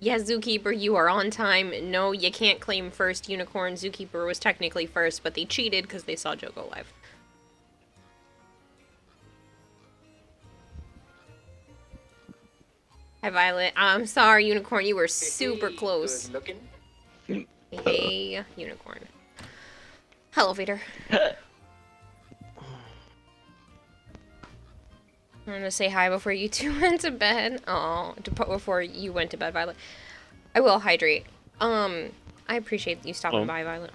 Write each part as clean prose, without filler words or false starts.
Yes, Zookeeper, you are on time. No, you can't claim first. Unicorn Zookeeper was technically first, but they cheated because they saw Joe go live. Hi, Violet. I'm sorry, Unicorn. You were super close. Good looking. Hey, Unicorn. Hello, Vader. I'm gonna say hi before you two went to bed. Oh, before you went to bed, Violet. I will hydrate. I appreciate you stopping by, Violet.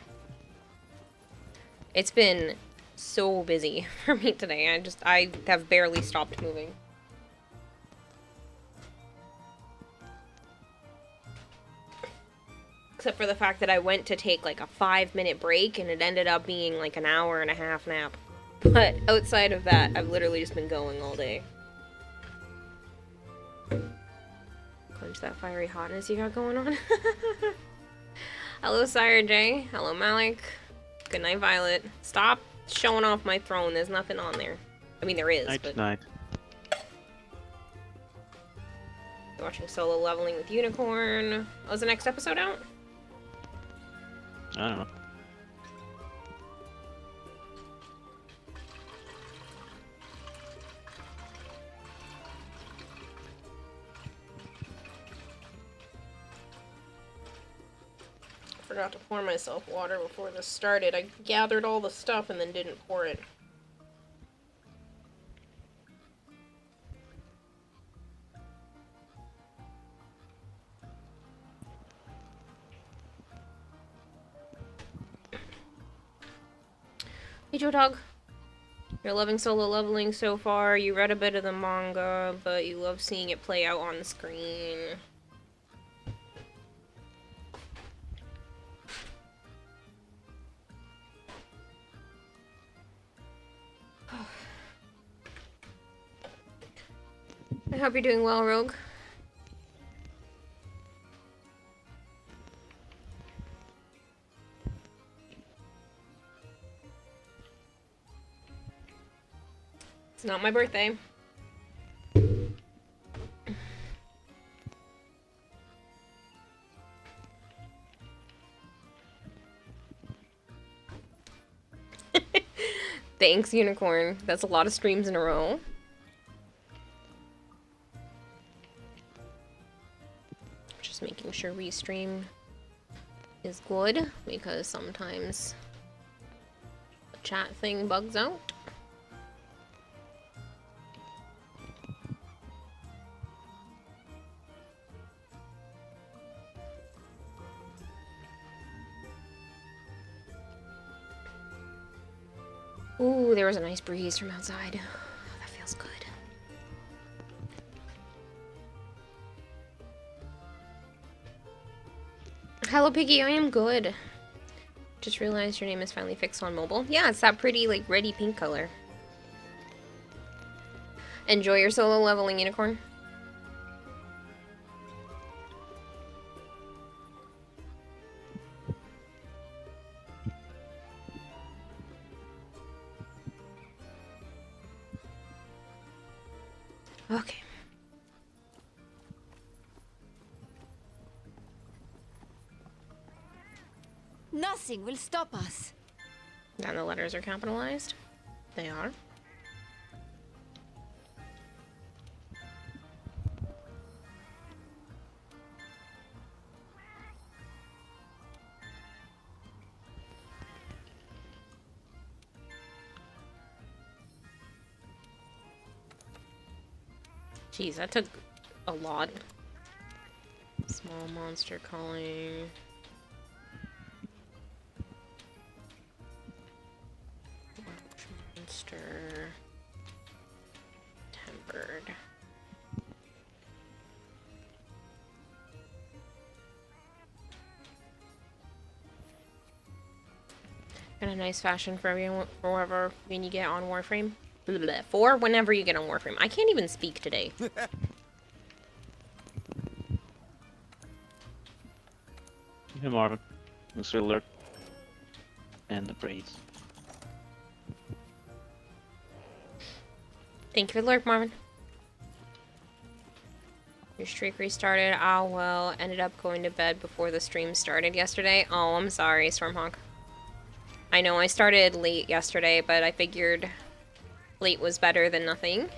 It's been so busy for me today. I have barely stopped moving. Except for the fact that I went to take like a 5-minute break and it ended up being like an hour and a half nap. But outside of that, I've literally just been going all day. Quench that fiery hotness you got going on. Hello, Sire J. Hello, Malik. Good night, Violet. Stop showing off my throne. There's nothing on there. I mean, there is, but... Night. You're watching Solo Leveling with Unicorn. Oh, is the next episode out? I don't know. Forgot to pour myself water before this started. I gathered all the stuff and then didn't pour it. Hey, Joe Dog. You're loving Solo Leveling so far. You read a bit of the manga, but you love seeing it play out on the screen. I hope you're doing well, Rogue. It's not my birthday. Thanks, Unicorn. That's a lot of streams in a row. Just making sure Restream is good, because sometimes the chat thing bugs out. Ooh, there was a nice breeze from outside. That feels good. Hello, Piggy. I am good. Just realized your name is finally fixed on mobile. Yeah, it's that pretty, like, reddy pink color. Enjoy your Solo Leveling, Unicorn. Okay. Nothing will stop us. And the letters are capitalized. They are. Jeez, that took a lot. Small monster calling. Large monster. Tempered. And a nice fashion for everyone, for whoever when you get on Warframe. Blah, blah, blah. For whenever you get on Warframe. I can't even speak today. Hey, Marvin. Mr. Alert. And the praise. Thank you for the lurk, Marvin. Your streak restarted. Ah, well, ended up going to bed before the stream started yesterday. Oh, I'm sorry, Stormhawk. I know I started late yesterday, but I figured late was better than nothing.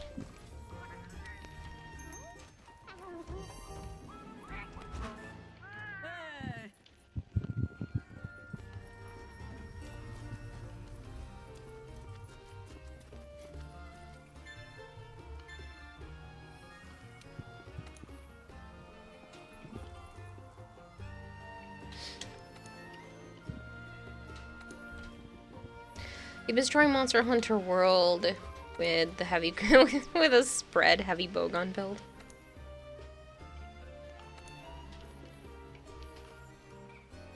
You've been destroying Monster Hunter World with the heavy with a spread heavy bowgun build.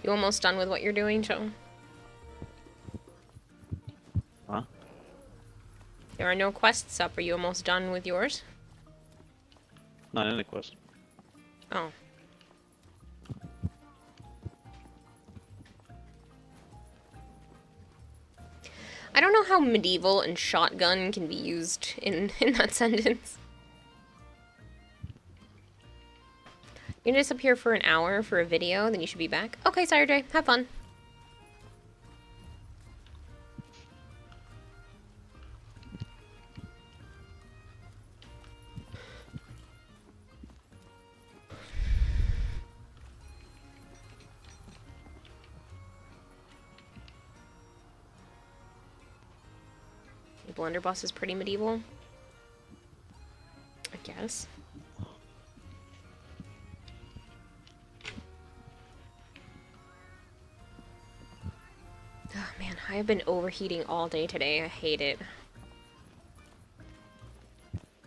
You almost done with what you're doing, Joe? Huh? There are no quests up. Are you almost done with yours? Not any quest. Oh. I don't know how medieval and shotgun can be used in that sentence. You're gonna disappear for an hour for a video, then you should be back. Okay, Saturday, have fun. Blunderbuss is pretty medieval, I guess. Oh man, I have been overheating all day today. I hate it.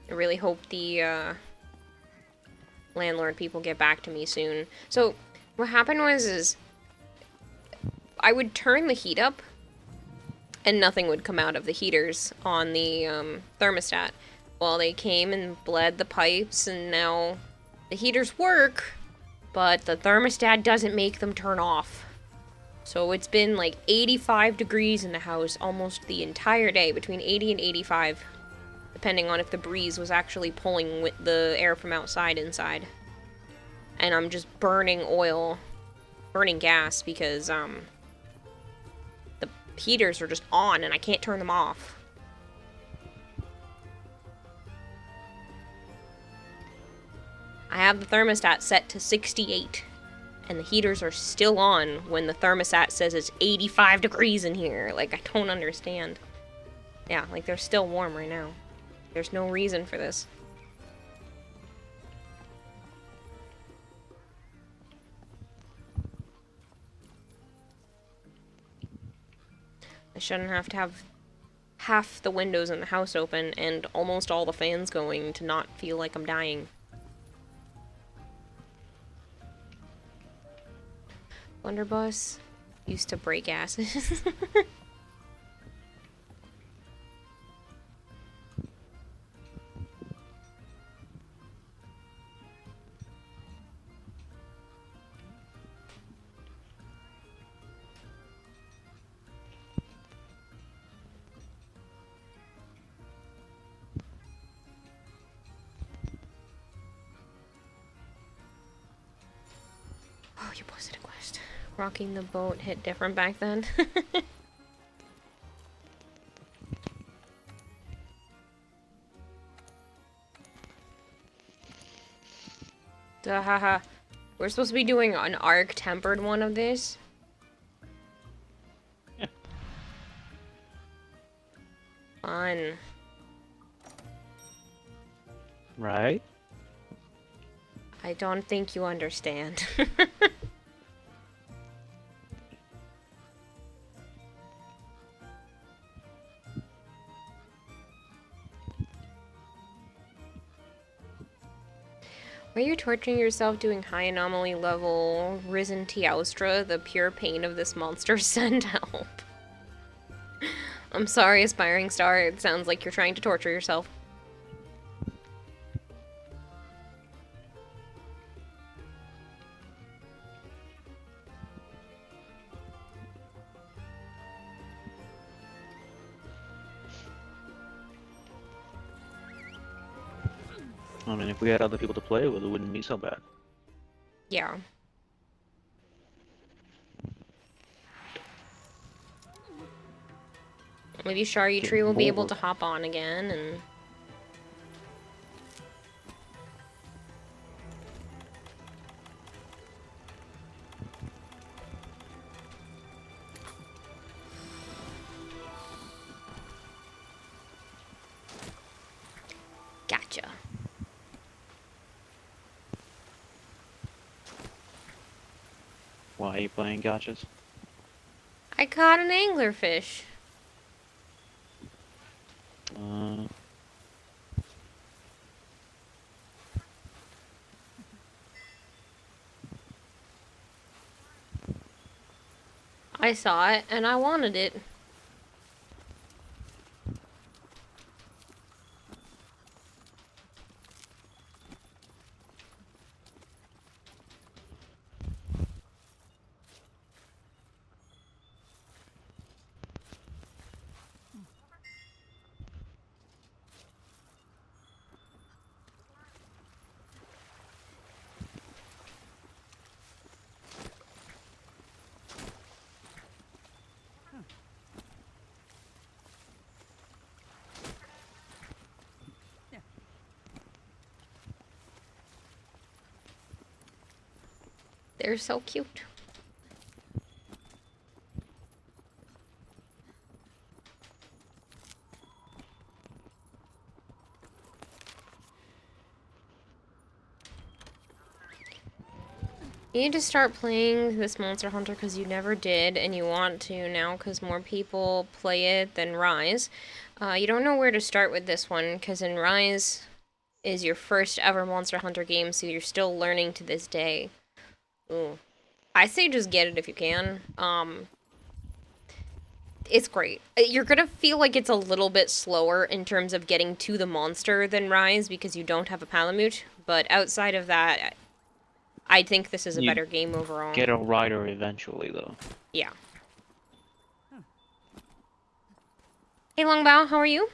I really hope the landlord people get back to me soon. So what happened was I would turn the heat up and nothing would come out of the heaters on the thermostat. Well, they came and bled the pipes, and now the heaters work, but the thermostat doesn't make them turn off. So it's been like 85 degrees in the house almost the entire day, between 80 and 85, depending on if the breeze was actually pulling with the air from outside inside. And I'm just burning gas, because the heaters are just on and I can't turn them off. I have the thermostat set to 68 and the heaters are still on when the thermostat says it's 85 degrees in here. Like, I don't understand. Yeah, like they're still warm right now. There's no reason for this. I shouldn't have to have half the windows in the house open and almost all the fans going to not feel like I'm dying. Blunderbuss used to break asses. Oh, you posted a quest. Rocking the boat hit different back then. Haha. We're supposed to be doing an arc tempered one of this. Yeah. Fun. Right? I don't think you understand. Why are you torturing yourself doing high anomaly level Risen Teostra? The pure pain of this monster, send help. I'm sorry, Aspiring Star. It sounds like you're trying to torture yourself. I mean, if we had other people to play with, it wouldn't be so bad. Yeah. Maybe Shari Tree will be able to hop on again and... Gotcha. Why are you playing gotchas? I caught an anglerfish. Uh, I saw it and I wanted it. They're so cute. You need to start playing this Monster Hunter because you never did, and you want to now because more people play it than Rise. You don't know where to start with this one because in Rise is your first ever Monster Hunter game, so you're still learning to this day. Ooh. I say just get it if you can. It's great. You're gonna feel like it's a little bit slower in terms of getting to the monster than Rise because you don't have a Palamute, but outside of that, I think this is a You better game overall. get a rider eventually, though. Yeah. Hey Longbao, how are you?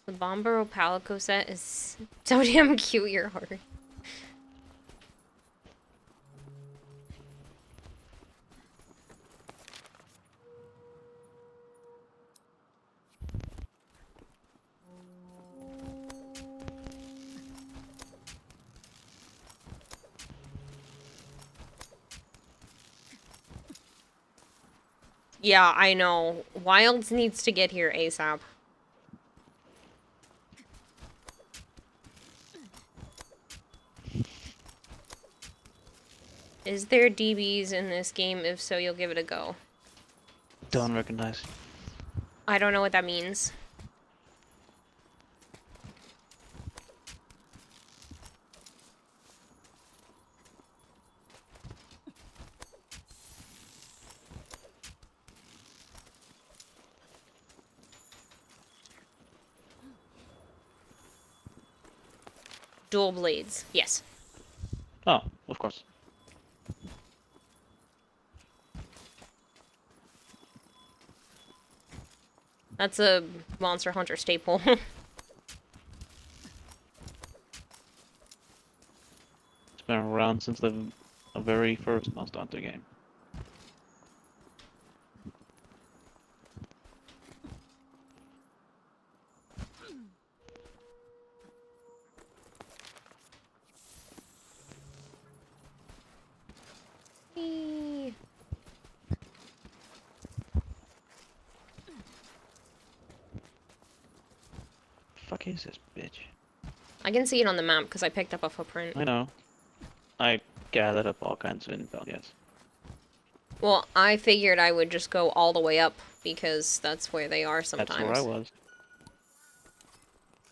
The Bombero Palico set is so damn cute, your heart. Yeah, I know. Wilds needs to get here ASAP. Is there DBs in this game? If so, you'll give it a go. Don't recognize. I don't know what that means. Dual blades. Yes. Oh, of course. That's a Monster Hunter staple. It's been around since the very first Monster Hunter game. Eee. Fuck is this bitch? I can see it on the map because I picked up a footprint. I know. I gathered up all kinds of intel, yes. Well, I figured I would just go all the way up because that's where they are sometimes. That's where I was.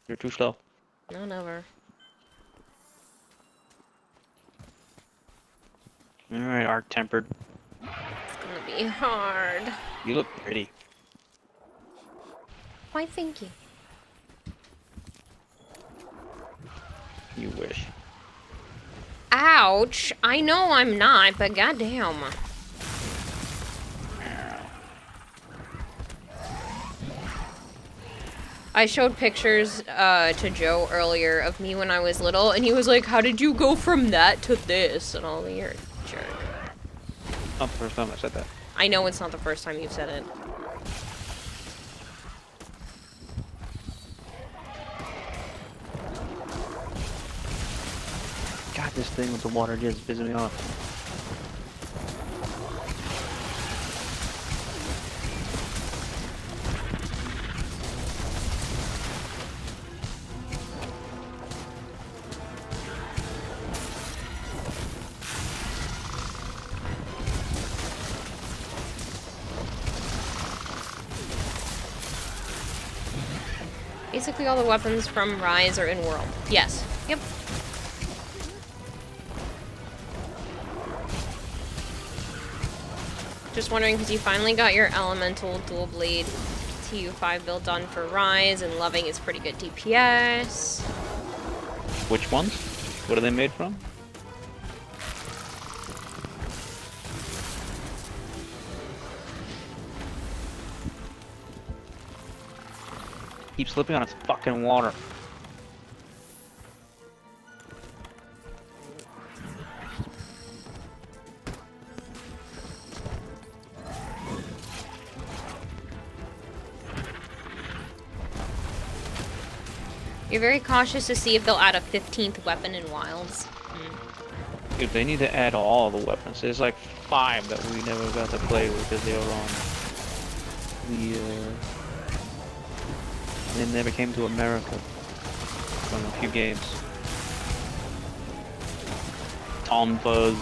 You're too slow. No, never. Alright, Arc-tempered. It's gonna be hard. You look pretty. Why, thank you. You wish. Ouch! I know I'm not, but goddamn. I showed pictures to Joe earlier of me when I was little, and he was like, "How did you go from that to this?" And all the you're a jerk. Not the first time I said that. I know it's not the first time you've said it. God, this thing with the water just pissing me off. Basically all the weapons from Rise are in World. Yes. Yep. Just wondering because you finally got your Elemental Dual Blade TU5 build done for Rise, and loving is pretty good DPS. Which ones? What are they made from? Keep slipping on its fucking water. You're very cautious to see if they'll add a 15th weapon in Wilds. Dude, they need to add all the weapons. There's like 5 that we never got to play with because they were on the they never came to America. On a few games. Tonfas,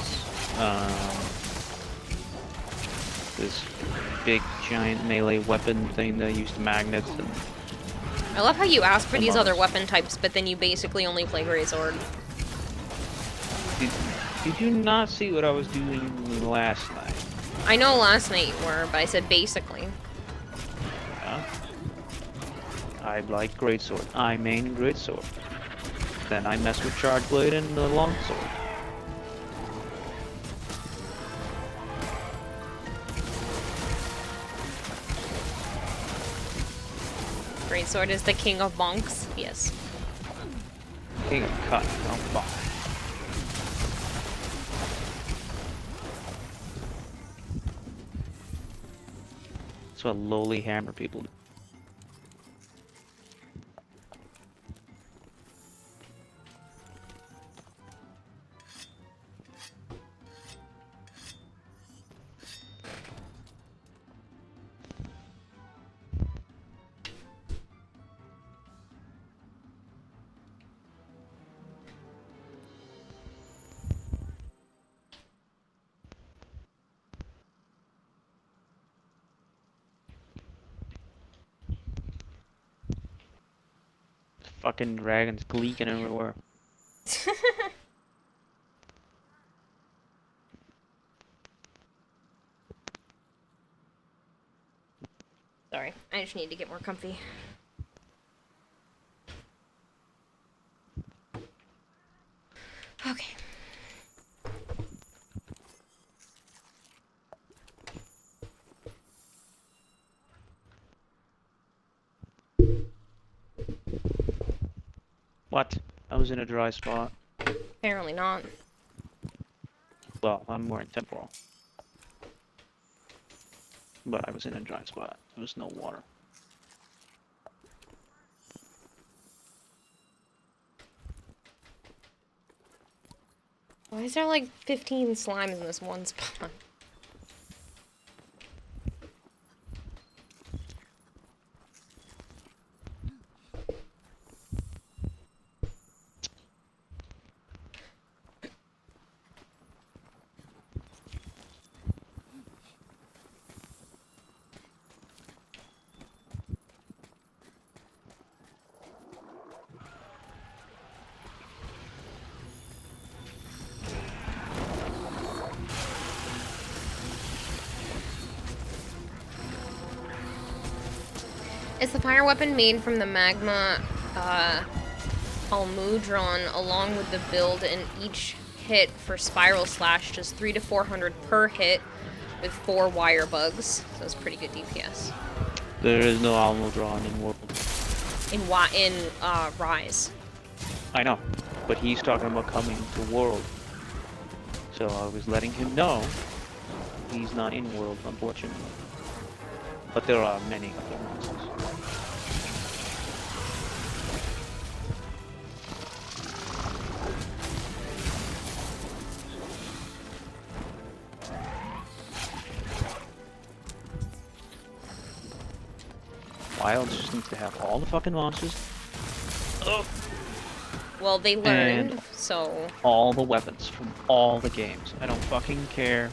this big giant melee weapon thing that used magnets and I love how you ask for these Among other Us. weapon types, but then you basically only play Greatsword. Did you not see what I was doing last night? I know last night you were, but I said basically. Yeah? I like Greatsword. I main Greatsword. Then I mess with Charge Blade and the Longsword. Greatsword is the king of bonks. Yes. King of Cut. Oh, fuck. That's what lowly hammer people do. Fucking dragons gleeking everywhere. Sorry, I just need to get more comfy. Okay. What? I was in a dry spot. Apparently not. Well, I'm wearing temporal. But I was in a dry spot. There was no water. Why is there like 15 slimes in this one spot? Is the fire weapon made from the magma Almudron along with the build, and each hit for Spiral Slash just 300 to 400 per hit with 4 wire bugs. So it's pretty good DPS. There is no Almudron in World. in Rise. I know, but he's talking about coming to World. So I was letting him know he's not in World, unfortunately. But there are many other monsters. Wilds just needs to have all the fucking monsters. Oh. Well, they learned, And- so All the weapons from all the games. I don't fucking care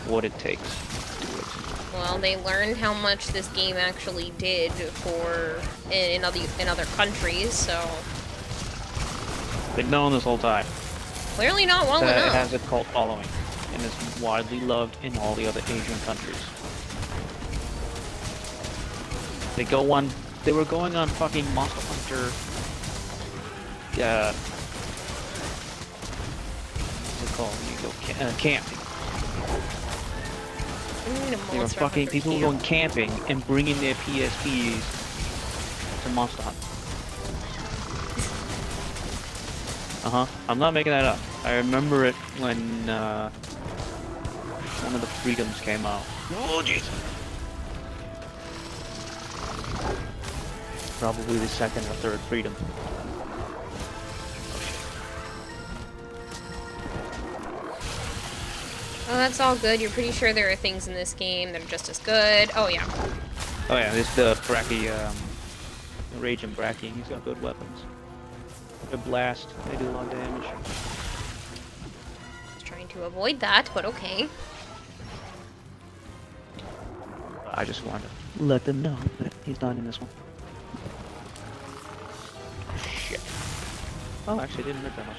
what it takes to do it. well, they learned how much this game actually did for in other countries. So They've known this whole time clearly not well that it enough. has a cult following and is widely loved in all the other Asian countries. They were going on fucking Monster Hunter. What's it called when you go camping? They were fucking people were going camping and bringing their PSPs to Monster Hunter. I'm not making that up. I remember it when one of the Freedoms came out. Oh Jesus! Probably the second or third Freedom. Oh, that's all good. You're pretty sure there are things in this game that are just as good. Oh yeah. Oh yeah, this the Bracky, Rage and Bracky. He's got good weapons. A blast. They do a lot of damage. Just trying to avoid that, but okay. I just wanted to let them know that he's not in this one. Shit. Oh, actually, it didn't hurt that much.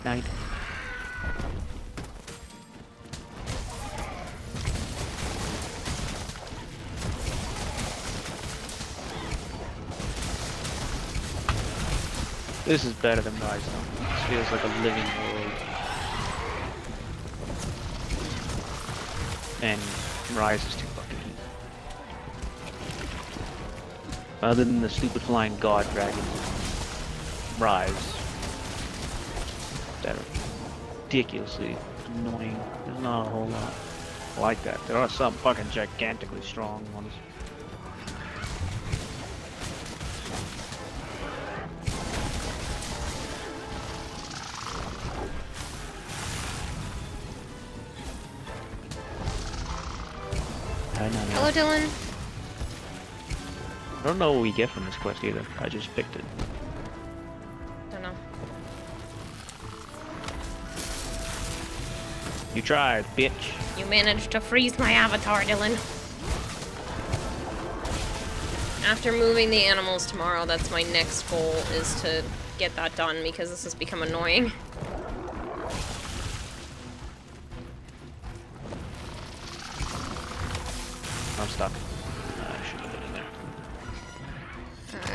Night. This is better than Rise though. This feels like a living world. And Rise is too fucking easy. Other than the stupid flying god dragons, Rise. That are ridiculously annoying. There's not a whole lot like that. There are some fucking gigantically strong ones. I know. Hello, Dylan. I don't know what we get from this quest either. I just picked it. Don't know. You tried, bitch. You managed to freeze my avatar, Dylan. After moving the animals tomorrow, that's my next goal, is to get that done because this has become annoying. I'm stuck. I should have been in there.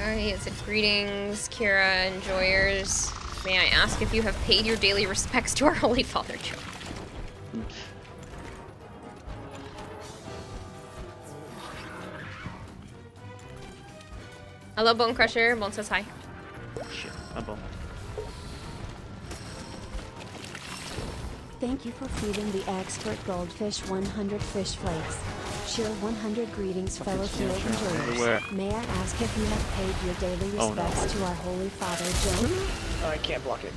Alright, it said greetings, Kira, enjoyers. May I ask if you have paid your daily respects to our Holy Father, Joe? Hello, Bone Crusher. Bone says hi. Shit, my bum. Thank you for feeding the expert goldfish 100 fish flakes. Share 100 greetings, fellow Fucking field snapshot enjoyers. everywhere. May I ask if you have paid your daily Oh, no. respects to our Holy Father, Joe? Oh, I can't block it.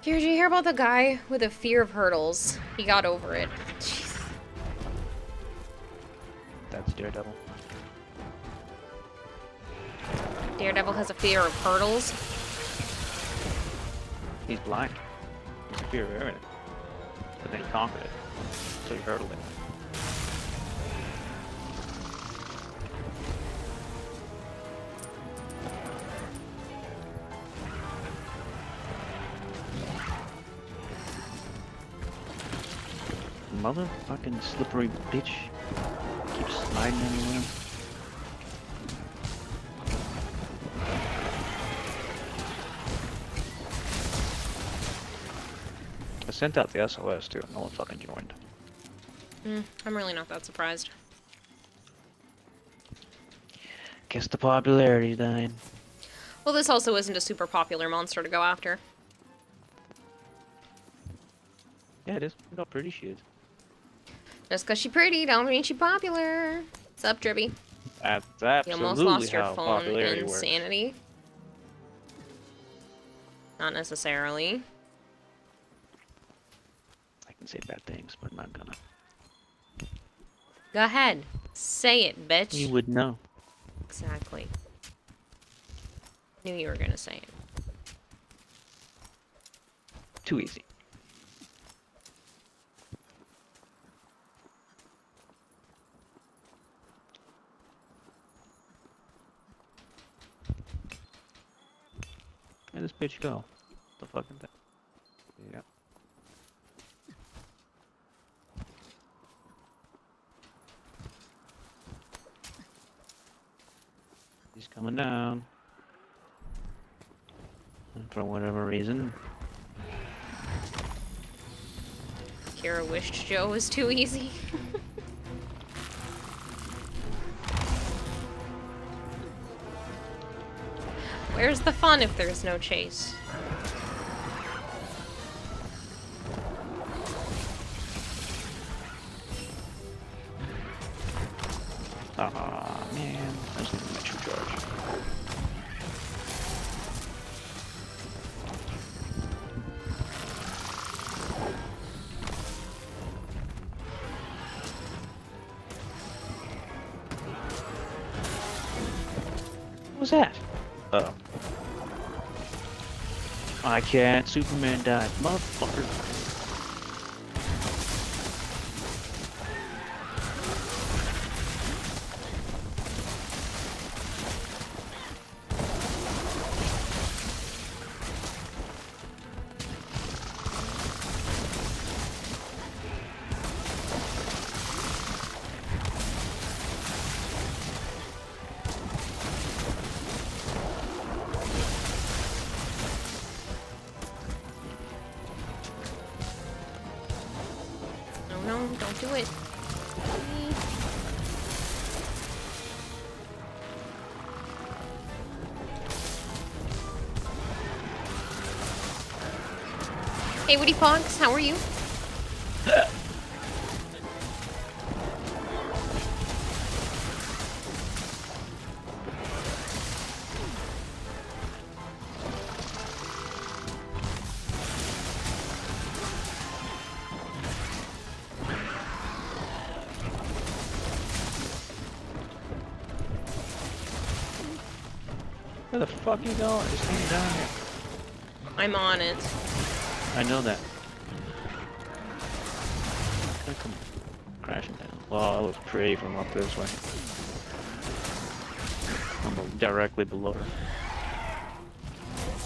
Here, did you hear about the guy with a fear of hurdles? He got over it. Jeez. That's Daredevil. Daredevil has a fear of hurdles. He's blind. He's a fear of everything. But then he conquered it. So you're hurtling. Motherfucking slippery bitch. Keeps sliding anywhere. I sent out the SOS too, no one fucking joined. I'm really not that surprised. Guess the popularity's dying. Well, this also isn't a super popular monster to go after. Yeah, it is. Look how pretty she is. Just because she's pretty don't mean she's popular. What's up, Dribby? That's You absolutely almost lost your how phone popularity works. insanity. Not necessarily. I can say bad things, but I'm not gonna. Go ahead. Say it, bitch. You would know. Exactly. Knew you were gonna say it. Too easy. Where'd this bitch go? The fucking thing. Yeah. He's coming down. And for whatever reason. Kira wished Joe was too easy. Where's the fun if there's no chase? Aw, man. I just need to make sure charge. What was that? Uh-oh. I can't. Superman died. Motherfucker. No, don't do it. Hey, Woody Fox, how are you? Where the fuck you going? Just hang down here. I'm on it. I know that. Gonna come crashing down. Well, I was pretty from up this way. I'm directly below her.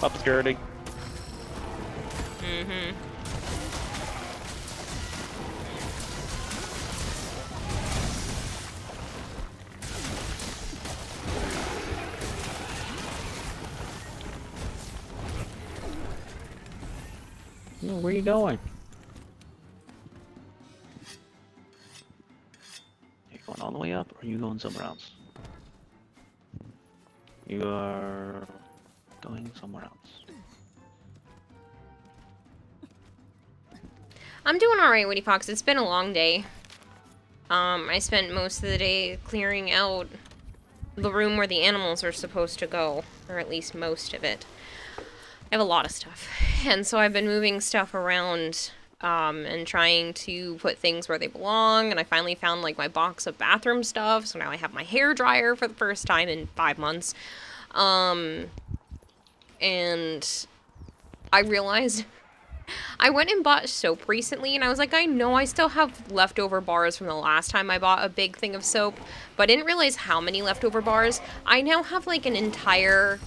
Up skirting. Mm-hmm. No, where you going? You going all the way up, or are you going somewhere else? You are going somewhere else. I'm doing alright, Woody Fox. It's been a long day. I spent most of the day clearing out the room where the animals are supposed to go, or at least most of it. I have a lot of stuff, and so I've been moving stuff around, and trying to put things where they belong, and I finally found, like, my box of bathroom stuff, so now I have my hair dryer for the first time in 5 months. And I realized I went and bought soap recently, and I was like, I know I still have leftover bars from the last time I bought a big thing of soap, but I didn't realize how many leftover bars. I now have like an entire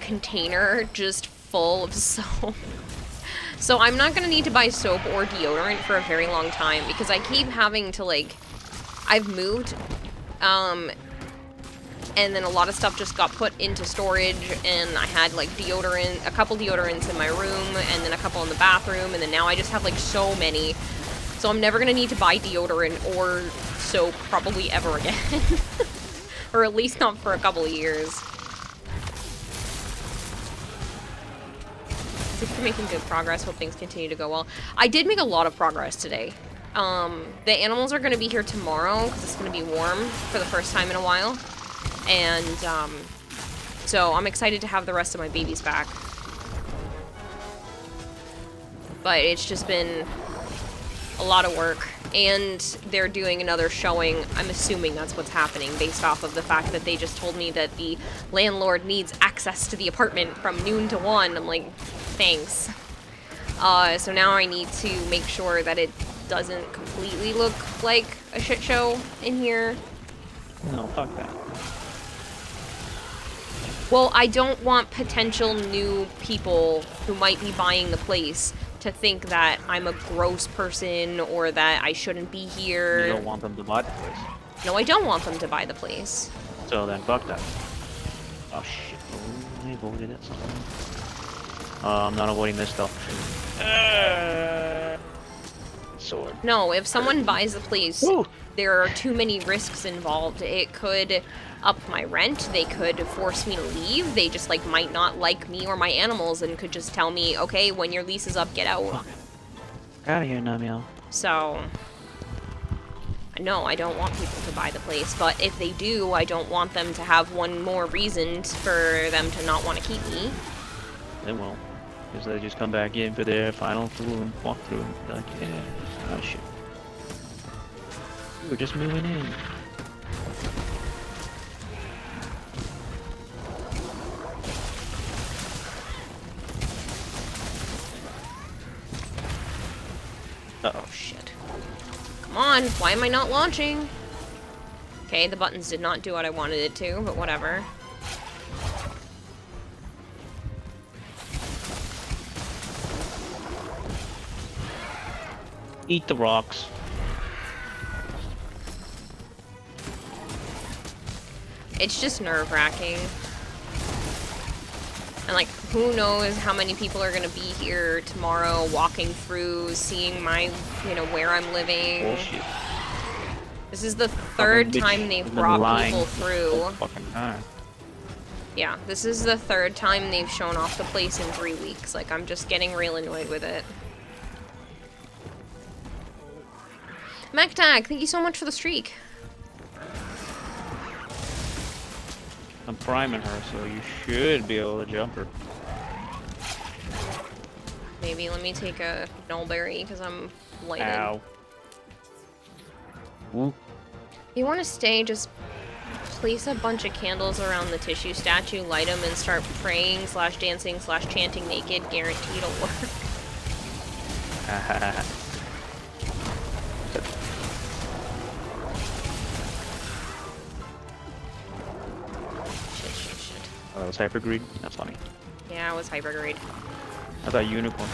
container just full of soap. So I'm not gonna need to buy soap or deodorant for a very long time because I keep having to like, I've moved, and then a lot of stuff just got put into storage, and I had like deodorant, a couple deodorants in my room, and then a couple in the bathroom, and then now I just have like so many. So I'm never gonna need to buy deodorant or soap probably ever again. Or at least not for a couple of years. I think we're making good progress, hope things continue to go well. I did make a lot of progress today. The animals are gonna be here tomorrow, because it's gonna be warm for the first time in a while. And, so I'm excited to have the rest of my babies back. But it's just been a lot of work. And they're doing another showing. I'm assuming that's what's happening based off of the fact that they just told me that the landlord needs access to the apartment from noon to 1. I'm like, thanks. So now I need to make sure that it doesn't completely look like a shit show in here. No, fuck that. Well, I don't want potential new people who might be buying the place to think that I'm a gross person or that I shouldn't be here. You don't want them to buy the place. No, I don't want them to buy the place. So then fuck that. Oh shit. Oh, I avoided it somehow. I'm not avoiding this though. Sword. No, if someone buys the place, Woo! there are too many risks involved. It could up my rent, they could force me to leave, they just like might not like me or my animals and could just tell me, okay, when your lease is up, get out. Fuck. Out of here, Namiel. So, no, I don't want people to buy the place, but if they do, I don't want them to have one more reason for them to not want to keep me. They won't. Because they just come back in for their final through and walk through and be like, yeah, oh shit. We're just moving in. Uh-oh. Shit. Come on, why am I not launching? Okay, the buttons did not do what I wanted it to, but whatever. Eat the rocks. It's just nerve-wracking. And like, who knows how many people are gonna be here tomorrow, walking through, seeing my, you know, where I'm living. Bullshit. This is the third time they've brought people through. Fucking time. Yeah, this is the third time they've shown off the place in 3 weeks. Like, I'm just getting real annoyed with it. MacTag, thank you so much for the streak. I'm priming her, so you should be able to jump her. Maybe let me take a Nullberry because I'm lighted. Ow. Ooh. You want to stay, just place a bunch of candles around the tissue statue, light them, and start praying / dancing / chanting naked. Guaranteed it'll work. Shit. Oh, that was Hyper Greed? That's funny. Yeah, it was Hypergreed. I thought Unicorn.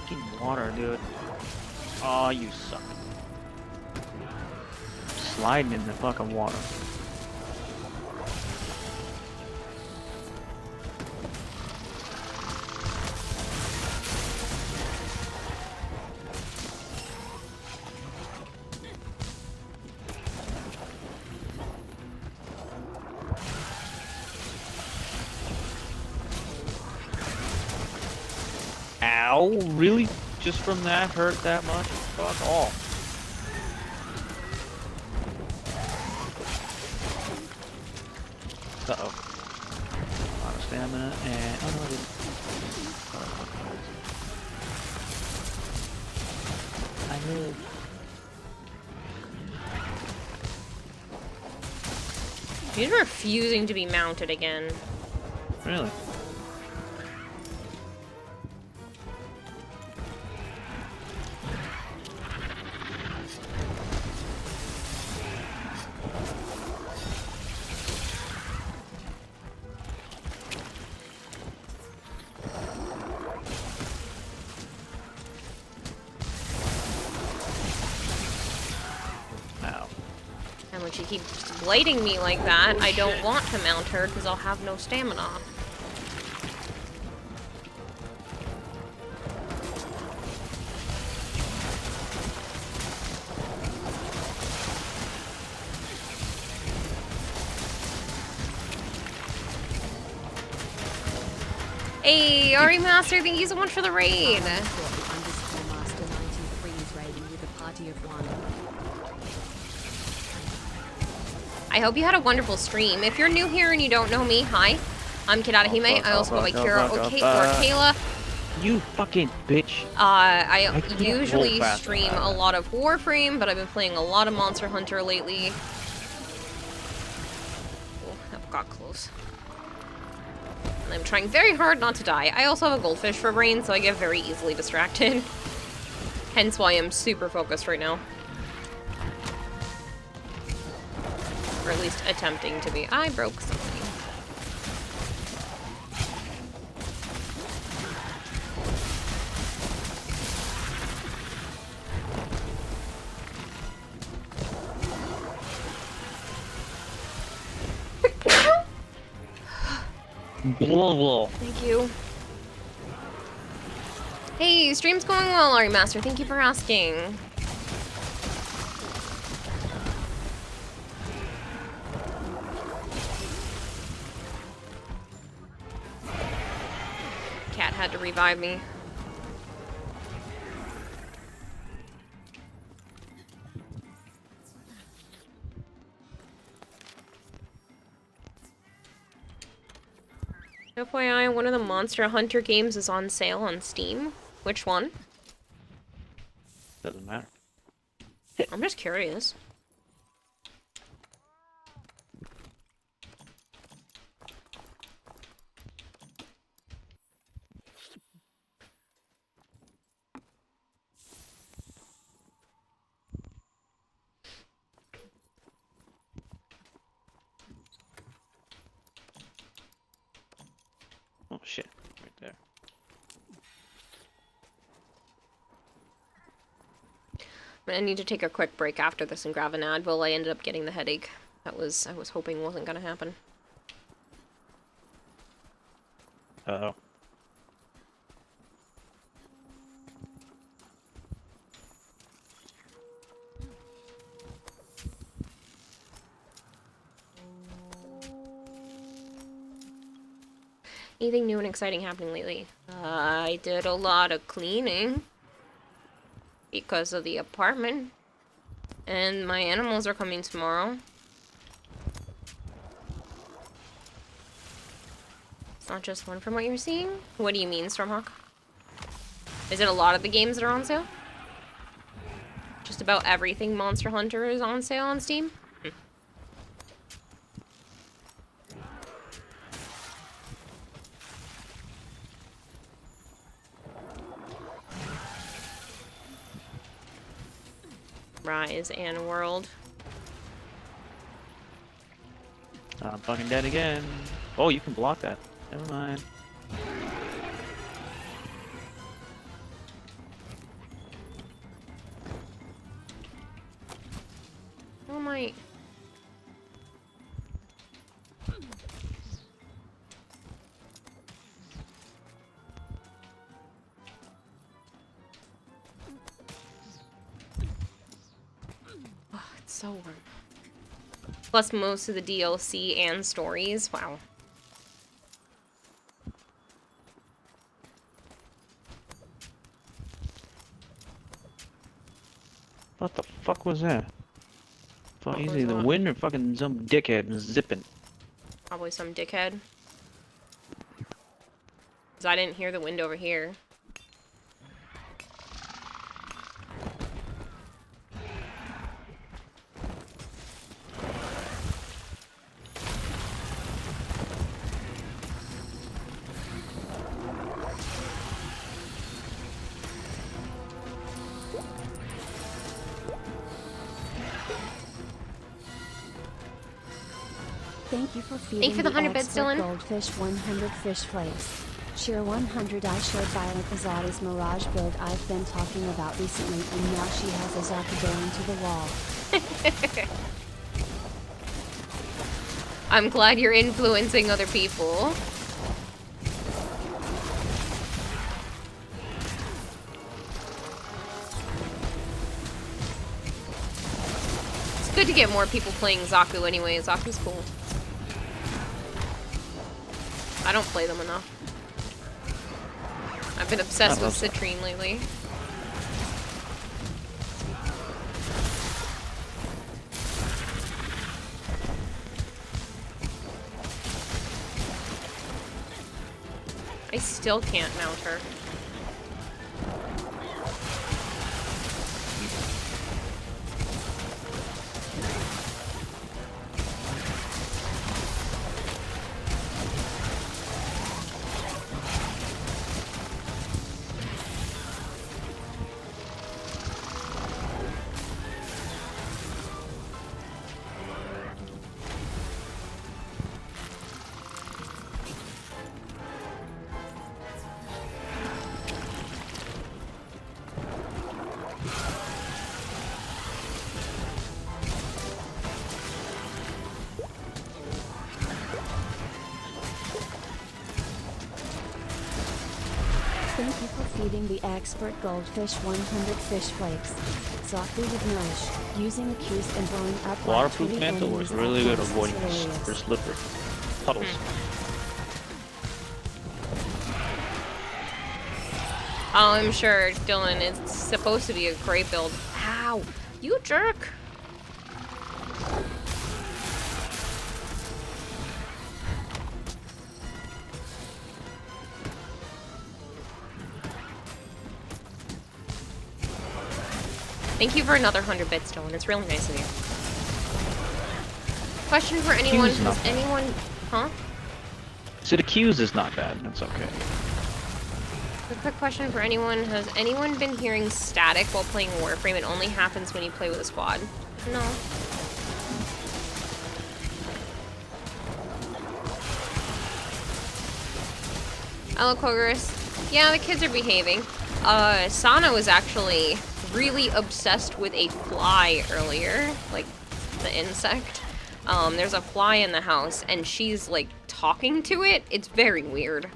Fucking water, dude. Oh, you suck. Sliding in the fucking water. Ow, really? Just from that hurt that much? Fuck off. Uh-oh. A lot of stamina and... oh no, I didn't. I live. She's refusing to be mounted again. Really? Ow. And when she keeps blighting me like that, I don't want to mount her because I'll have no stamina. Hey, Ari Master, thank you so much for the raid. I hope you had a wonderful stream. If you're new here and you don't know me, hi. I'm Kidadahime. I also go by Kira or Kayla. You fucking bitch. I can't usually roll fast stream enough. a lot of Warframe, but I've been playing a lot of Monster Hunter lately. Oh, that got close. And I'm trying very hard not to die. I also have a goldfish for brain, so I get very easily distracted. Hence why I'm super focused right now. Or at least attempting to be. I broke something. Blah, blah. Thank you. Hey, stream's going well, Ari Master. Thank you for asking. Cat had to revive me. FYI, one of the Monster Hunter games is on sale on Steam. Which one? Doesn't matter. I'm just curious. Oh shit, right there. I need to take a quick break after this and grab an Advil. I ended up getting the headache. I was hoping wasn't gonna happen. Uh-oh. Anything new and exciting happening lately? I did a lot of cleaning because of the apartment. And my animals are coming tomorrow. It's not just one from what you're seeing? What do you mean, Stormhawk? Is it a lot of the games that are on sale? Just about everything Monster Hunter is on sale on Steam? Rise and World. I'm fucking dead again. Oh, you can block that. Never mind. Oh my... Oh, it's so warm. Plus most of the DLC and stories. Wow. What the fuck was that? Fuck, What either was the what? wind or fucking some dickhead zipping. Probably some dickhead. 'Cause I didn't hear the wind over here. Thank you for feeding for the 100 bits, expert Dylan. Goldfish 100 fish flakes. Cheer 100. I showed Violet Azadi's Mirage build I've been talking about recently, and now she has Azaki going to the wall. I'm glad you're influencing other people. It's good to get more people playing Zaku anyway. Zaku's cool. I don't play them enough. I've been obsessed with Citrine lately. I still can't mount her. Thank you for feeding the expert Goldfish 100 fish flakes. Zaku with Nourish, using a Q's and blowing up like Waterproof 20 mantle was enemies really at good once is avoiding hilarious. super slippery puddles. Oh, I'm sure, Dylan, it's supposed to be a great build. Ow! You jerk! Thank you for another 100 bits, Dylan. It's really nice of you. Question for anyone, Q's has not- anyone... Huh? So the Q's is not bad. That's okay. A quick question for anyone. Has anyone been hearing static while playing Warframe? It only happens when you play with a squad. No. Alloquogris. Yeah, the kids are behaving. Sana was actually really obsessed with a fly earlier. Like, the insect. There's a fly in the house, and she's, like, talking to it. It's very weird.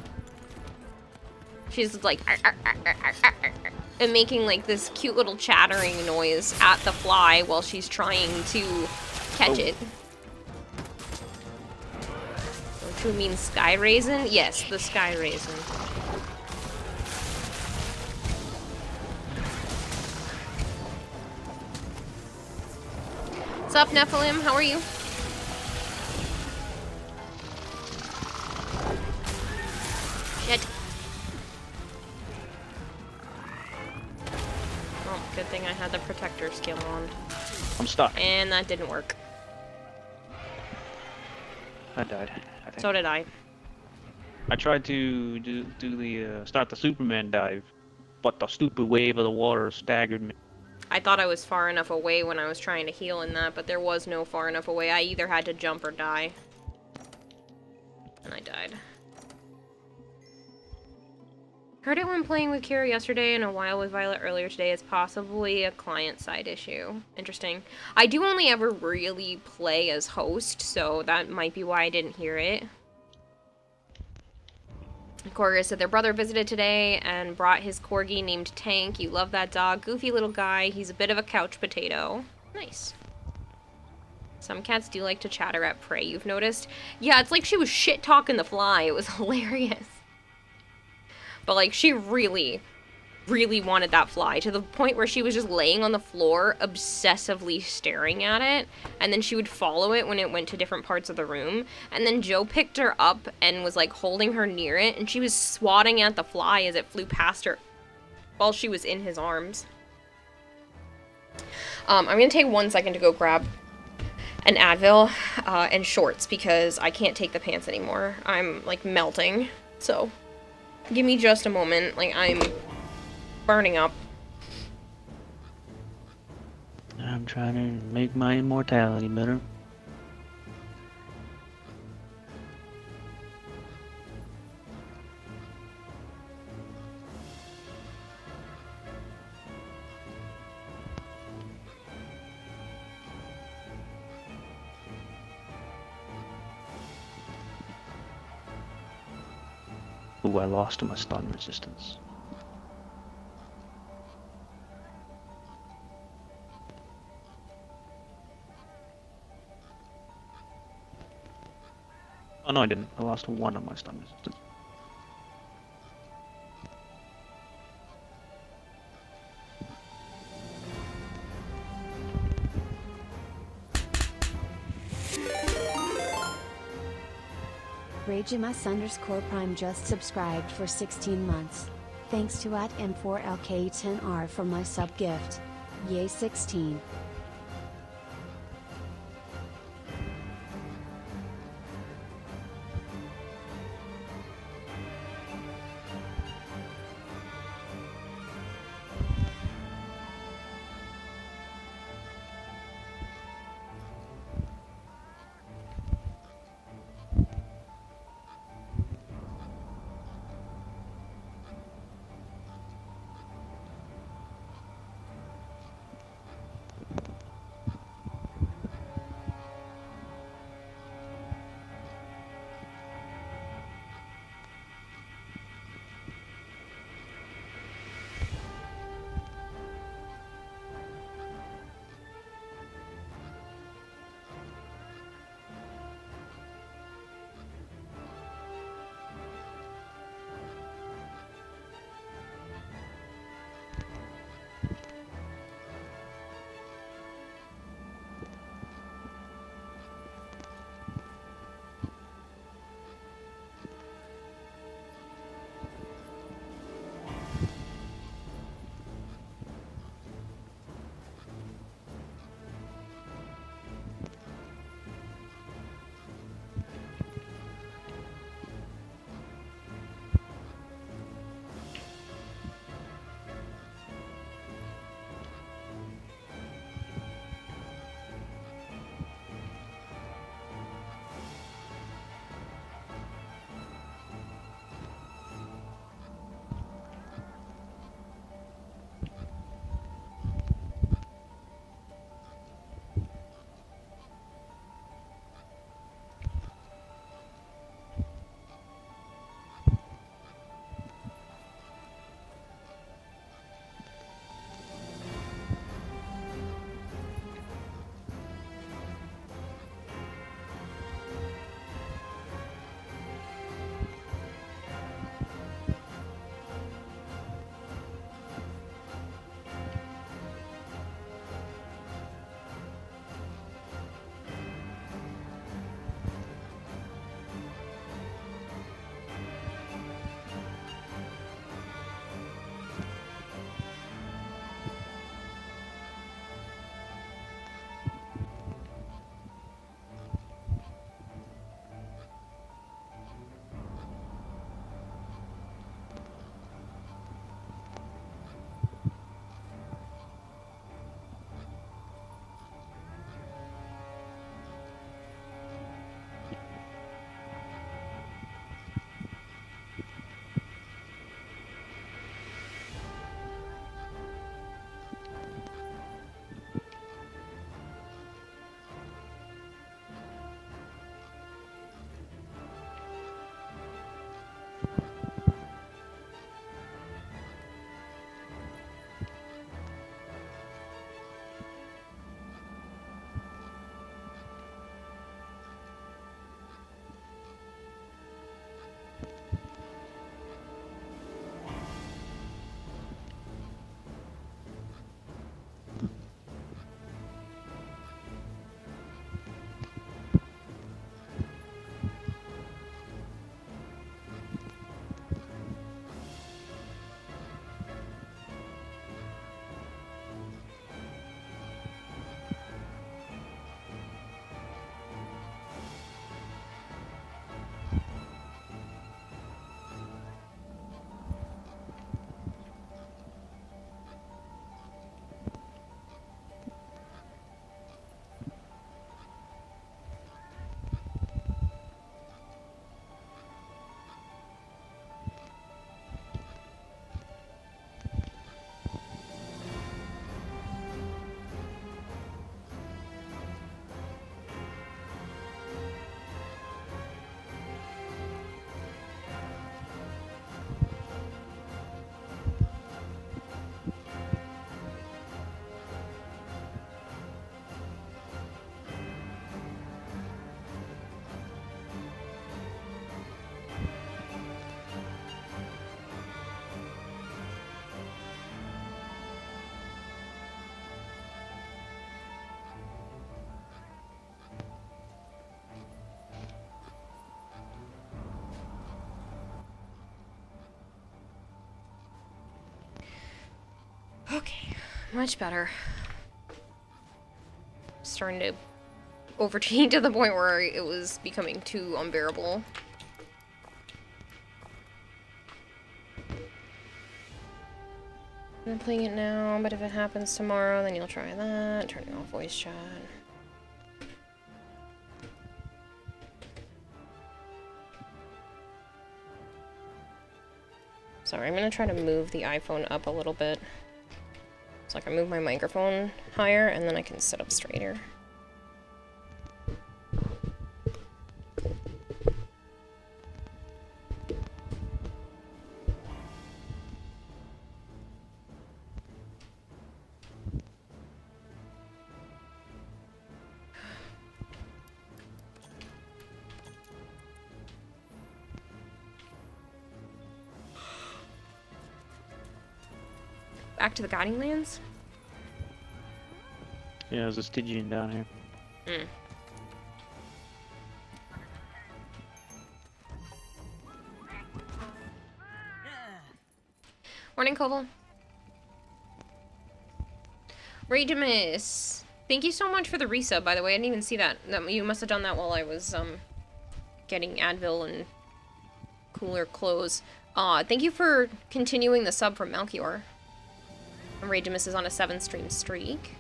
She's like, "Arr, arr, arr, arr, arr, arr, arr," and making like this cute little chattering noise at the fly while she's trying to catch it. Which would mean sky raisin? Yes, the sky raisin. What's up, Nephilim? How are you? Shit. Oh, good thing I had the protector skill on. I'm stuck. And that didn't work. I died. I think. So did I. I tried to do the start the Superman dive, but the stupid wave of the water staggered me. I thought I was far enough away when I was trying to heal in that, but there was no far enough away. I either had to jump or die. And I died. Heard it when playing with Kira yesterday and a while with Violet earlier today. It's possibly a client-side issue. Interesting. I do only ever really play as host, so that might be why I didn't hear it. Corgus said their brother visited today and brought his corgi named Tank. You love that dog. Goofy little guy. He's a bit of a couch potato. Nice. Some cats do like to chatter at prey, you've noticed? Yeah, it's like she was shit-talking the fly. It was hilarious. But, like, she really, really wanted that fly to the point where she was just laying on the floor, obsessively staring at it. And then she would follow it when it went to different parts of the room. And then Joe picked her up and was, like, holding her near it. And she was swatting at the fly as it flew past her while she was in his arms. I'm going to take 1 second to go grab an Advil and shorts because I can't take the pants anymore. I'm, like, melting. So... give me just a moment, like, I'm burning up. I'm trying to make my immortality better. Ooh, I lost my stun resistance. Oh no, I didn't. I lost one of my stun resistance. Ragemus_Prime just subscribed for 16 months. Thanks to @M4LK10R for my sub gift. Yay 16. Much better. Starting to overheat to the point where it was becoming too unbearable. I'm playing it now, but if it happens tomorrow, then you'll try that. Turning off voice chat. Sorry, I'm gonna try to move the iPhone up a little bit. So I can move my microphone higher, and then I can sit up straighter. Back to the Guiding Lands? Yeah, there's a Stygian down here. Hmm. Morning, Koval. Ragemus. Thank you so much for the resub, by the way. I didn't even see that. You must have done that while I was, getting Advil and cooler clothes. Thank you for continuing the sub from Malchior. Ragemus is on a 7-stream streak.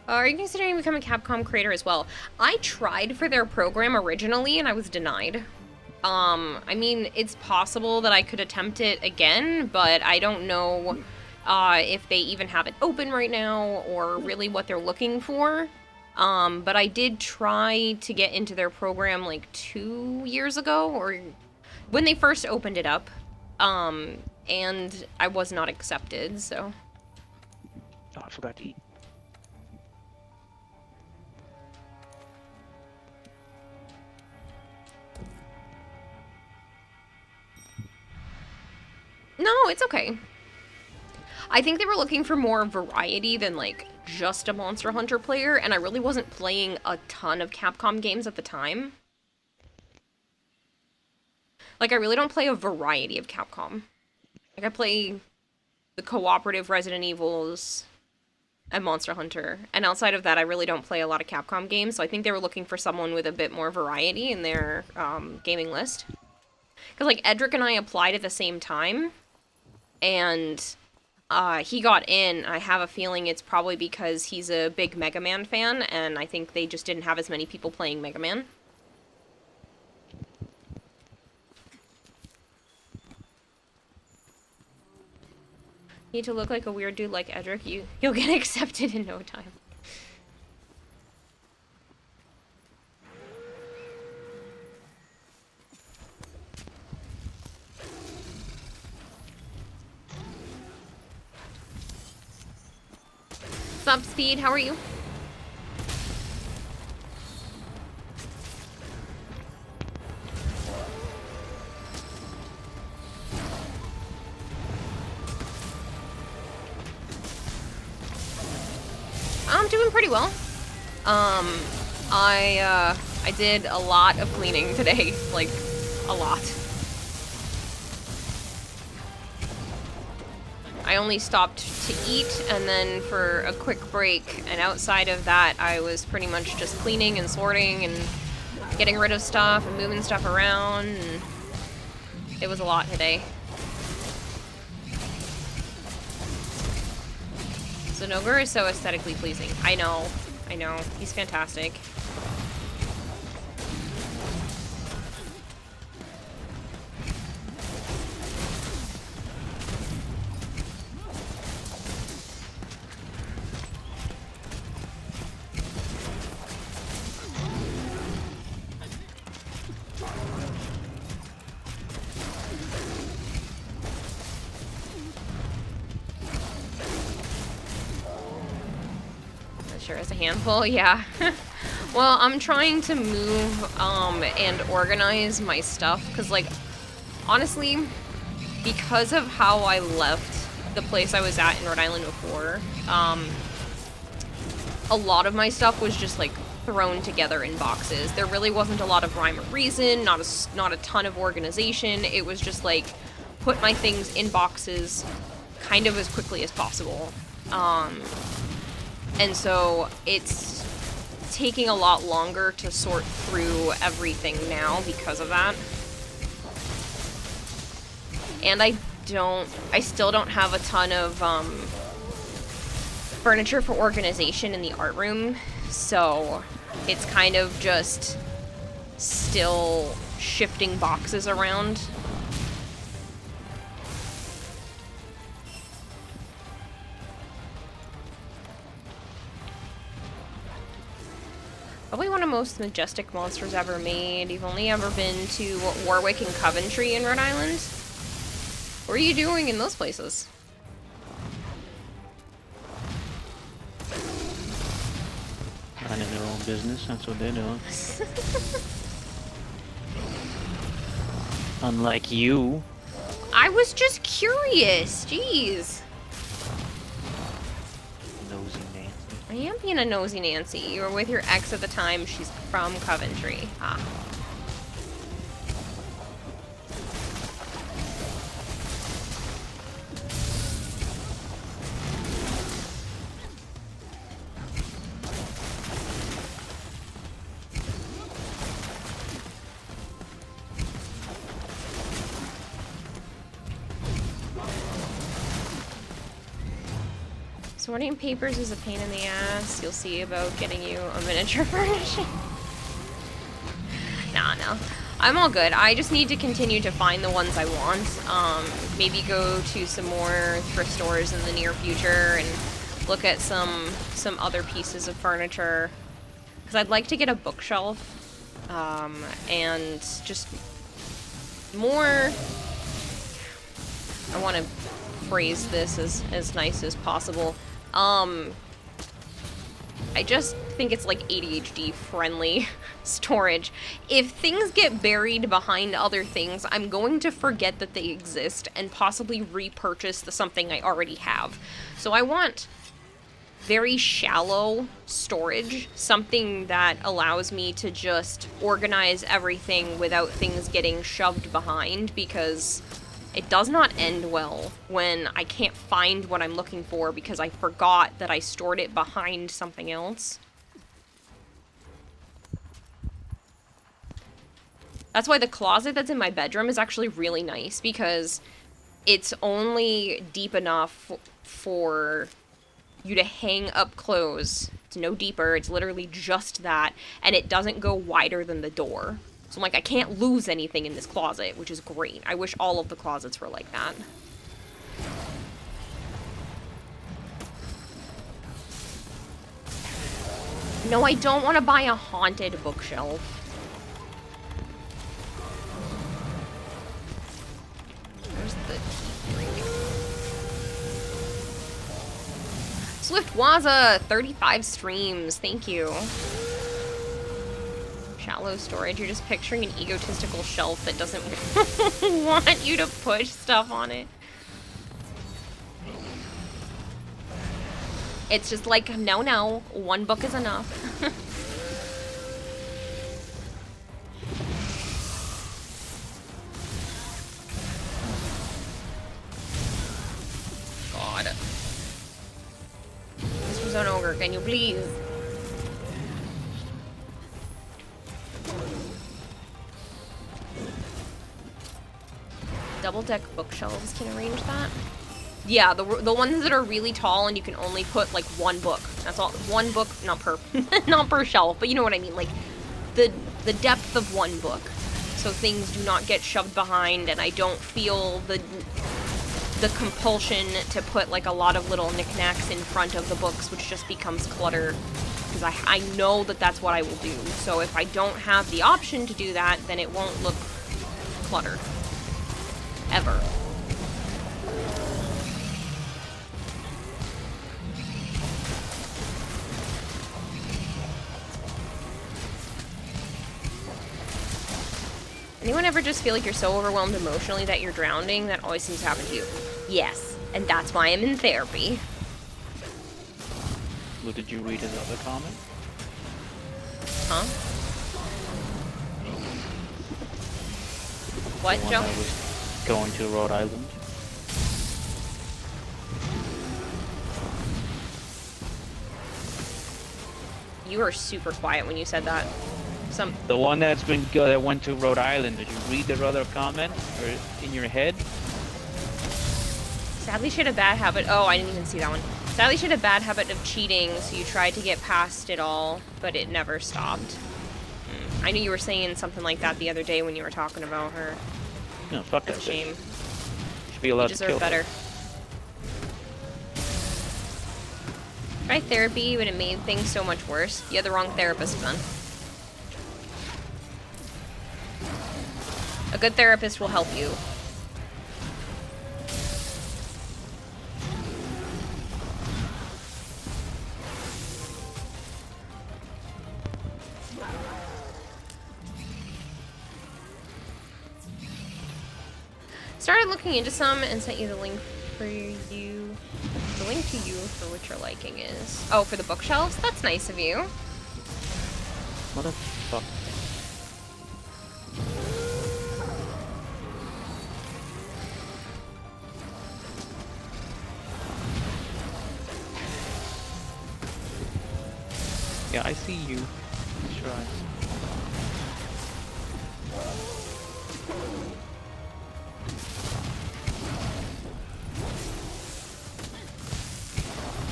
Are you considering becoming a Capcom creator as well? I tried for their program originally and I was denied. I mean, it's possible that I could attempt it again, but I don't know if they even have it open right now or really what they're looking for. But I did try to get into their program like 2 years ago, or when they first opened it up, and I was not accepted, so. Oh, I forgot to eat. No, it's okay. I think they were looking for more variety than, like, just a Monster Hunter player, and I really wasn't playing a ton of Capcom games at the time. Like, I really don't play a variety of Capcom. Like, I play the cooperative Resident Evils and Monster Hunter, and outside of that, I really don't play a lot of Capcom games, so I think they were looking for someone with a bit more variety in their gaming list. Because, like, Edric and I applied at the same time, and he got in. I have a feeling it's probably because he's a big Mega Man fan, and I think they just didn't have as many people playing Mega Man. Need to look like a weird dude like Edric, you'll get accepted in no time. What's up, Speed? How are you? I'm doing pretty well. I did a lot of cleaning today, like, a lot. I only stopped to eat and then for a quick break, and outside of that, I was pretty much just cleaning and sorting and getting rid of stuff and moving stuff around, and it was a lot today. So Nogura is so aesthetically pleasing. I know, he's fantastic. Sure is a handful, yeah. Well, I'm trying to move and organize my stuff because, like, honestly, because of how I left the place I was at in Rhode Island before, a lot of my stuff was just like thrown together in boxes. There really wasn't a lot of rhyme or reason, not a ton of organization. It was just like put my things in boxes kind of as quickly as possible. And so it's taking a lot longer to sort through everything now because of that. And I still don't have a ton of furniture for organization in the art room, so it's kind of just still shifting boxes around. Probably one of the most majestic monsters ever made. You've only ever been to Warwick and Coventry in Rhode Island? What are you doing in those places? Minding their own business, that's what they're doing. Unlike you. I was just curious, jeez. Nosy Nancy. I am being a nosy Nancy. You were with your ex at the time. She's from Coventry. Ah. Sorting papers is a pain in the ass. You'll see about getting you a miniature furnishing. No. I'm all good. I just need to continue to find the ones I want. Maybe go to some more thrift stores in the near future and look at some other pieces of furniture. Because I'd like to get a bookshelf. And just more... I want to phrase this as nice as possible. I just think it's like ADHD friendly storage. If things get buried behind other things, I'm going to forget that they exist and possibly repurchase something I already have. So I want very shallow storage, something that allows me to just organize everything without things getting shoved behind, because it does not end well when I can't find what I'm looking for because I forgot that I stored it behind something else. That's why the closet that's in my bedroom is actually really nice, because it's only deep enough for you to hang up clothes. It's no deeper, it's literally just that, and it doesn't go wider than the door. So I'm like, I can't lose anything in this closet, which is great. I wish all of the closets were like that. No, I don't want to buy a haunted bookshelf. Where's the tea drink? Swift Waza, 35 streams. Thank you. Shallow storage. You're just picturing an egotistical shelf that doesn't want you to push stuff on it. It's just like, no, one book is enough. God. Mr. Zone Ogre, can you please? Double-deck bookshelves can arrange that. Yeah, the ones that are really tall and you can only put like one book. That's all. One book, not per not per shelf, but you know what I mean. Like the depth of one book, so things do not get shoved behind, and I don't feel the compulsion to put like a lot of little knickknacks in front of the books, which just becomes clutter. Because I know that that's what I will do. So if I don't have the option to do that, then it won't look cluttered. Ever. Anyone ever just feel like you're so overwhelmed emotionally that you're drowning? That always seems to happen to you. Yes, and that's why I'm in therapy. Well, did you read his other comment? Huh? What, The one Joe? that was going to Rhode Island? You were super quiet when you said that. The one that's been that went to Rhode Island. Did you read the other comment or in your head? Sadly, she had a bad habit. Oh, I didn't even see that one. Sadly, she had a bad habit of cheating, so you tried to get past it all, but it never stopped. I knew you were saying something like that the other day when you were talking about her. No, fuck that. That's a shame. Bitch. Should be allowed You to kill deserve better. her. Tried therapy, but it made things so much worse. You had the wrong therapist, then. A good therapist will help you. Started looking into some and sent you the link for you. The link to you for what your liking is. Oh, for the bookshelves? That's nice of you. Motherfucker. Yeah, I see you. Sure.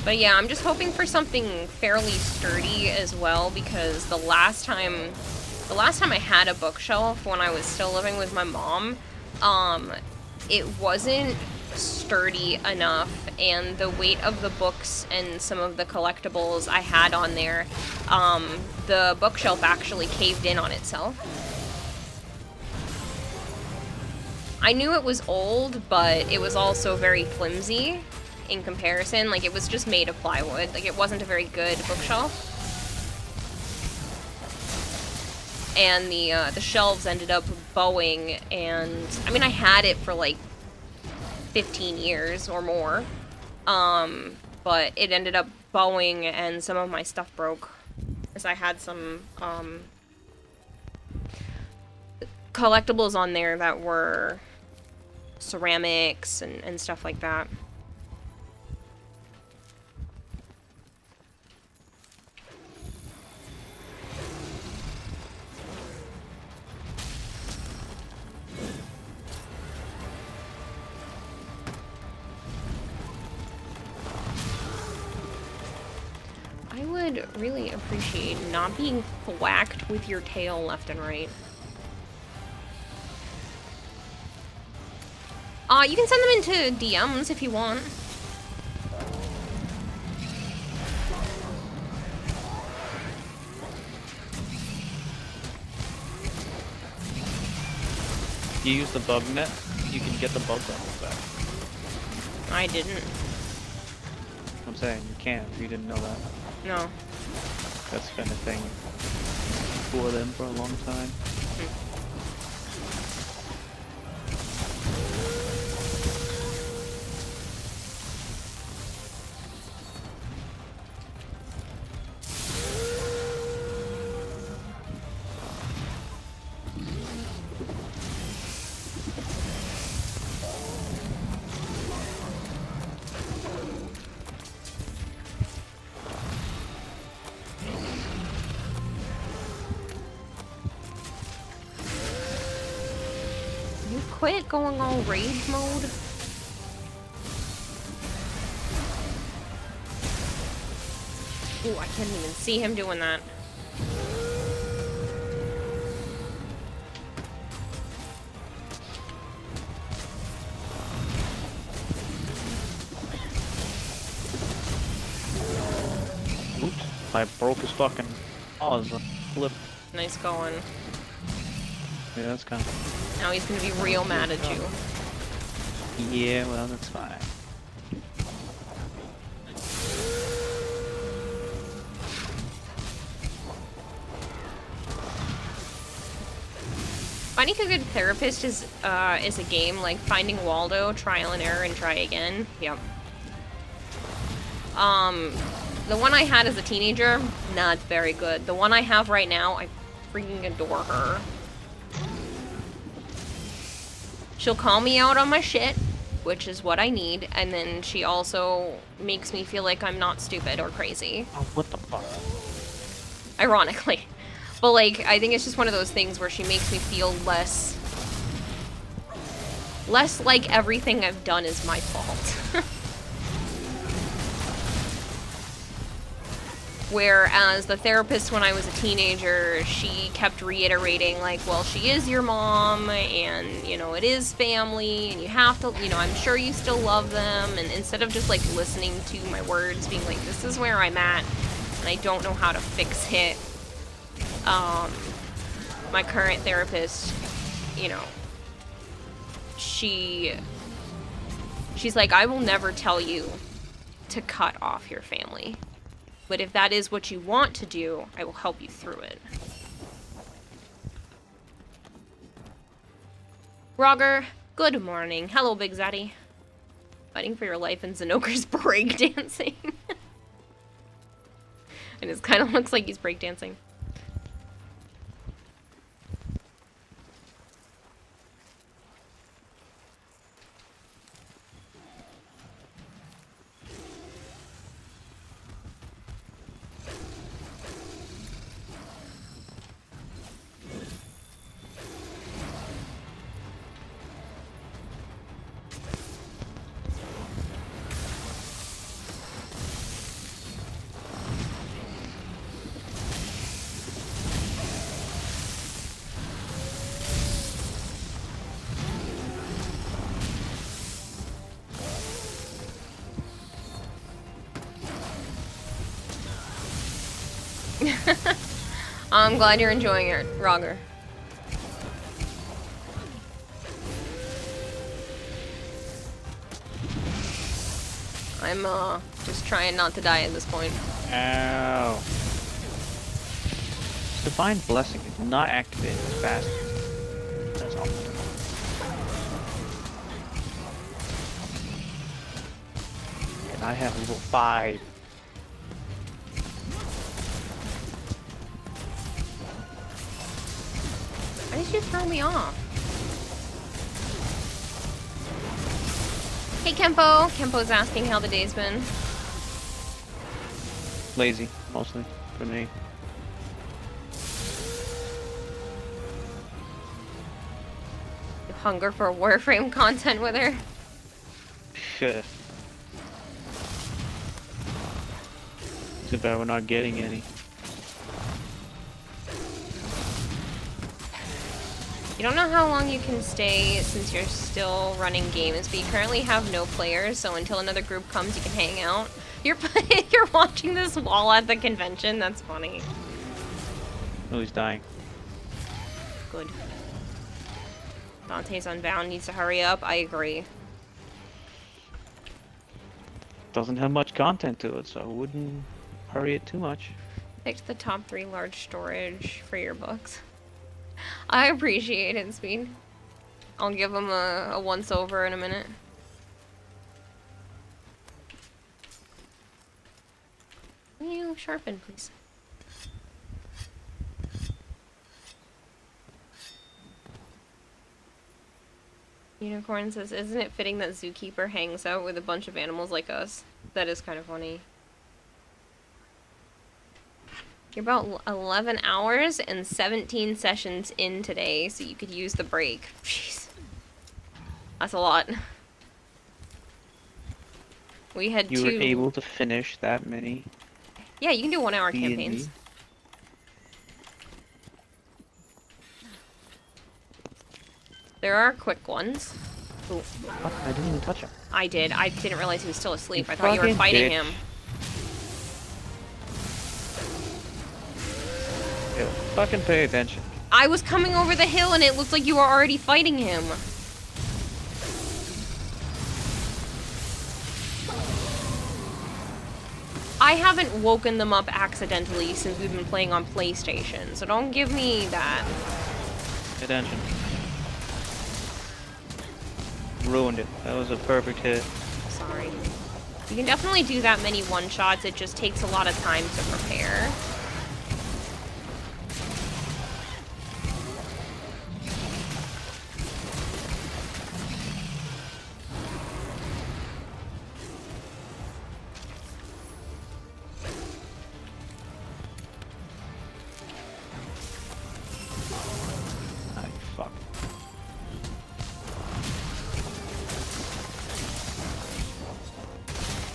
But yeah, I'm just hoping for something fairly sturdy as well, because the last time I had a bookshelf when I was still living with my mom, it wasn't sturdy enough, and the weight of the books and some of the collectibles I had on there, the bookshelf actually caved in on itself. I knew it was old, but it was also very flimsy in comparison. Like, it was just made of plywood. Like, it wasn't a very good bookshelf. And the shelves ended up bowing, and I mean, I had it for like 15 years or more, but it ended up bowing and some of my stuff broke, because I had some collectibles on there that were ceramics and stuff like that. I would really appreciate not being thwacked with your tail left and right. You can send them into DMs if you want. You use the bug net, you can get the bug levels back. I didn't. I'm saying you can. You didn't know that. No. That's been a thing for them for a long time. You quit going all rage mode? Ooh, I can't even see him doing that. Oops. I broke his fucking paws. Flip. Nice going. Yeah, that's kind of... Now he's gonna be real mad at you. Yeah, well, that's fine. Finding a good therapist is a game like Finding Waldo, trial and error and try again. Yep. The one I had as a teenager, not very good. The one I have right now, I freaking adore her. She'll call me out on my shit, which is what I need, and then she also makes me feel like I'm not stupid or crazy. Oh, what the fuck? Ironically. But, like, I think it's just one of those things where she makes me feel less like everything I've done is my fault. Whereas the therapist when I was a teenager, she kept reiterating, like, well, she is your mom, and, you know, it is family, and you have to, you know, I'm sure you still love them, and instead of just, like, listening to my words, being like, this is where I'm at, and I don't know how to fix it, my current therapist, you know, she's like, I will never tell you to cut off your family. But if that is what you want to do, I will help you through it. Roger, good morning. Hello, Big Zaddy. Fighting for your life in Zenoker's breakdancing. And it kind of looks like he's breakdancing. I'm glad you're enjoying it, Roger. I'm just trying not to die at this point. Ow. Divine Blessing is not activated as fast. That's all. And I have level 5. Why did you throw me off? Hey, Kempo. Kempo's asking how the day's been. Lazy, mostly, for me. You hunger for Warframe content with her? Shit. Too bad we're not getting any. You don't know how long you can stay since you're still running games, but you currently have no players, so until another group comes, you can hang out. You're you're watching this wall at the convention? That's funny. Oh, he's dying. Good. Dante's Unbound needs to hurry up. I agree. Doesn't have much content to it, so I wouldn't hurry it too much. Picked the top 3 large storage for your books. I appreciate it, Speed. I'll give him a once-over in a minute. Can you sharpen, please? Unicorn says, isn't it fitting that Zookeeper hangs out with a bunch of animals like us? That is kind of funny. You're about 11 hours and 17 sessions in today, so you could use the break. Jeez. That's a lot. We had You 2... were able to finish that many. Yeah, you can do 1-hour D&D. campaigns. There are quick ones. Ooh. What? I didn't even touch him. I did. I didn't realize he was still asleep. You I thought you were fucking fighting bitch. him. Yeah, fucking pay attention. I was coming over the hill and it looked like you were already fighting him. I haven't woken them up accidentally since we've been playing on PlayStation, so don't give me that. Pay attention. Ruined it. That was a perfect hit. Sorry. You can definitely do that many one-shots, it just takes a lot of time to prepare.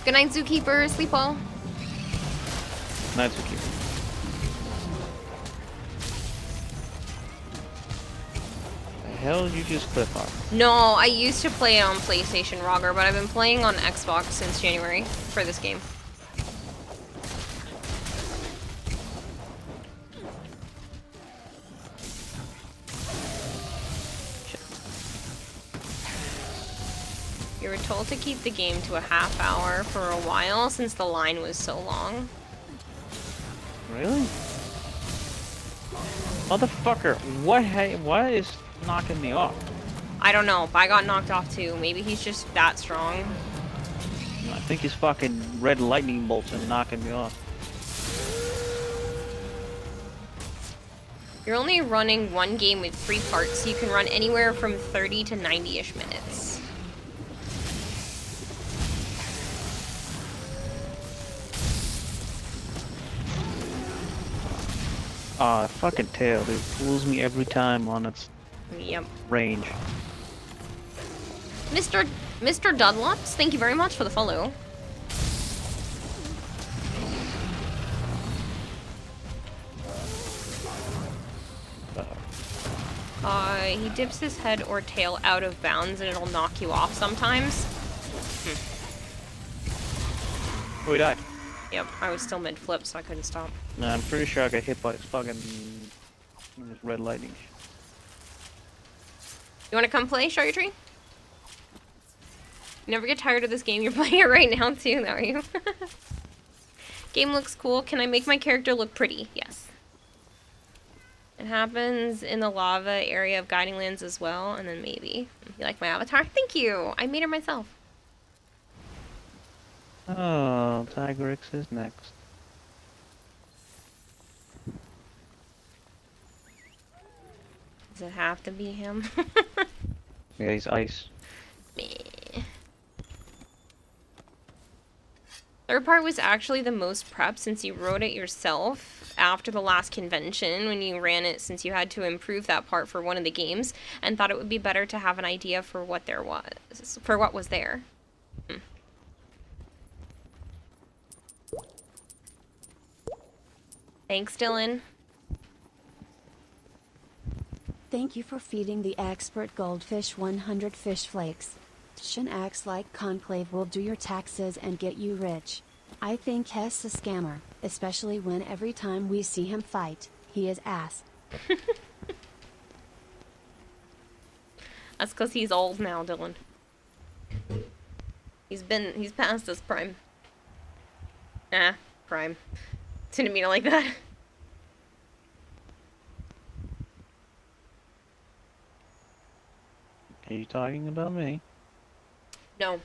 Good night, Zookeeper. Sleep well. Night, Zookeeper. The hell did you just clip off? No, I used to play on PlayStation, Roger, but I've been playing on Xbox since January for this game. You were told to keep the game to a half hour for a while since the line was so long. Really? Motherfucker, what is knocking me off? I don't know, but I got knocked off too. Maybe he's just that strong. I think his fucking red lightning bolts are knocking me off. You're only running one game with 3 parts, so you can run anywhere from 30 to 90-ish minutes. Fucking tail, dude. Fools me every time on its Yep. range. Mr. Dudlops, thank you very much for the follow. He dips his head or tail out of bounds and it'll knock you off sometimes. Oh, he died. Yep, I was still mid-flip, so I couldn't stop. No, I'm pretty sure I got hit by his fucking red lightning. You want to come play, Show Your Tree? You never get tired of this game. You're playing it right now, too, are you? Game looks cool. Can I make my character look pretty? Yes. It happens in the lava area of Guiding Lands as well, and then maybe. You like my avatar? Thank you! I made her myself. Oh, Tigrex is next. Does it have to be him? Yeah, he's ice. Meh. Third part was actually the most prep since you wrote it yourself after the last convention when you ran it, since you had to improve that part for one of the games and thought it would be better to have an idea for what there was, for what was there. Thanks, Dylan. Thank you for feeding the expert goldfish 100 fish flakes. Shin acts like Conclave will do your taxes and get you rich. I think Hess a scammer, especially when every time we see him fight, he is ass. That's because he's old now, Dylan. He's past his prime. Prime. Didn't mean it like that. Are you talking about me? No.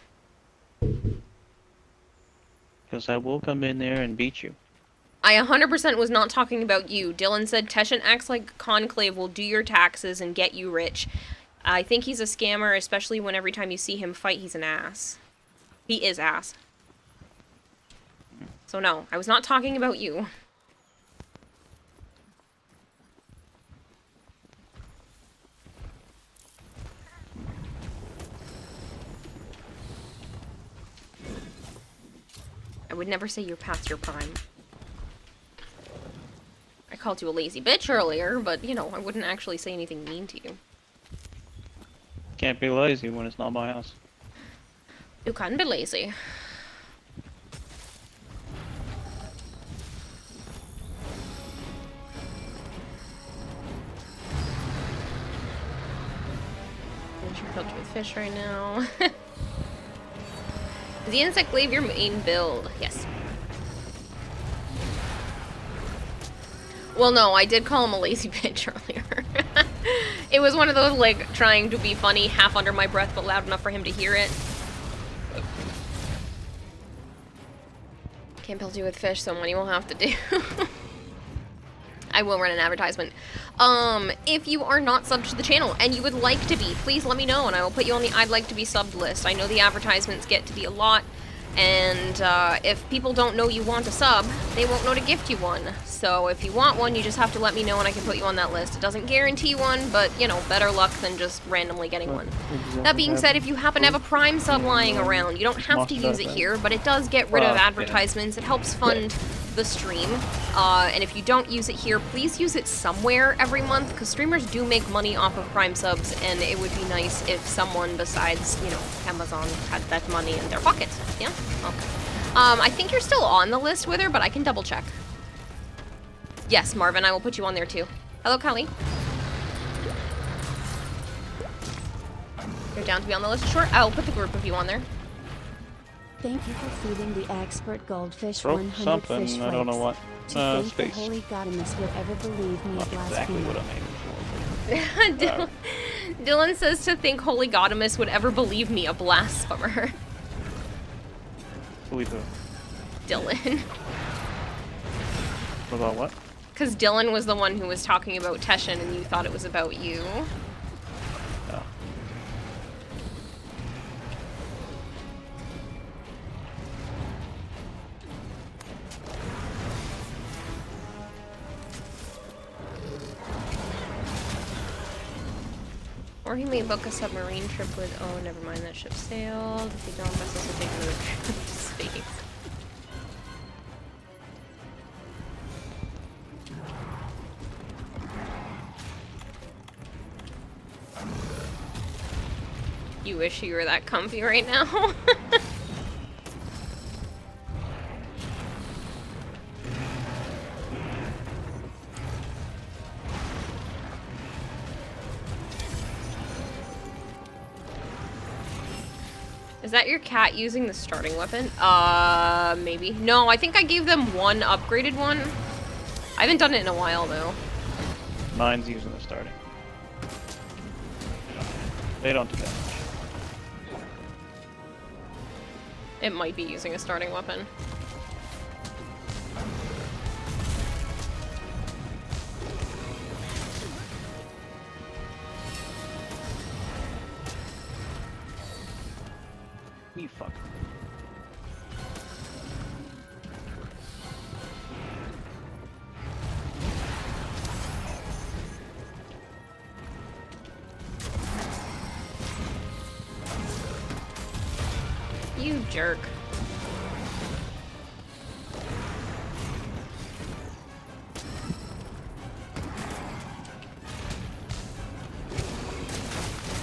Because I will come in there and beat you. I 100% was not talking about you. Dylan said Teshin acts like Conclave will do your taxes and get you rich. I think he's a scammer, especially when every time you see him fight, he's an ass. He is ass. So no, I was not talking about you. I would never say you're past your prime. I called you a lazy bitch earlier, but, you know, I wouldn't actually say anything mean to you. Can't be lazy when it's not my house. You can be lazy. You're cooked with fish right now. Is the insect glaive your main build? Yes. Well, no, I did call him a lazy bitch earlier. It was one of those, like, trying to be funny, half under my breath, but loud enough for him to hear it. Can't build you with fish, so money will have to do. I will run an advertisement. If you are not subbed to the channel and you would like to be, please let me know and I will put you on the I'd like to be subbed list. I know the advertisements get to be a lot, and if people don't know you want a sub, they won't know to gift you one. So if you want one, you just have to let me know and I can put you on that list. It doesn't guarantee one, but, you know, better luck than just randomly getting one. That being said, if you happen to have a Prime sub lying around, you don't have to use it here, but it does get rid of advertisements. It helps fund the stream. And if you don't use it here, please use it somewhere every month, because streamers do make money off of Prime subs, and it would be nice if someone besides, you know, Amazon had that money in their pockets. Yeah? Okay. I think you're still on the list, Wither, but I can double check. Yes, Marvin, I will put you on there too. Hello, Kelly. You're down to be on the list? Sure, I'll put the group of you on there. Thank you for feeding the expert goldfish Broke 100 something, fish I don't know flakes. what. To think Space. the holy goddess would ever believe me a Not exactly blasphemer. what I'm aiming for. Dylan says to think Holy Godimus would ever believe me a blasphemer. Believe who? Dylan. About what? Because Dylan was the one who was talking about Teshin and you thought it was about you. Oh. Or he may book a submarine trip with, oh, never mind, that ship sailed. If you don't, vessels will take another trip to space. You wish you were that comfy right now? Is that your cat using the starting weapon? Maybe. No, I think I gave them one upgraded one. I haven't done it in a while, though. Mine's using the starting. They don't do that much. It might be using a starting weapon. You fuck. You jerk.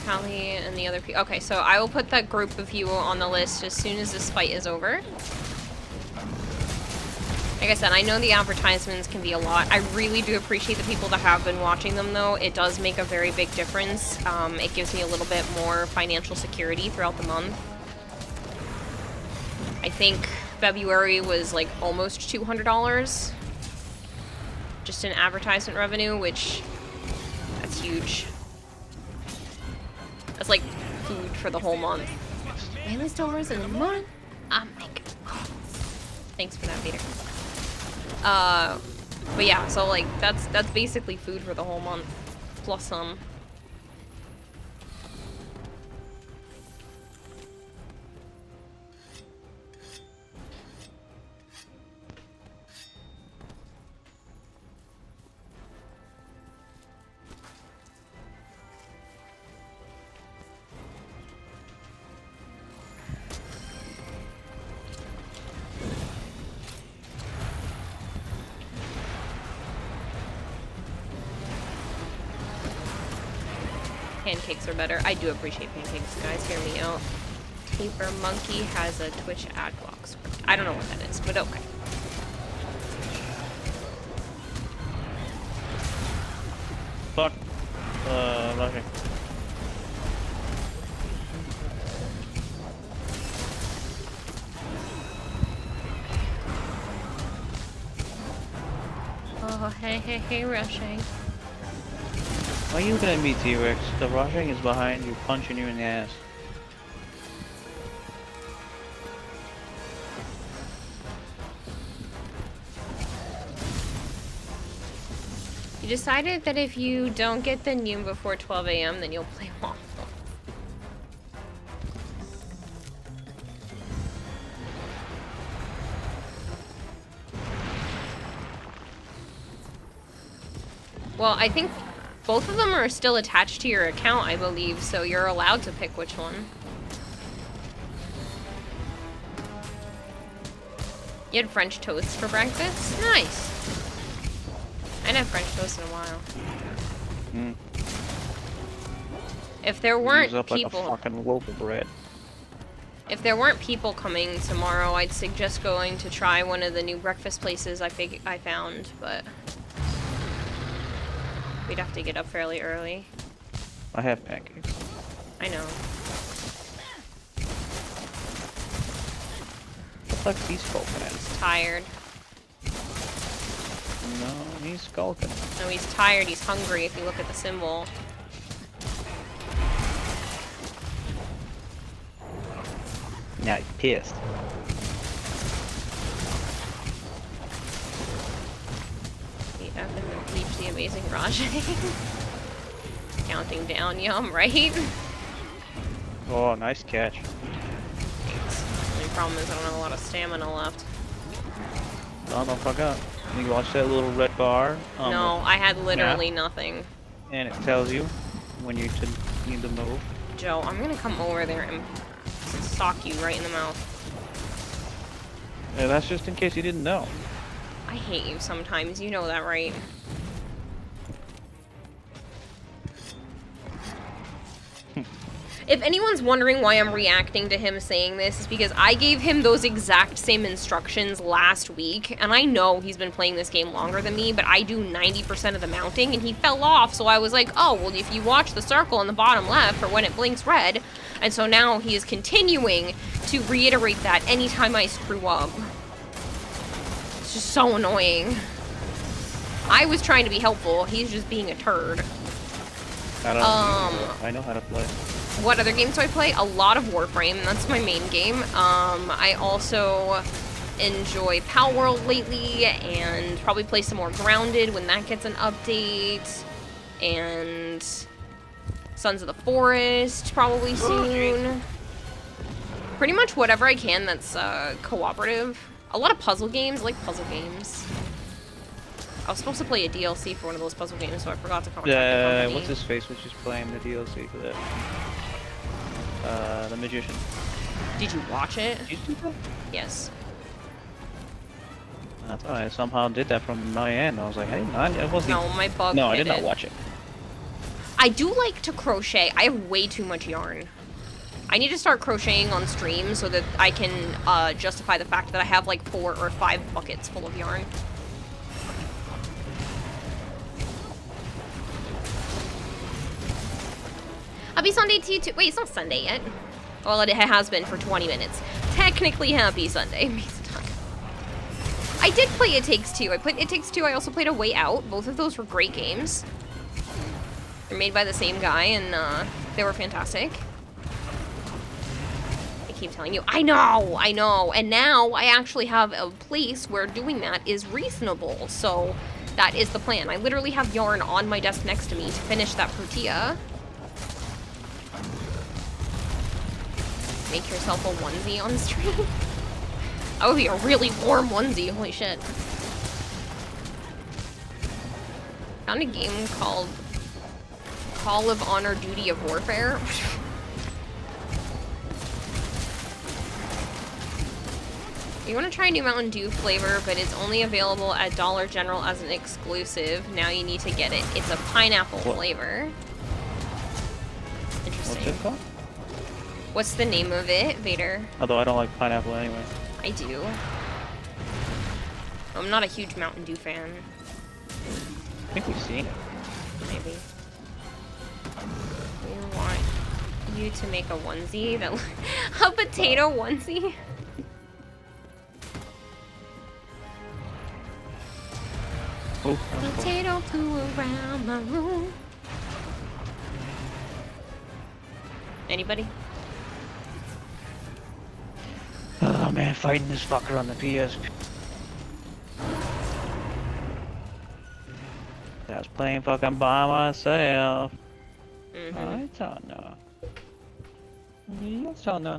Callie and the other people. Okay, so I will put that group of you on the list as soon as this fight is over. Like I said, I know the advertisements can be a lot. I really do appreciate the people that have been watching them, though. It does make a very big difference. It gives me a little bit more financial security throughout the month. I think February was like almost $200 just in advertisement revenue, which that's huge. That's like food for the whole month. Mainly stores in the month. I'm making calls. Thanks for that, Peter. But yeah, so like that's basically food for the whole month, plus some. Pancakes are better. I do appreciate pancakes, guys. Hear me out. Taper Monkey has a Twitch ad block script. I don't know what that is, but okay. Fuck. Okay. Oh, hey, rushing. Why are you looking at me, T-Rex? The rushing is behind you, punching you in the ass. You decided that if you don't get the Noom before 12 a.m., then you'll play Waffle. Well, I think both of them are still attached to your account, I believe, so you're allowed to pick which one. You had French toast for breakfast? Nice. I haven't had French toast in a while. Mm. If there weren't Use up like a people, fucking loaf of bread. if there weren't people coming tomorrow, I'd suggest going to try one of the new breakfast places I found, but we'd have to get up fairly early. I have pancakes. I know. What the fuck he's skulking at? He's tired. No, he's skulking. No, he's tired. He's hungry. If you look at the symbol. Now he's pissed. I've been to Bleach the Amazing Rajay. Counting down, yum, right? Oh, nice catch. Thanks. The only problem is I don't have a lot of stamina left. No, don't fuck up. You watch that little red bar. No, I had literally nothing. And it tells you when you need to move. Joe, I'm gonna come over there and sock you right in the mouth. Yeah, that's just in case you didn't know. I hate you sometimes, you know that, right? If anyone's wondering why I'm reacting to him saying this, it's because I gave him those exact same instructions last week, and I know he's been playing this game longer than me, but I do 90% of the mounting, and he fell off, so I was like, oh, well, if you watch the circle in the bottom left for when it blinks red, and so now he is continuing to reiterate that anytime I screw up. It's just so annoying. I was trying to be helpful, he's just being a turd. I know how to play. What other games do I play? A lot of Warframe. That's my main game. I also enjoy Pal World lately, and probably play some more Grounded when that gets an update. And Sons of the Forest probably soon. Pretty much whatever I can that's cooperative. A lot of puzzle games. I like puzzle games. I was supposed to play a DLC for one of those puzzle games, so I forgot to contact the company. What's his face was just playing the DLC for that. The Magician. Did you watch it? Did you do that? Yes. I thought I somehow did that from my end. I was like, hey, I wasn't. No, my bug No, I hit did not it. watch it. I do like to crochet. I have way too much yarn. I need to start crocheting on stream so that I can justify the fact that I have like 4 or 5 buckets full of yarn. Happy Sunday to you too. Wait, it's not Sunday yet. Well, it has been for 20 minutes. Technically, happy Sunday. I did play It Takes Two. I played It Takes Two. I also played A Way Out. Both of those were great games. They're made by the same guy, and they were fantastic. I keep telling you, I know. And now I actually have a place where doing that is reasonable. So that is the plan. I literally have yarn on my desk next to me to finish that Protea. Make yourself a onesie on stream. That would be a really warm onesie, holy shit. Found a game called Call of Honor Duty of Warfare. You want to try a new Mountain Dew flavor, but it's only available at Dollar General as an exclusive. Now you need to get it. It's a pineapple flavor. Interesting. What's it called? What's the name of it, Vader? Although I don't like pineapple anyway. I do. I'm not a huge Mountain Dew fan. I think we've seen it. Maybe. We want you to make a onesie that a potato onesie. Oh, that was cool. Potato flew around my room. Anybody? Oh man, fighting this fucker on the PS. That was playing fucking by myself. Mm-hmm. I don't know. You don't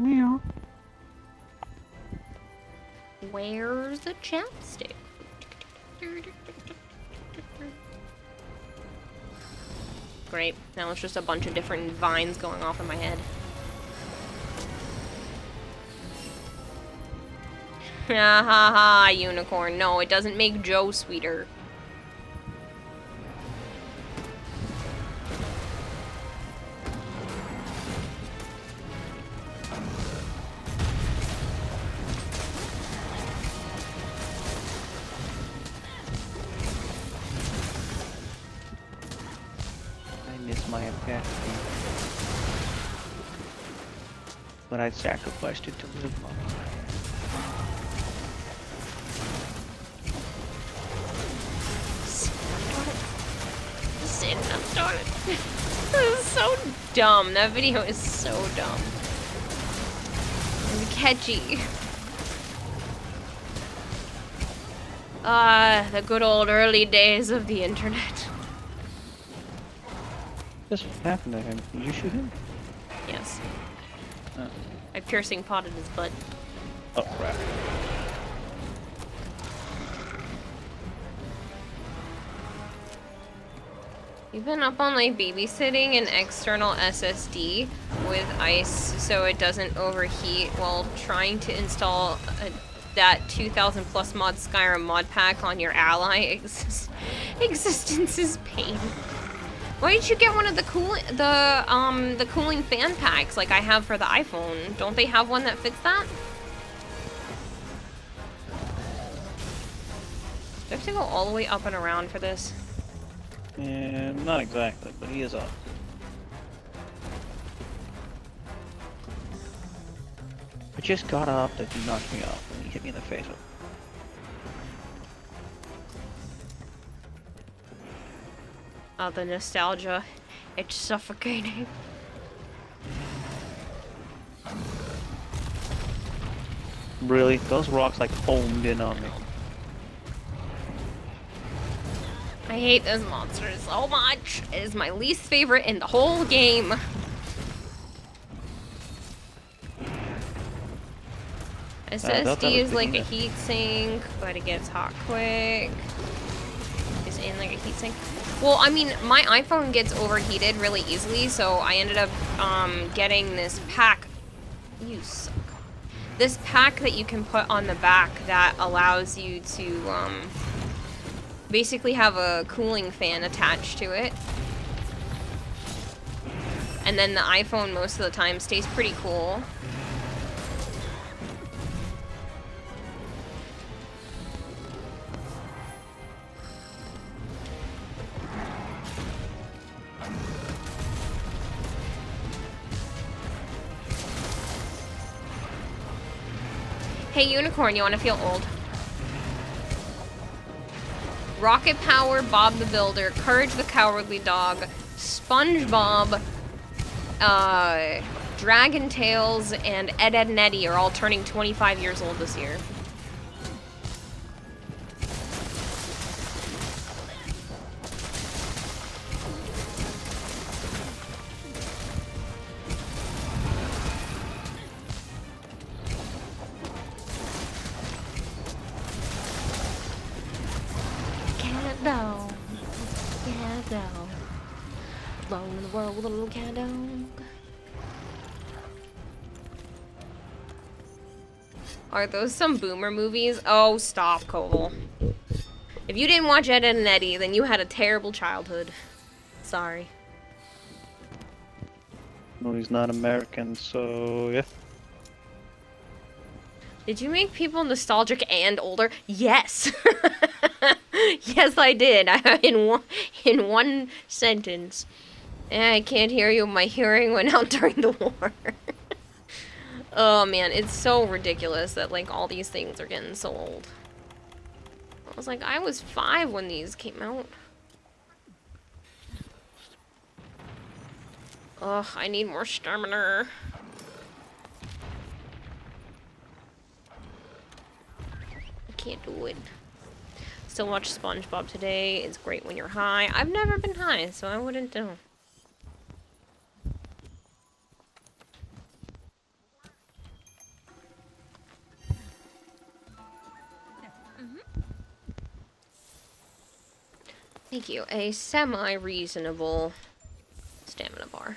know. Where's the chapstick? Great. Now it's just a bunch of different vines going off in my head. Ha ha ha, unicorn. No, it doesn't make Joe sweeter. I miss my attack. But I sacrificed it to live my life. This is so dumb. That video is so dumb. And catchy. Ah, the good old early days of the internet. What happened to him? Did you shoot him? Yes. Oh, I piercing potted his butt. oh crap. You've been up all night babysitting an external SSD with ice so it doesn't overheat while trying to install that 2000 plus mod Skyrim mod pack on your ally. Existence is pain. Why didn't you get one of the cooling fan packs like I have for the iPhone? Don't they have one that fits that? Do I have to go all the way up and around for this? Yeah, not exactly, but he is up. I just got up that you knocked me off when you hit me in the face. Oh, the nostalgia. It's suffocating. Really? Those rocks like foamed in on me. I hate those monsters so much. It is my least favorite in the whole game. SSD is like a heat sink, but it gets hot quick. It's in like a heat sink. Well, I mean, my iPhone gets overheated really easily, so I ended up getting this pack. You suck. This pack that you can put on the back that allows you to basically have a cooling fan attached to it. And then the iPhone most of the time stays pretty cool. Hey Unicorn, you wanna feel old? Rocket Power, Bob the Builder, Courage the Cowardly Dog, SpongeBob, Dragon Tales, and Ed, Ed and Eddie are all turning 25 years old this year. Alone in the world with a little cat dog. Are those some boomer movies? Oh, stop, Koval. If you didn't watch Ed, Ed and Eddie, then you had a terrible childhood. Sorry. No, he's not American, so yeah. Did you make people nostalgic and older? Yes. Yes, I did. In one sentence. I can't hear you. My hearing went out during the war. Oh man, it's so ridiculous that like all these things are getting so old. I was like, I was 5 when these came out. Ugh, I need more stamina. can't do it. Still watch SpongeBob today. It's great when you're high. I've never been high, so I wouldn't know. Thank you. A semi-reasonable stamina bar.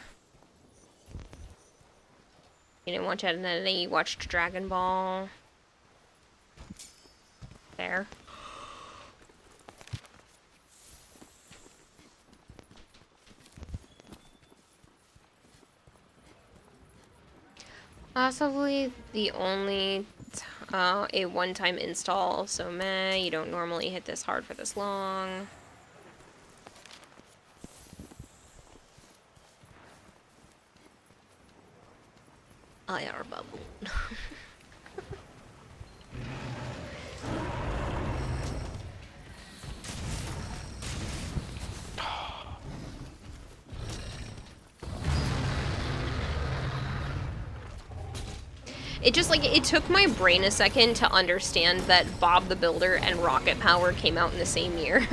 You didn't watch any? You watched Dragon Ball. There. Possibly the only a one-time install, so meh, you don't normally hit this hard for this long. IR bubble. It just, like, it took my brain a second to understand that Bob the Builder and Rocket Power came out in the same year.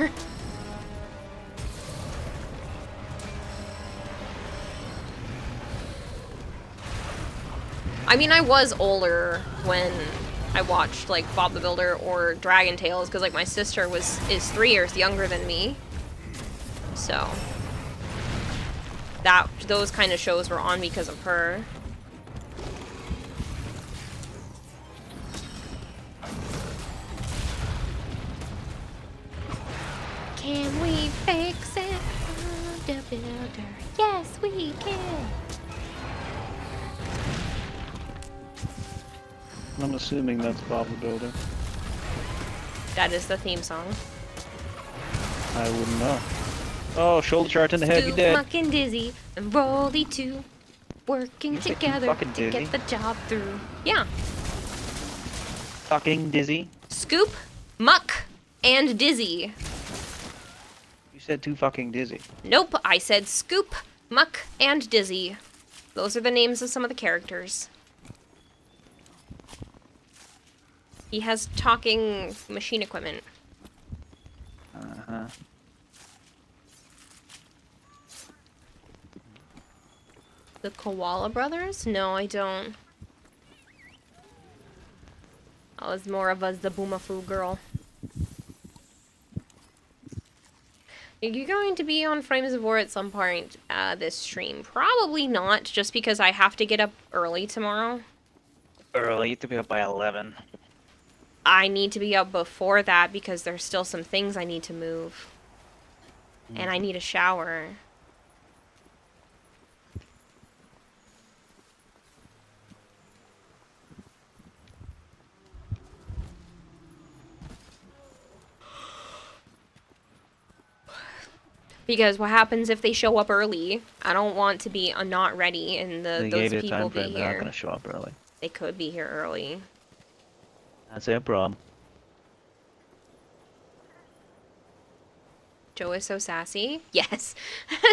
I mean, I was older when I watched, like, Bob the Builder or Dragon Tales, because, like, my sister is 3 years younger than me. So, those kind of shows were on because of her. Can we fix it? Bob the Builder. Yes, we can. I'm assuming that's Bob the Builder. That is the theme song. I wouldn't know. Oh, shoulder chart in the head, you Scoop, dead. Muck, and Dizzy, and Rolly too, working You said together fucking to Dizzy? get the job through. Yeah. Fucking Dizzy. Scoop, Muck, and Dizzy. You said too fucking dizzy. Nope, I said Scoop, Muck, and Dizzy. Those are the names of some of the characters. He has talking machine equipment. Uh-huh. The Koala Brothers? No, I don't. I was more of a Zaboomafoo girl. Are you going to be on Frames of War at some point this stream? Probably not, just because I have to get up early tomorrow. Early, you have to be up by 11. I need to be up before that because there's still some things I need to move. And I need a shower. Because what happens if they show up early? I don't want to be not ready and They those gave you a people time be frame, they're not here. gonna show up early. They could be here early. That's their problem. Joe is so sassy. Yes.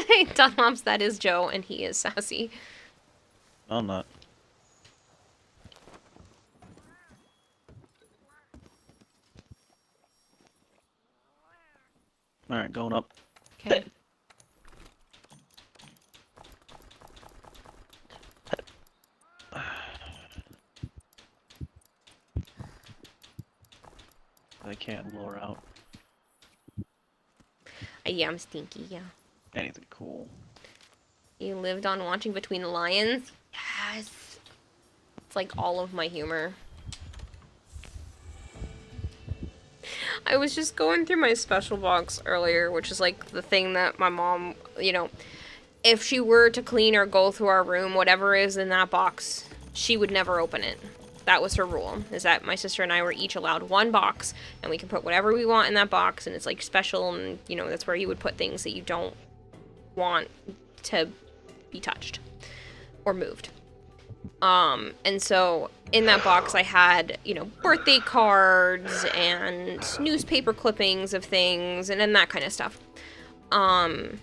Dunlops, that is Joe, and he is sassy. I'm not. Alright, going up. Okay. I can't lure out Yeah, I'm stinky, yeah. anything cool. You lived on watching Between the Lions? Yes. It's like all of my humor. I was just going through my special box earlier, which is like the thing that my mom, you know, if she were to clean or go through our room, whatever is in that box, she would never open it. That was her rule, is that my sister and I were each allowed one box, and we can put whatever we want in that box, and it's like special, and you know, that's where you would put things that you don't want to be touched or moved. And so in that box I had, you know, birthday cards and newspaper clippings of things and that kind of stuff. And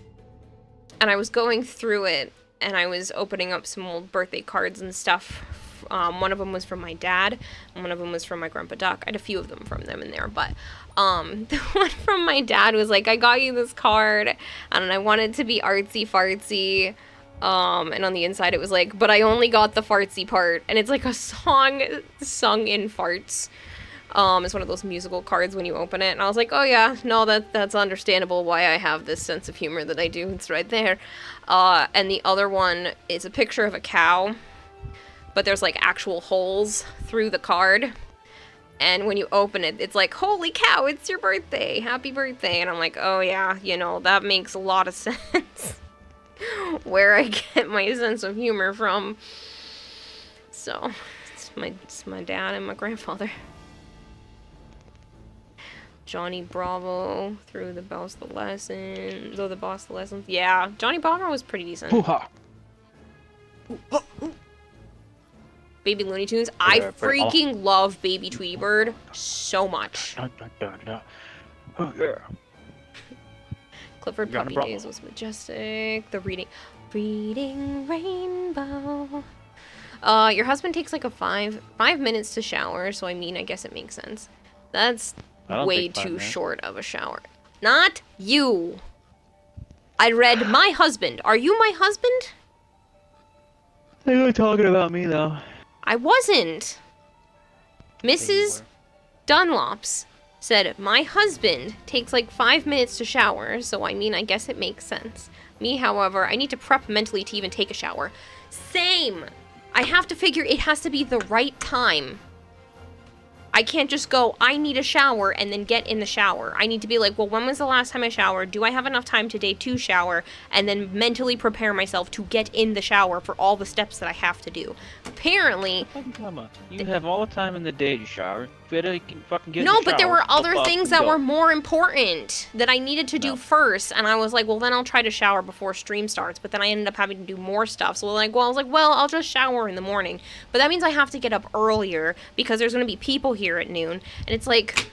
I was going through it and I was opening up some old birthday cards and stuff One of them was from my dad, and one of them was from my Grandpa Duck. I had a few of them from them in there, but the one from my dad was like, I got you this card, and I wanted to be artsy fartsy. And on the inside it was like, but I only got the fartsy part, and it's like a song sung in farts. It's one of those musical cards when you open it, and I was like, oh yeah, no, that's understandable why I have this sense of humor that I do. It's right there. And the other one is a picture of a cow, but there's like actual holes through the card. And when you open it, it's like, holy cow, it's your birthday. Happy birthday. And I'm like, oh yeah, you know, that makes a lot of sense. Where I get my sense of humor from. So, it's my dad and my grandfather. Johnny Bravo through the boss the lessons. Oh, the boss the lessons. Yeah, Johnny Bravo was pretty decent. Hoo-ha. Baby Looney Tunes. I freaking love Baby Tweety Bird so much. Oh, yeah. Clifford Puppy Days was majestic. The reading rainbow. Your husband takes like a 5 minutes to shower, so I mean, I guess it makes sense. That's way too short of a shower. Not you. I read my husband. Are you my husband? They were talking about me though. I wasn't. Mrs. Dunlops said, my husband takes like 5 minutes to shower, so I mean, I guess it makes sense. Me, however, I need to prep mentally to even take a shower. Same! I have to figure it has to be the right time. I can't just go, I need a shower, and then get in the shower. I need to be like, well, when was the last time I showered? Do I have enough time today to shower? And then mentally prepare myself to get in the shower for all the steps that I have to do. Apparently... You have all the time in the day to shower. You can fucking get in the No, shower. but there were other things that were more important that I needed to do first. And I was like, well, then I'll try to shower before stream starts. But then I ended up having to do more stuff. So I was like, well, I'll just shower in the morning. But that means I have to get up earlier because there's going to be people here at noon. And it's like,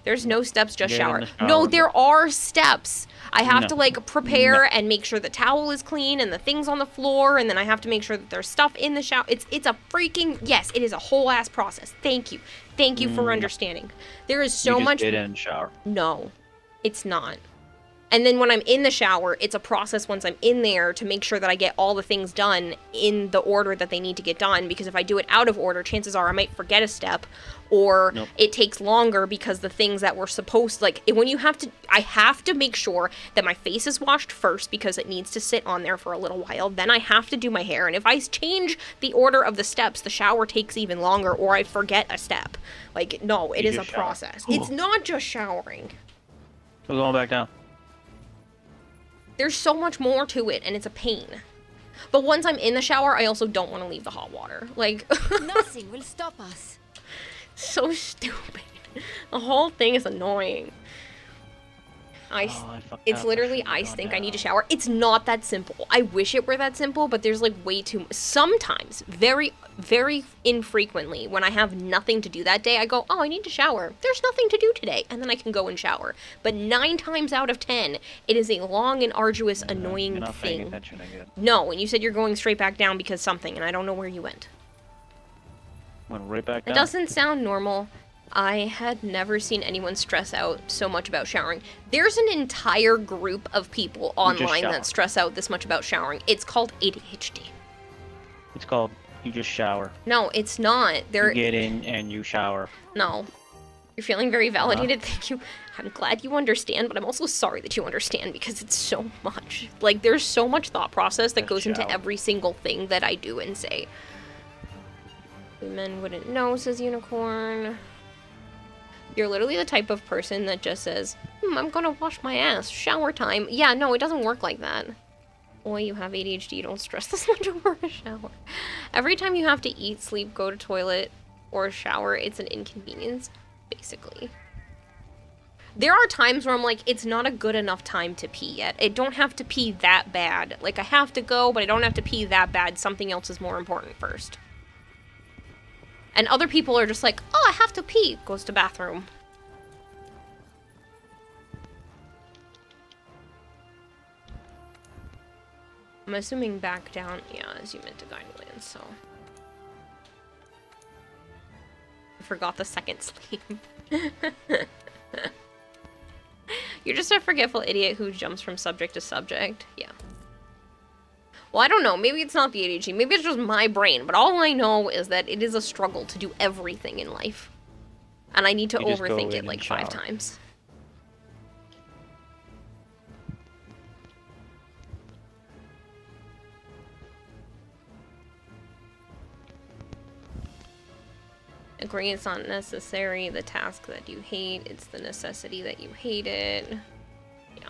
there's no steps, just shower. No, there are steps. I have to like prepare and make sure the towel is clean and the things on the floor, and then I have to make sure that there's stuff in the shower. It's a freaking, yes, it is a whole ass process. Thank you for understanding. There is so much. Get in the shower. No, it's not. And then when I'm in the shower, it's a process once I'm in there to make sure that I get all the things done in the order that they need to get done. Because if I do it out of order, chances are I might forget a step, or it takes longer because the things that were supposed, like when you have to, I have to make sure that my face is washed first because it needs to sit on there for a little while. Then I have to do my hair. And if I change the order of the steps, the shower takes even longer, or I forget a step. Like, no, it is a process. It's not just showering. We're going back down. There's so much more to it, and it's a pain. But once I'm in the shower, I also don't want to leave the hot water. Like, nothing will stop us. So stupid. The whole thing is annoying. It's literally, I think I need to shower. It's not that simple. I wish it were that simple, but there's like way too, sometimes, very, very infrequently, when I have nothing to do that day, I go, oh, I need to shower. There's nothing to do today. And then I can go and shower. But 9 times out of 10, it is a long and arduous, annoying not thing. Paying attention, I guess. No, and you said you're going straight back down because something, and I don't know where you went. Went right back down. It doesn't sound normal. I had never seen anyone stress out so much about showering. There's an entire group of people online that stress out this much about showering. It's called ADHD. It's called you just shower. No, it's not. You get in and you shower. No. You're feeling very validated. Thank you. I'm glad you understand, but I'm also sorry that you understand because it's so much. Like, there's so much thought process that goes into every single thing that I do and say. Men wouldn't know, says Unicorn. You're literally the type of person that just says, I'm gonna wash my ass. Shower time. Yeah, no, it doesn't work like that. Boy, you have ADHD. Don't stress this much over a shower. Every time you have to eat, sleep, go to toilet, or shower, it's an inconvenience, basically. There are times where I'm like, it's not a good enough time to pee yet. I don't have to pee that bad. Like, I have to go, but I don't have to pee that bad. Something else is more important first. And other people are just like, oh, I have to pee. Goes to bathroom. I'm assuming back down. Yeah, as you meant to Guidelands, so. forgot the second sleep. You're just a forgetful idiot who jumps from subject to subject. Yeah. Well, I don't know. Maybe it's not the ADHD. Maybe it's just my brain. But all I know is that it is a struggle to do everything in life. And I need to You just go overthink in it like and 5 shower. times. Agree it's not necessary, the task that you hate, it's the necessity that you hate it. Yeah.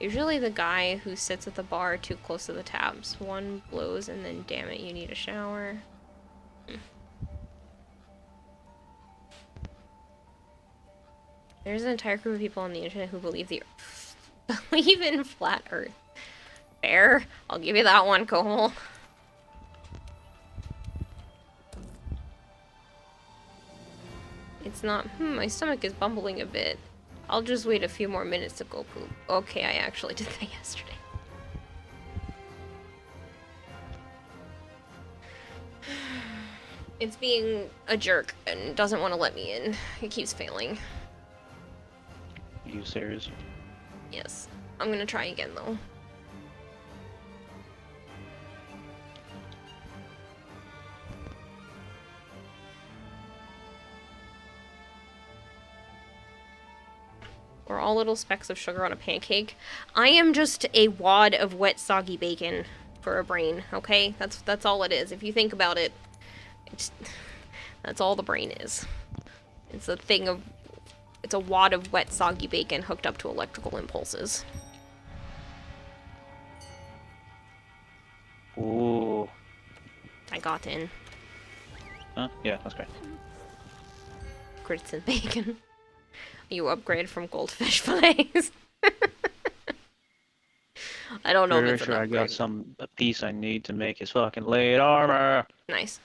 Usually the guy who sits at the bar too close to the taps. One blows and then damn it, you need a shower. There's an entire group of people on the internet who believe believe in flat earth. Fair. I'll give you that one, Cole. It's not, my stomach is bumbling a bit. I'll just wait a few more minutes to go poop. Okay, I actually did that yesterday. It's being a jerk and doesn't want to let me in. It keeps failing. You serious? Yes. I'm gonna try again though. We're all little specks of sugar on a pancake. I am just a wad of wet, soggy bacon for a brain, okay? That's all it is. If you think about it, that's all the brain is. It's a wad of wet, soggy bacon hooked up to electrical impulses. Ooh. I got in. Huh? Yeah, that's great. Grits and bacon. You upgrade from goldfish fillets. I don't know if Pretty it's an sure I got upgrade. a piece I need to make his fucking late armor. Nice.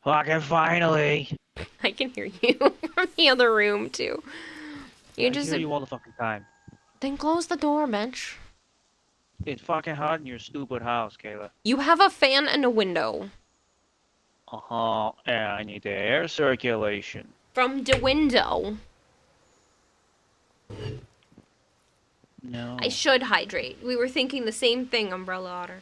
Fucking finally! I can hear you from the other room too. You I just hear you all the fucking time. then close the door, Mitch. It's fucking hot in your stupid house, Kayla. You have a fan and a window. Uh-huh. Yeah, I need the air circulation. From the window. No. I should hydrate. We were thinking the same thing, Umbrella Otter.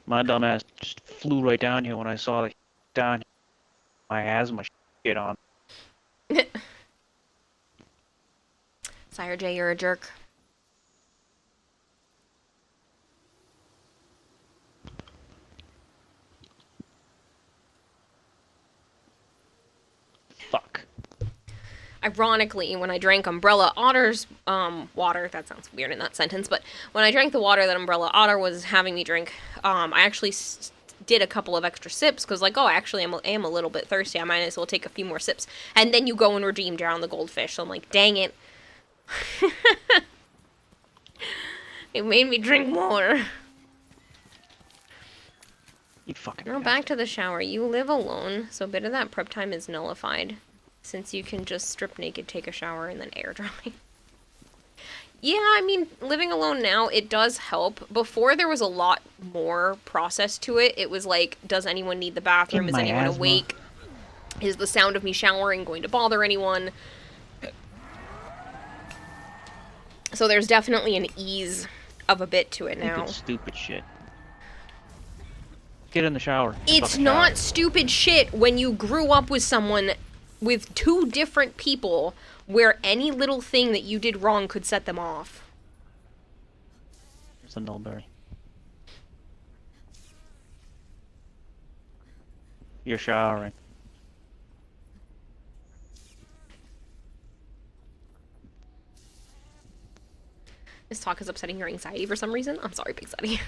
My dumbass just flew right down here when I saw the down my asthma shit on. Sire J, you're a jerk. Fuck. Ironically, when I drank Umbrella Otter's water, that sounds weird in that sentence, but when I drank the water that Umbrella Otter was having me drink, I actually did a couple of extra sips, because like, oh, actually I am a little bit thirsty, I might as well take a few more sips. And then you go and redeem down the goldfish, so I'm like, dang it. It made me drink more. You fucking Now back to the shower. You live alone, so a bit of that prep time is nullified, since you can just strip naked, take a shower, and then air dry. Yeah, I mean, living alone now, it does help. Before, there was a lot more process to it. It was like, does anyone need the bathroom? Give Is my anyone asthma. awake? Is the sound of me showering going to bother anyone? So there's definitely an ease of a bit to it now. Stupid shit. Get in the shower. It's Fucking not shower. stupid shit when you grew up with someone, with two different people, where any little thing that you did wrong could set them off. There's a nullberry. You're showering. This talk is upsetting your anxiety for some reason. I'm sorry, Big Sunny.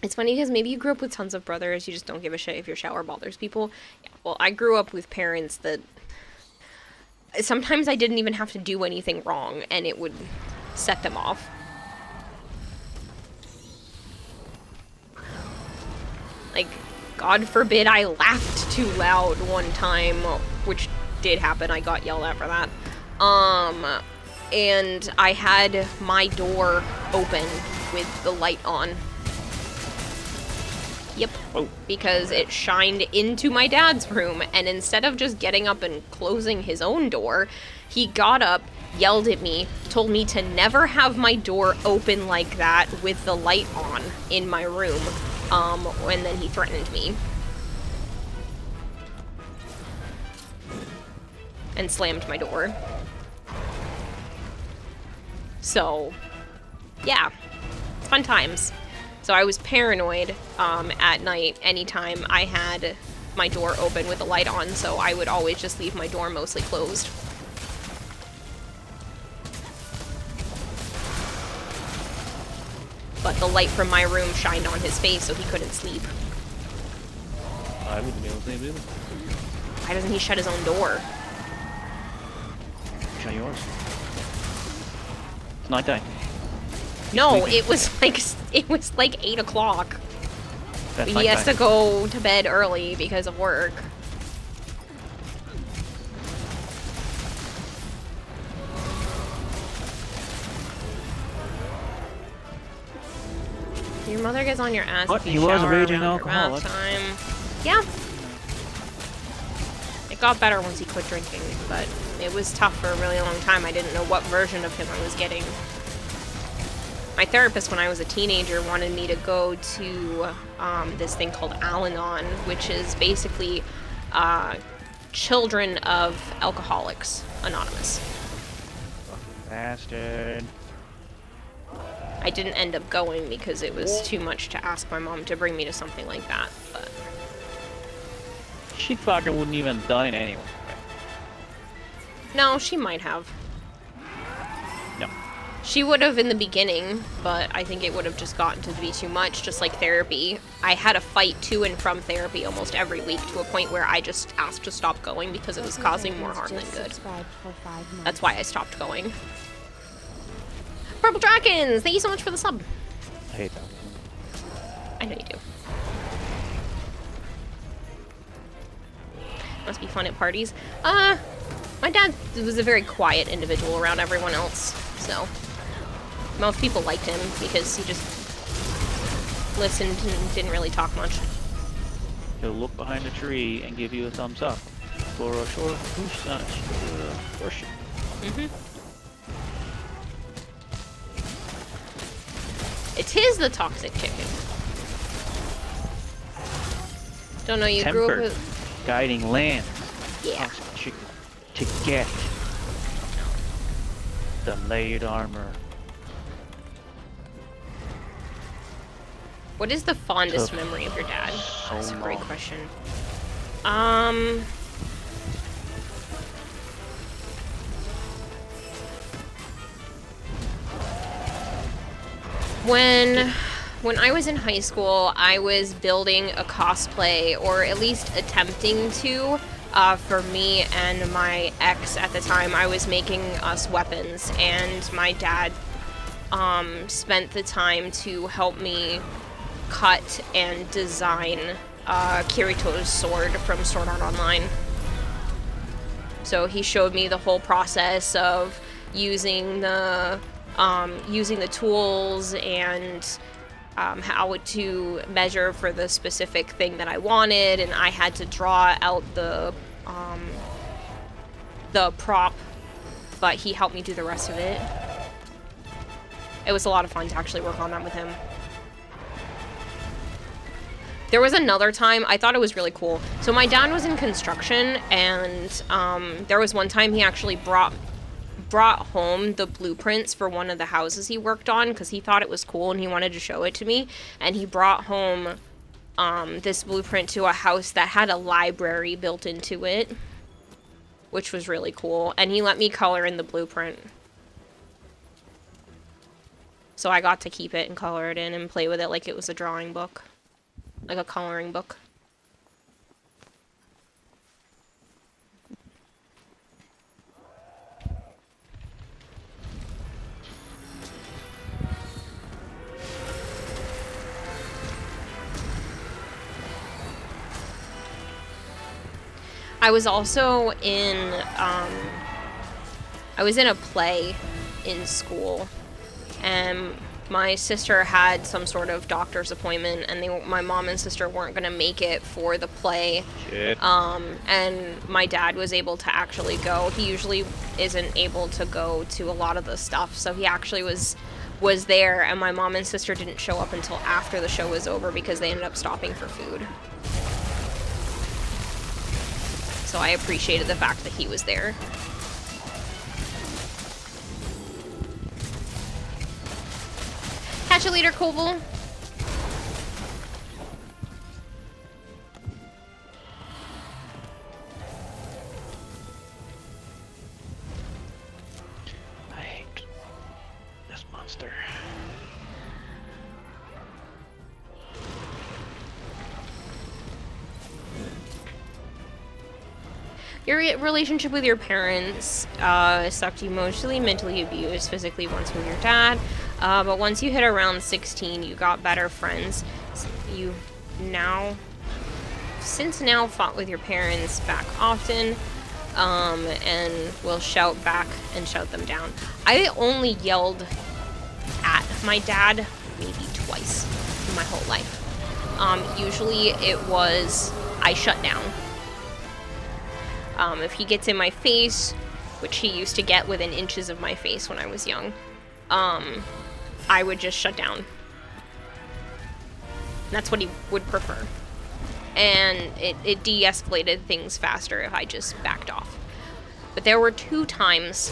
It's funny because maybe you grew up with tons of brothers, you just don't give a shit if your shower bothers people. Yeah, well, I grew up with parents that sometimes I didn't even have to do anything wrong and it would set them off. Like, God forbid I laughed too loud one time which did happen. I got yelled at for that. And I had my door open with the light on. Yep. Oh. Because it shined into my dad's room, and instead of just getting up and closing his own door, he got up, yelled at me, told me to never have my door open like that with the light on in my room, and then he threatened me. And slammed my door. So, yeah, fun times. So I was paranoid at night anytime I had my door open with the light on, so I would always just leave my door mostly closed. But the light from my room shined on his face, so he couldn't sleep. I wouldn't be able to sleep either. Why doesn't he shut his own door? Shut yours. It's nighttime. No, sleeping. it was like 8 o'clock. That's He has to nighttime. go to bed early because of work. Your mother gets on your ass. What? if you He was a shower raging around your bath alcoholic. time. Yeah. It got better once he quit drinking, but it was tough for a really long time. I didn't know what version of him I was getting. My therapist, when I was a teenager, wanted me to go to this thing called Al-Anon, which is basically Children of Alcoholics Anonymous. Bastard. I didn't end up going because it was too much to ask my mom to bring me to something like that, but... She fucking wouldn't even have done it anyway. No, she might have. No. She would have in the beginning, but I think it would have just gotten to be too much, just like therapy. I had a fight to and from therapy almost every week to a point where I just asked to stop going because it was causing more harm than good. That's why I stopped going. Purple Dragons! Thank you so much for the sub. I hate that. I know you do. Must be fun at parties. My dad was a very quiet individual around everyone else, so most people liked him because he just listened and didn't really talk much. He'll look behind a tree and give you a thumbs up. For a short push, worship. It is the toxic chicken. Don't know you grew up Tempered, with... guiding land. Yeah. Toxic chicken. To get the layered armor. What is the fondest Took memory of your dad? so That's a great long. question. When I was in high school, I was building a cosplay, or at least attempting to, for me and my ex at the time. I was making us weapons, and my dad spent the time to help me cut and design Kirito's sword from Sword Art Online. So he showed me the whole process of using the tools and how to measure for the specific thing that I wanted, and I had to draw out the prop, but he helped me do the rest of it. It was a lot of fun to actually work on that with him. There was another time, I thought it was really cool. So my dad was in construction, and there was one time he actually brought home the blueprints for one of the houses he worked on because he thought it was cool and he wanted to show it to me. And he brought home this blueprint to a house that had a library built into it, which was really cool. And he let me color in the blueprint. So I got to keep it and color it in and play with it like it was a drawing book. Like a coloring book. I was also in, I was in a play in school, and my sister had some sort of doctor's appointment, and my mom and sister weren't gonna make it for the play. Shit. And my dad was able to actually go. He usually isn't able to go to a lot of the stuff, so he actually was there, and my mom and sister didn't show up until after the show was over because they ended up stopping for food. So I appreciated the fact that he was there. Catch you later, Koval. I hate this monster. Your relationship with your parents sucked. You emotionally, mentally abused, physically once with your dad. But once you hit around 16, you got better friends. You since now fought with your parents back often, and will shout back and shout them down. I only yelled at my dad maybe twice in my whole life. Usually it was I shut down. If he gets in my face, which he used to get within inches of my face when I was young, I would just shut down. That's what he would prefer. And it de-escalated things faster if I just backed off. But there were 2 times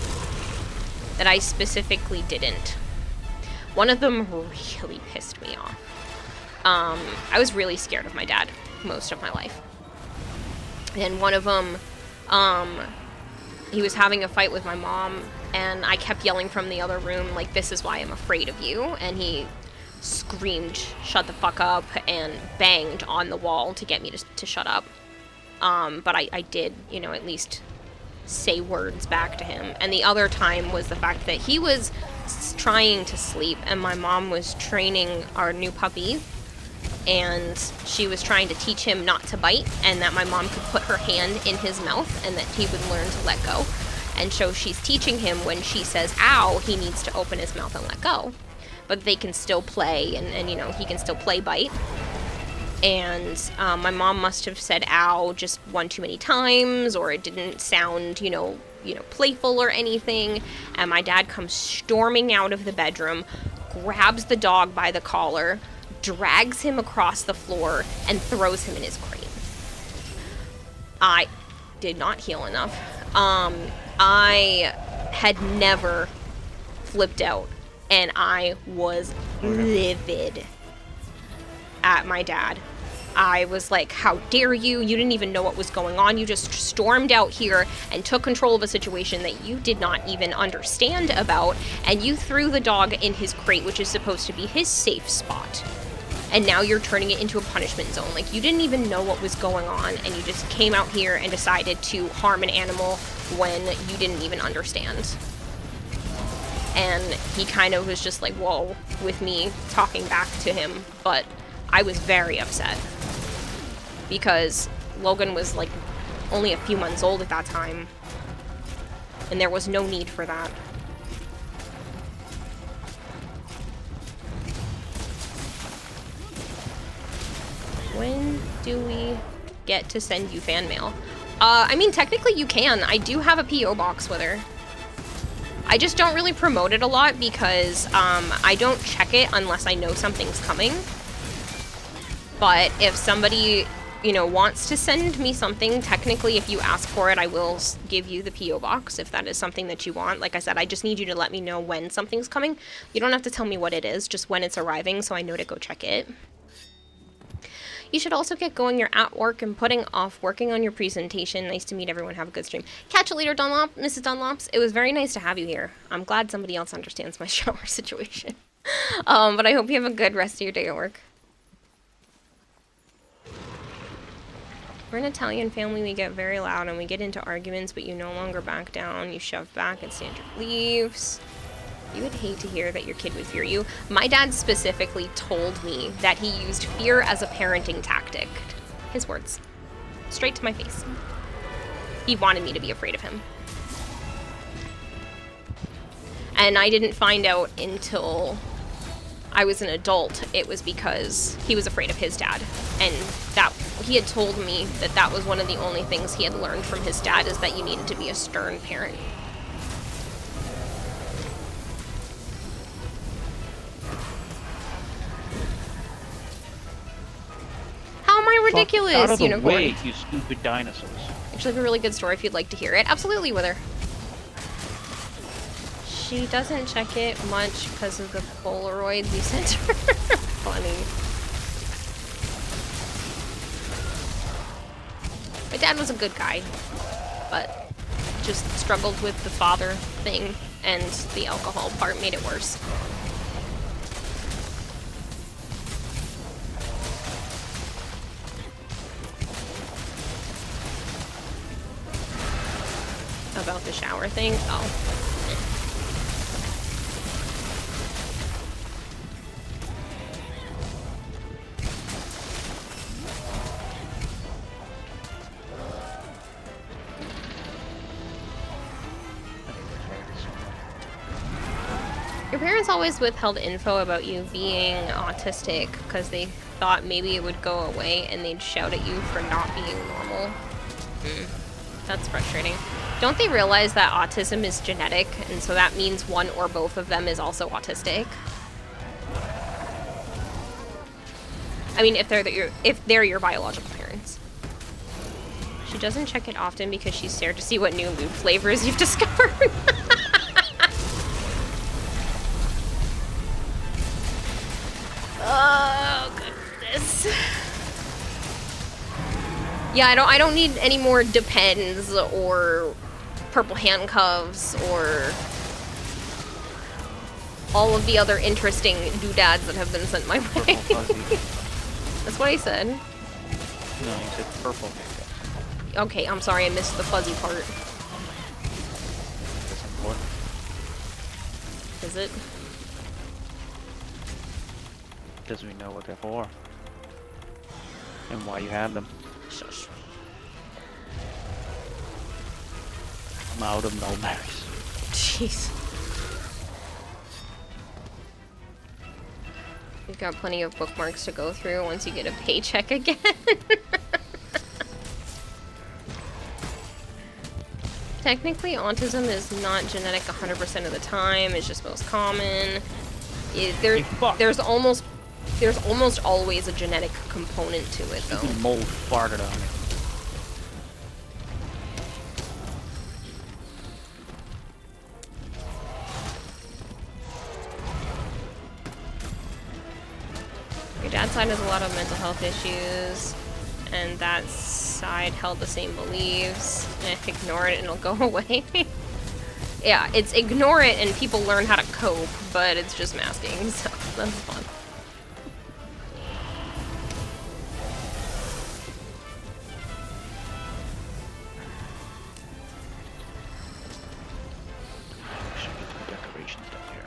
that I specifically didn't. One of them really pissed me off. I was really scared of my dad most of my life. And one of them, he was having a fight with my mom, and I kept yelling from the other room, like, "This is why I'm afraid of you." And he screamed, "Shut the fuck up," and banged on the wall to get me to shut up. But I did, at least say words back to him. And the other time was the fact that he was trying to sleep, and my mom was training our new puppy, and she was trying to teach him not to bite, and that my mom could put her hand in his mouth and that he would learn to let go. And so she's teaching him when she says ow, he needs to open his mouth and let go. But they can still play, and he can still play bite. And my mom must have said ow just one too many times, or it didn't sound, playful or anything. And my dad comes storming out of the bedroom, grabs the dog by the collar, drags him across the floor, and throws him in his crate. I did not heal enough. I had never flipped out, and I was livid at my dad. I was like, "How dare you? You didn't even know what was going on. You just stormed out here and took control of a situation that you did not even understand about, and you threw the dog in his crate, which is supposed to be his safe spot. And now you're turning it into a punishment zone. Like, you didn't even know what was going on, and you just came out here and decided to harm an animal when you didn't even understand." And he kind of was just like, whoa, with me talking back to him. But I was very upset because Logan was like only a few months old at that time, and there was no need for that. When do we get to send you fan mail? I mean, technically you can. I do have a P.O. box with her. I just don't really promote it a lot because I don't check it unless I know something's coming. But if somebody, wants to send me something, technically if you ask for it, I will give you the P.O. box if that is something that you want. Like I said, I just need you to let me know when something's coming. You don't have to tell me what it is, just when it's arriving so I know to go check it. You should also get going. You're at work and putting off working on your presentation. Nice to meet everyone. Have a good stream. Catch you later, Dunlop. Mrs. Dunlops. It was very nice to have you here. I'm glad somebody else understands my shower situation. But I hope you have a good rest of your day at work. We're an Italian family. We get very loud and we get into arguments, but you no longer back down. You shove back and stand your beliefs. You would hate to hear that your kid would fear you. My dad specifically told me that he used fear as a parenting tactic. His words. Straight to my face. He wanted me to be afraid of him. And I didn't find out until I was an adult it was because he was afraid of his dad. And that he had told me that that was one of the only things he had learned from his dad, is that you needed to be a stern parent. How am I ridiculous, Out of the unicorn? way, you stupid dinosaurs. Actually, a really good story if you'd like to hear it. Absolutely, Wither. She doesn't check it much because of the Polaroids you sent her. Funny. My dad was a good guy, but just struggled with the father thing, and the alcohol part made it worse. About the shower thing? Oh. Your parents always withheld info about you being autistic because they thought maybe it would go away and they'd shout at you for not being normal. That's frustrating. Don't they realize that autism is genetic, and so that means one or both of them is also autistic? I mean, if they're your biological parents. She doesn't check it often because she's scared to see what new lube flavors you've discovered. Oh goodness. Yeah, I don't need any more Depends or purple handcuffs or all of the other interesting doodads that have been sent my way. That's what I said. No, you said purple handcuffs. Okay, I'm sorry, I missed the fuzzy part. That's important. Is it? Because we know what they're for. And why you have them. Shush. I'm out of mulberries. Jeez. You've got plenty of bookmarks to go through once you get a paycheck again. Technically, autism is not genetic 100% of the time. It's just most common. There's almost always a genetic component to it, though. Mold farted on it. Your dad's side has a lot of mental health issues, and that side held the same beliefs. Ignore it and it'll go away. Yeah, it's ignore it and people learn how to cope, but it's just masking, so that's fun. Should get the decorations down here.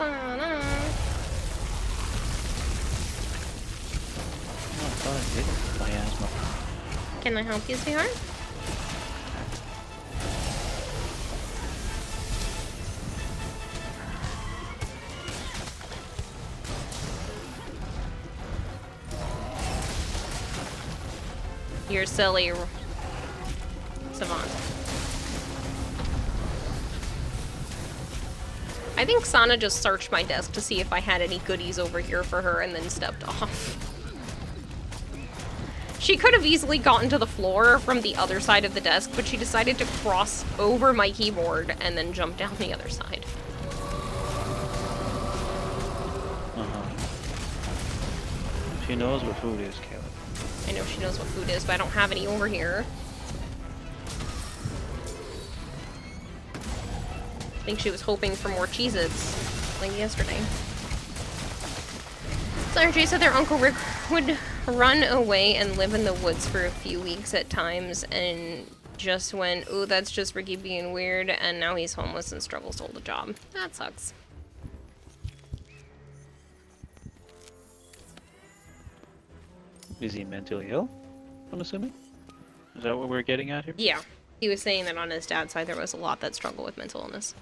Oh, I thought I did it with my asthma. Can I help you, sweetheart? You're silly, Savant. I think Sana just searched my desk to see if I had any goodies over here for her and then stepped off. She could have easily gotten to the floor from the other side of the desk, but she decided to cross over my keyboard and then jump down the other side. She knows what food is, Caleb. I know she knows what food is, but I don't have any over here. I think she was hoping for more Cheez-Its, like yesterday. So RJ said their Uncle Rick would run away and live in the woods for a few weeks at times, and just went, ooh, that's just Ricky being weird, and now he's homeless and struggles to hold a job. That sucks. Is he mentally ill? I'm assuming? Is that what we're getting at here? Yeah. He was saying that on his dad's side there was a lot that struggle with mental illness.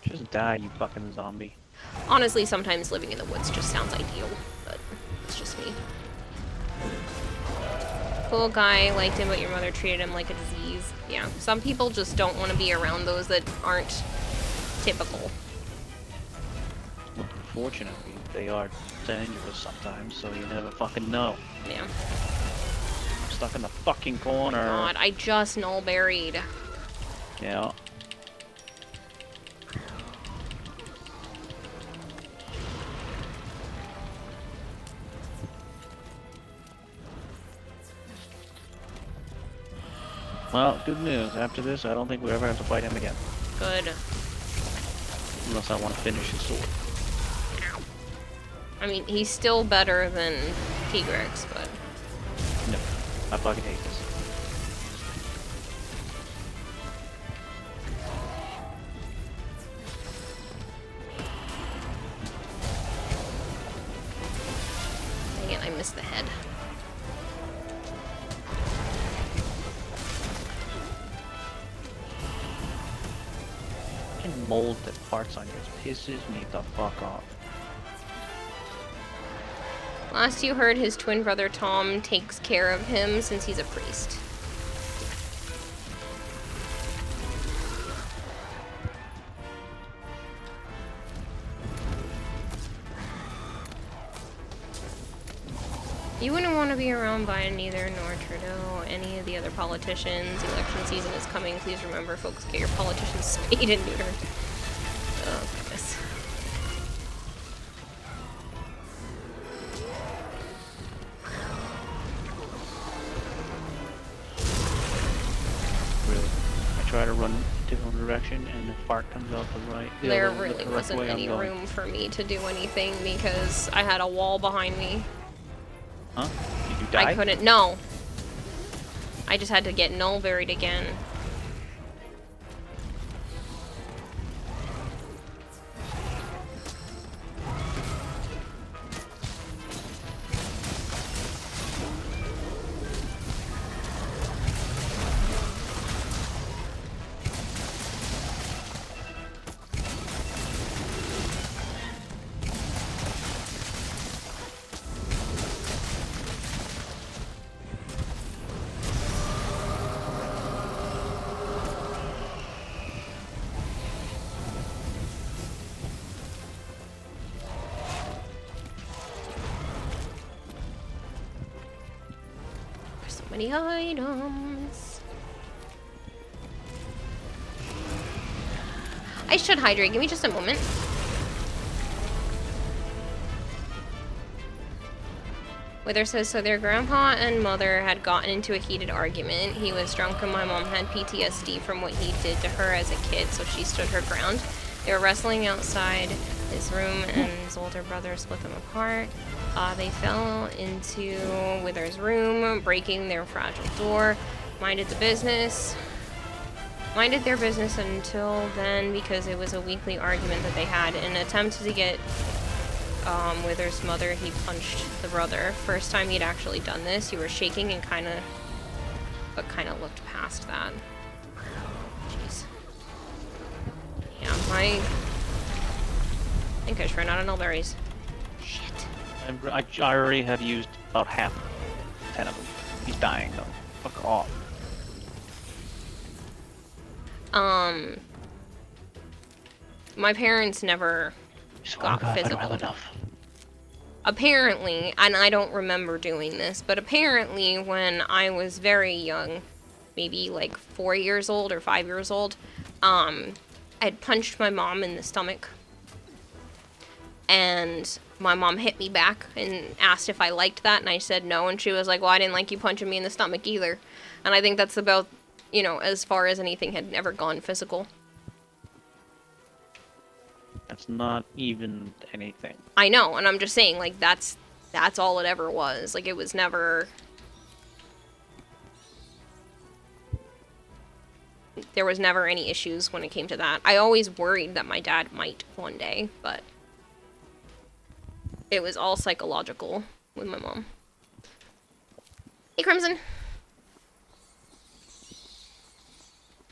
Just die, you fucking zombie. Honestly, sometimes living in the woods just sounds ideal, but it's just me. Cool guy, liked him, but your mother treated him like a disease. Yeah, some people just don't want to be around those that aren't typical. Unfortunately, they are dangerous sometimes, so you never fucking know. Yeah. I'm stuck in the fucking corner. God, I just null buried. Yeah. Well, good news. After this, I don't think we ever have to fight him again. Good. Unless I want to finish his sword. I mean, he's still better than Tigrex, but... No. I fucking hate this. Dang it, I missed the head. Fucking mold that farts on you pisses me the fuck off. Last you heard, his twin brother Tom takes care of him since he's a priest. You wouldn't want to be around Biden either, nor Trudeau, any of the other politicians. Election season is coming. Please remember, folks, get your politicians spayed and neutered. Oh, goodness. Really. I try to run a different direction and the fart comes out the right. There the really correct wasn't way I'm any going. room for me to do anything because I had a wall behind me. Huh? Did you die? I couldn't. No. I just had to get null buried again. Many items. I should hydrate. Give me just a moment. Wither says, so their grandpa and mother had gotten into a heated argument. He was drunk and my mom had PTSD from what he did to her as a kid, so she stood her ground. They were wrestling outside his room and his older brother split them apart. They fell into Wither's room, breaking their fragile door. Minded their business until then because it was a weekly argument that they had. In an attempt to get Wither's mother, he punched the brother. First time he'd actually done this, you were shaking and kind of looked past that. Jeez. Yeah, I think I just ran out of nullberries. Shit. I already have used about half 10 of them. He's dying though. Fuck off. My parents never got physical. Apparently, and I don't remember doing this, but apparently when I was very young, maybe like 4 years old or 5 years old, I'd punched my mom in the stomach. And my mom hit me back and asked if I liked that, and I said no, and she was like, well, I didn't like you punching me in the stomach either. And I think that's about, you know, as far as anything had ever gone physical. That's not even anything. I know, and I'm just saying, like, that's all it ever was. Like, it was never... There was never any issues when it came to that. I always worried that my dad might one day, but... It was all psychological with my mom. Hey, Crimson!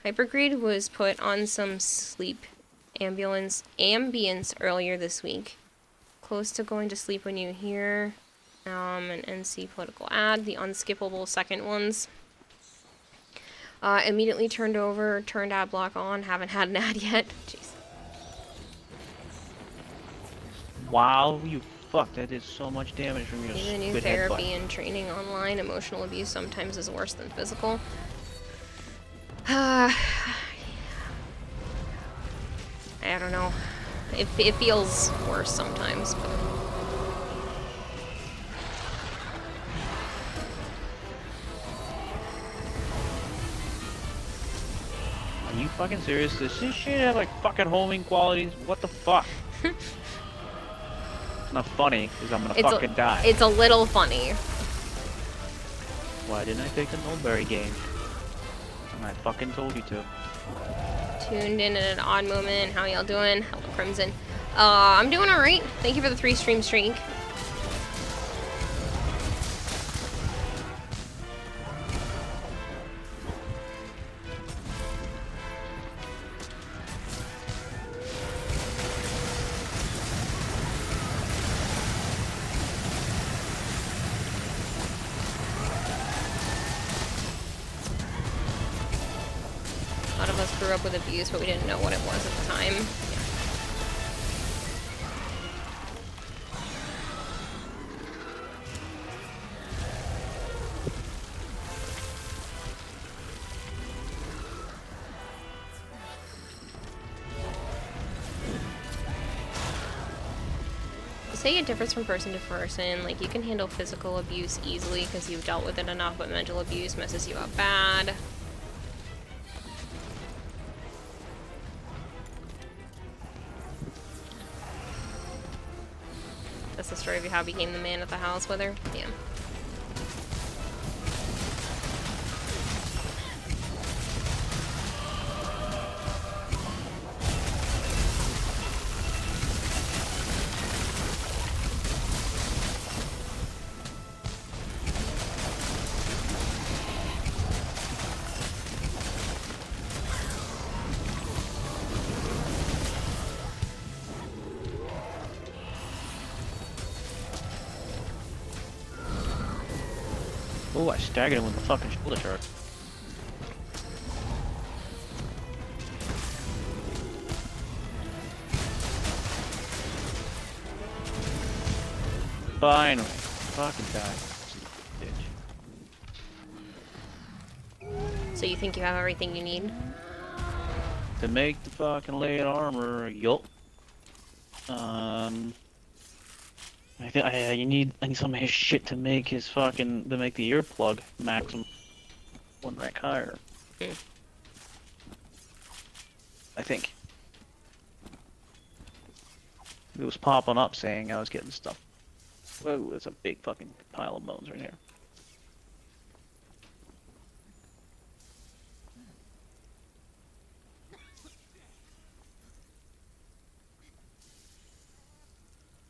Hypergreed was put on some sleep ambience earlier this week. Close to going to sleep when you hear an NC political ad, the unskippable second ones. Immediately turned ad block on, haven't had an ad yet. Jeez. Wow, you fuck, that did so much damage from your Even new stupid therapy headbutt. and training online, emotional abuse sometimes is worse than physical. I don't know. It feels worse sometimes, but... Are you fucking serious? Does this shit have like fucking homing qualities? What the fuck? It's not funny, because I'm gonna fucking die. It's a little funny. Why didn't I take the Nullberry game? I fucking told you to. Tuned in at an odd moment. How y'all doing? Hello, Crimson. I'm doing alright. Thank you for the 3-stream streak. A lot of us grew up with abuse, but we didn't know what it was at the time. Say it differs from person to person. Like, you can handle physical abuse easily because you've dealt with it enough, but mental abuse messes you up bad. That's the story of how I became the man at the house with her. Yeah. Oh, I staggered him with the fucking shoulder charge. Finally. Fucking die. Bitch. So you think you have everything you need? To make the fucking lead armor, yup. I think I need some of his shit to make his fucking to make the earplug maximum one rank higher. I think it was popping up saying I was getting stuff. Whoa, there's a big fucking pile of bones right here.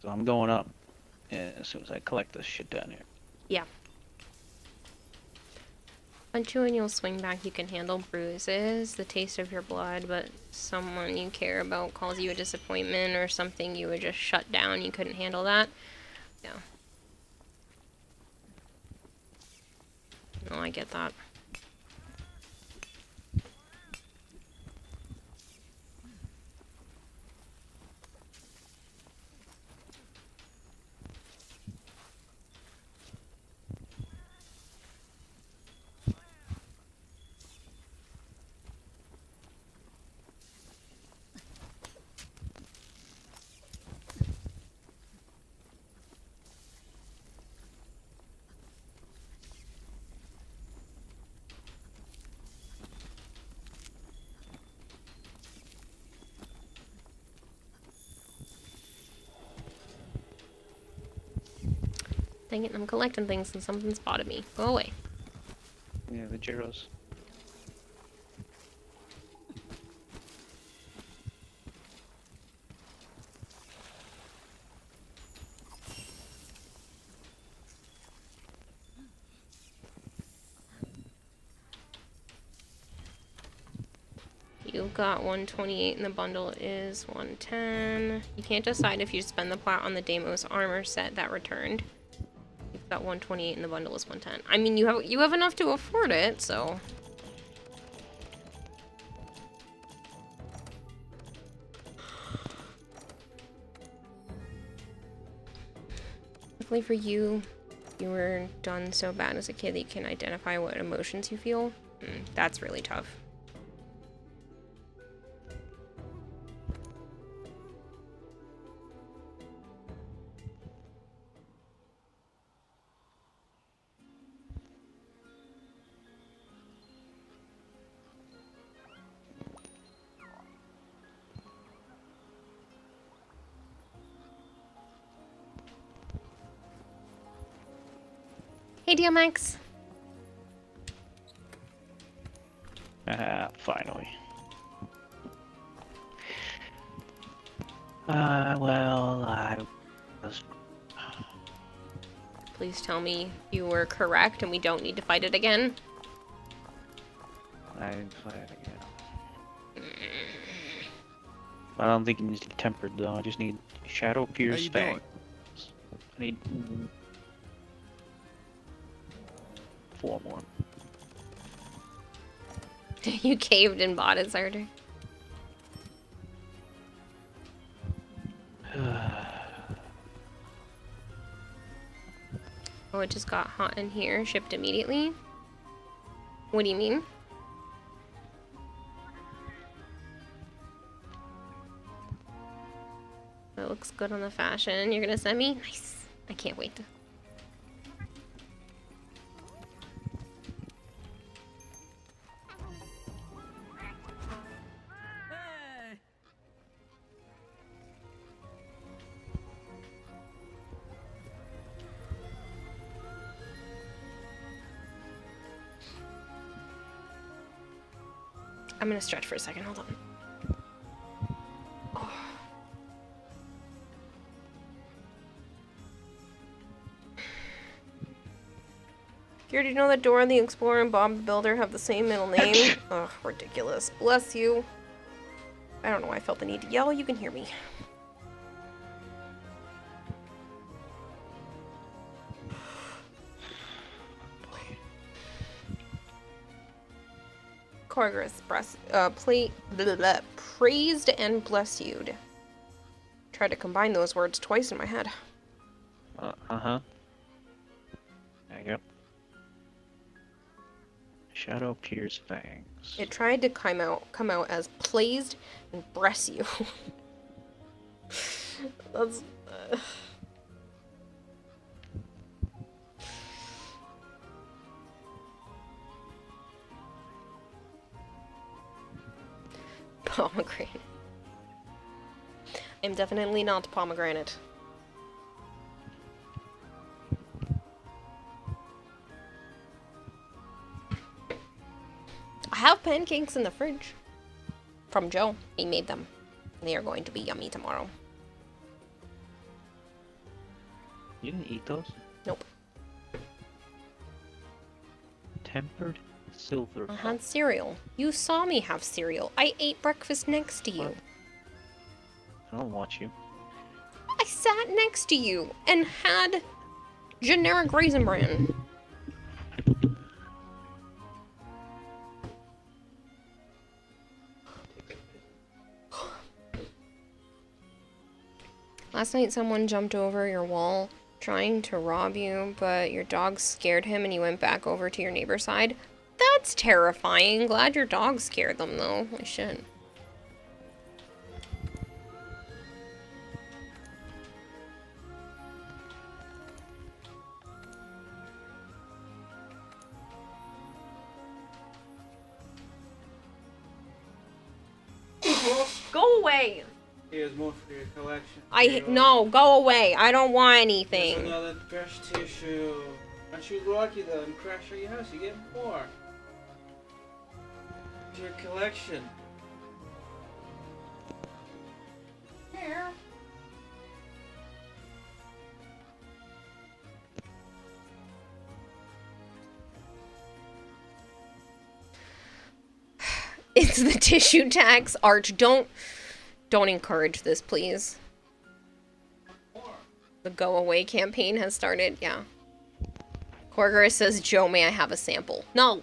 So I'm going up as soon as I collect this shit down here. Yeah. Punch you and you'll swing back. You can handle bruises, the taste of your blood, but someone you care about calls you a disappointment or something you would just shut down. You couldn't handle that. Yeah. No, I get that. Dang it, I'm collecting things and something spotted me. Go away. Yeah, the gyros. You've got 128 and the bundle is 110. You can't decide if you spend the plat on the Deimos armor set that returned. You've got 128 and the bundle is 110. I mean, you have enough to afford it, so. Luckily for you, you were done so bad as a kid that you can identify what emotions you feel. That's really tough. Hey, DMX. Finally. Well, I was... Please tell me you were correct and we don't need to fight it again. I didn't fight it again. I don't think it needs to be tempered though. I just need Shadow Pierce Fangs. I need 4 more. You caved and bought it, Zarder. Oh, it just got hot in here. Shipped immediately? What do you mean? That looks good on the fashion. You're gonna send me? Nice. I can't wait. I'm gonna stretch for a second. Hold on. Oh. You already know that Dora the Explorer and Bob the Builder have the same middle name? Ugh, ridiculous. Bless you. I don't know why I felt the need to yell. You can hear me. Corgus, praised and blessed. Tried to combine those words twice in my head. Uh-huh. There you go. Shadow Pierce Fangs. It tried to come out as praised and bless you. That's... Pomegranate. I'm definitely not pomegranate. I have pancakes in the fridge. From Joe. He made them. They are going to be yummy tomorrow. You didn't eat those? Nope. Tempered silver. I had cereal. You saw me have cereal. I ate breakfast next to you. What? I don't watch you. I sat next to you and had generic Raisin Bran. Last night someone jumped over your wall trying to rob you, but your dog scared him and he went back over to your neighbor's side. That's terrifying. Glad your dog scared them, though. I should. Go away! Here's more for your collection. No, go away. I don't want Here's anything. another fresh tissue. Aren't you lucky though? You crash your house, you get more. It's your collection. Here. It's the tissue tax. Arch, don't encourage this, please. The go away campaign has started. Yeah. Corgor says, Joe, may I have a sample? No.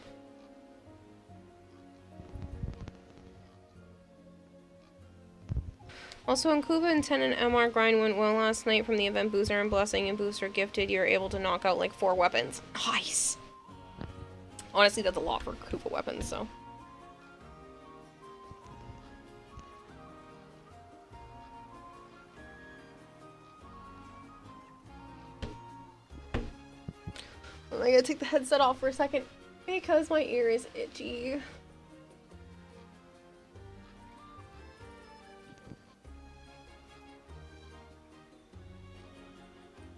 Also, in Kuba and 10 and MR grind went well last night from the event booster and blessing and booster gifted. You're able to knock out like 4 weapons. Nice. Honestly, that's a lot for Kuba weapons, so. I gotta take the headset off for a second because my ear is itchy.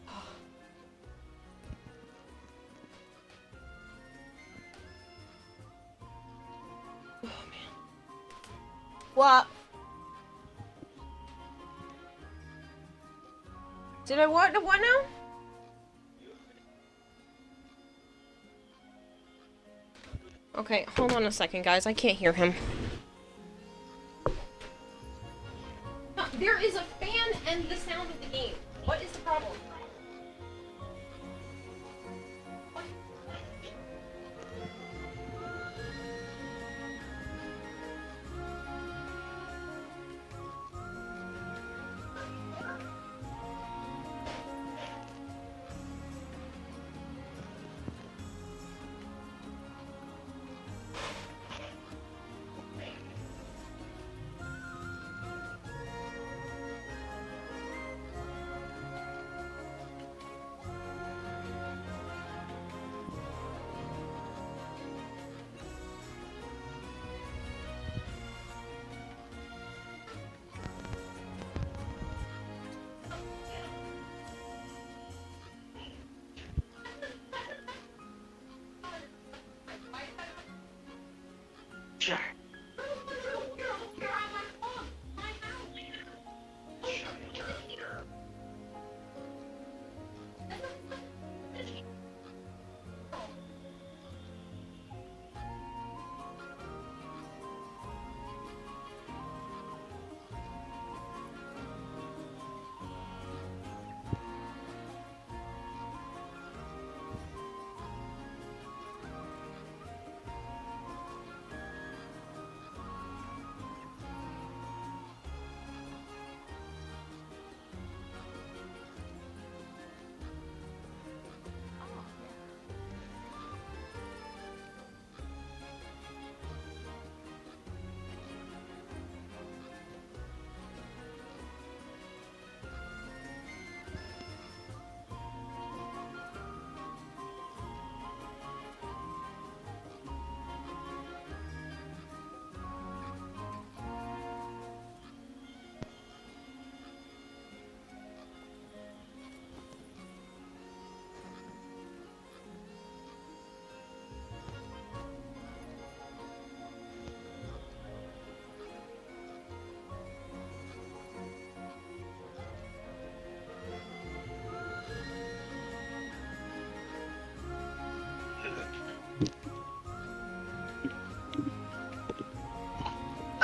Oh man. What? Did I what now? Okay, hold on a second, guys. I can't hear him. No, there is a fan and the sound of the game. What is the problem? Sure.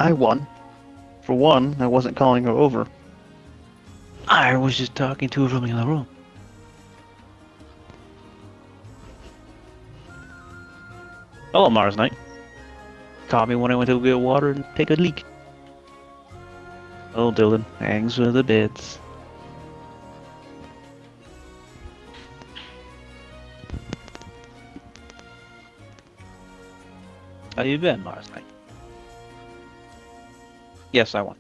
I won. For one, I wasn't calling her over. I was just talking to her from the other room. Hello, Mars Knight. Caught me when I went to get water and take a leak. Oh, Dylan hangs with the bits. How you been, Mars Knight? Yes, I won.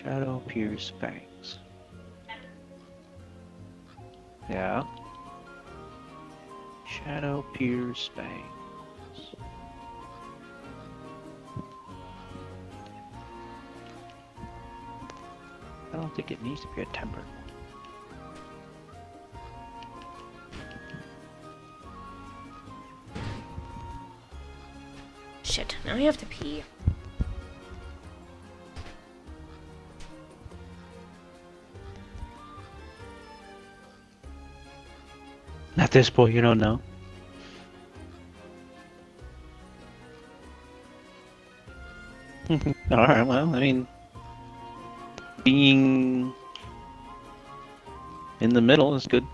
Shadow Pierce Fangs. Yeah. Shadow Pierce Fangs. I don't think it needs to be a tempered one. Shit, now I have to pee. At this point, you don't know. Alright, well, I mean, being in the middle is good.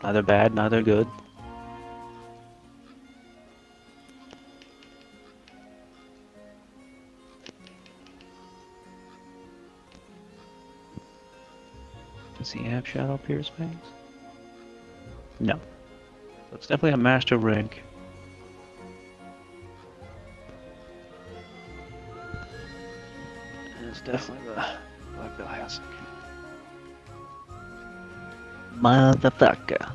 Neither bad, neither good. Does he have Shadow Pierce Fangs? No. So it's definitely a master rig. And it's definitely the classic. Motherfucker.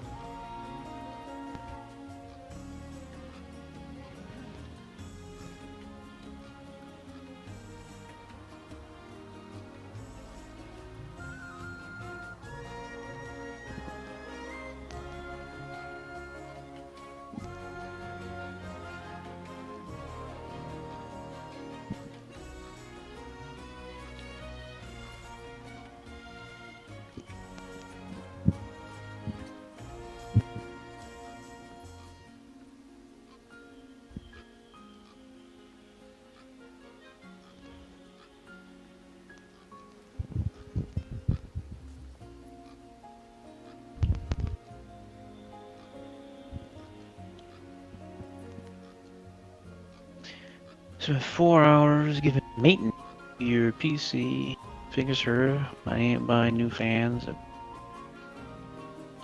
So 4 hours, give it maintenance. Your PC, figures her, buy new fans,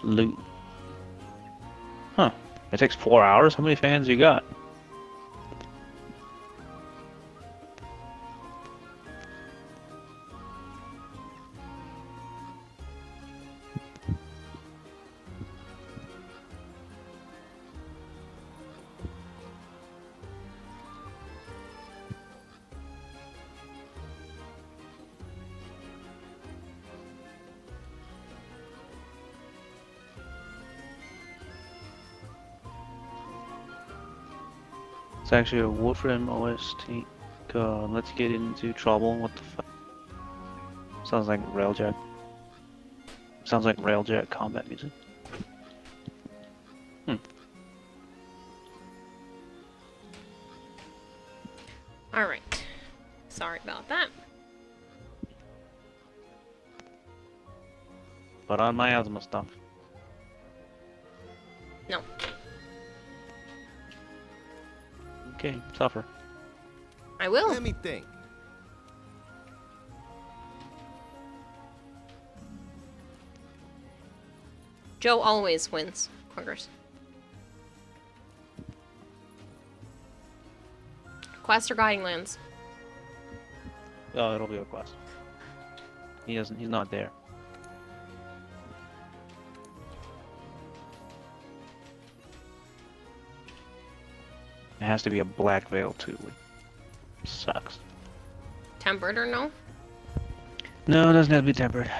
loot. Huh. It takes 4 hours? How many fans you got? It's actually a Wolfram OST. Let's get into trouble. What the fuck? Sounds like Railjet. Sounds like Railjet combat music. Alright. Sorry about that. But on my asthma stuff. No. Okay, suffer. I will. Let me think. Joe always wins. Quackers. Quest or Guiding Lands? Oh, it'll be a quest. He's not there. It has to be a black veil too. Which sucks. Tempered or no? No, it doesn't have to be tempered.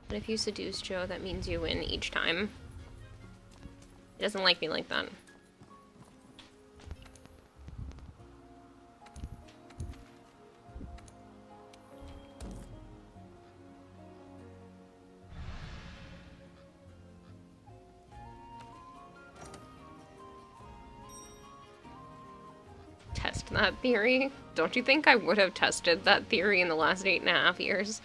But if you seduce Joe, that means you win each time. He doesn't like me like that. Test that theory? Don't you think I would have tested that theory in the last 8.5 years?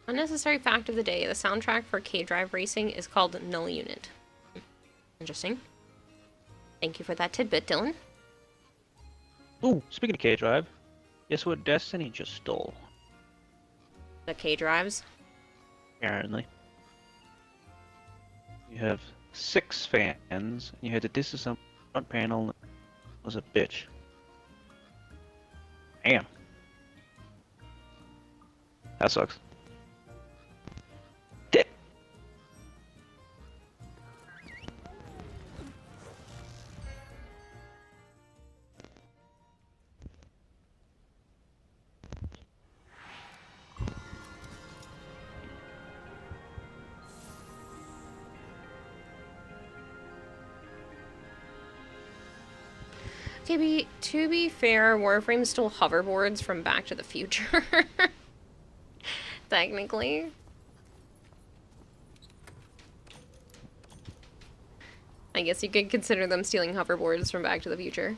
Unnecessary fact of the day. The soundtrack for K-Drive Racing is called Null Unit. Interesting. Thank you for that tidbit, Dylan. Ooh, speaking of K-Drive, guess what Destiny just stole? The K-Drives. Apparently. You have 6 fans, and you had to disassemble the front panel. Was a bitch. Damn. That sucks. Dick. To be fair, Warframe stole hoverboards from Back to the Future. Technically. I guess you could consider them stealing hoverboards from Back to the Future.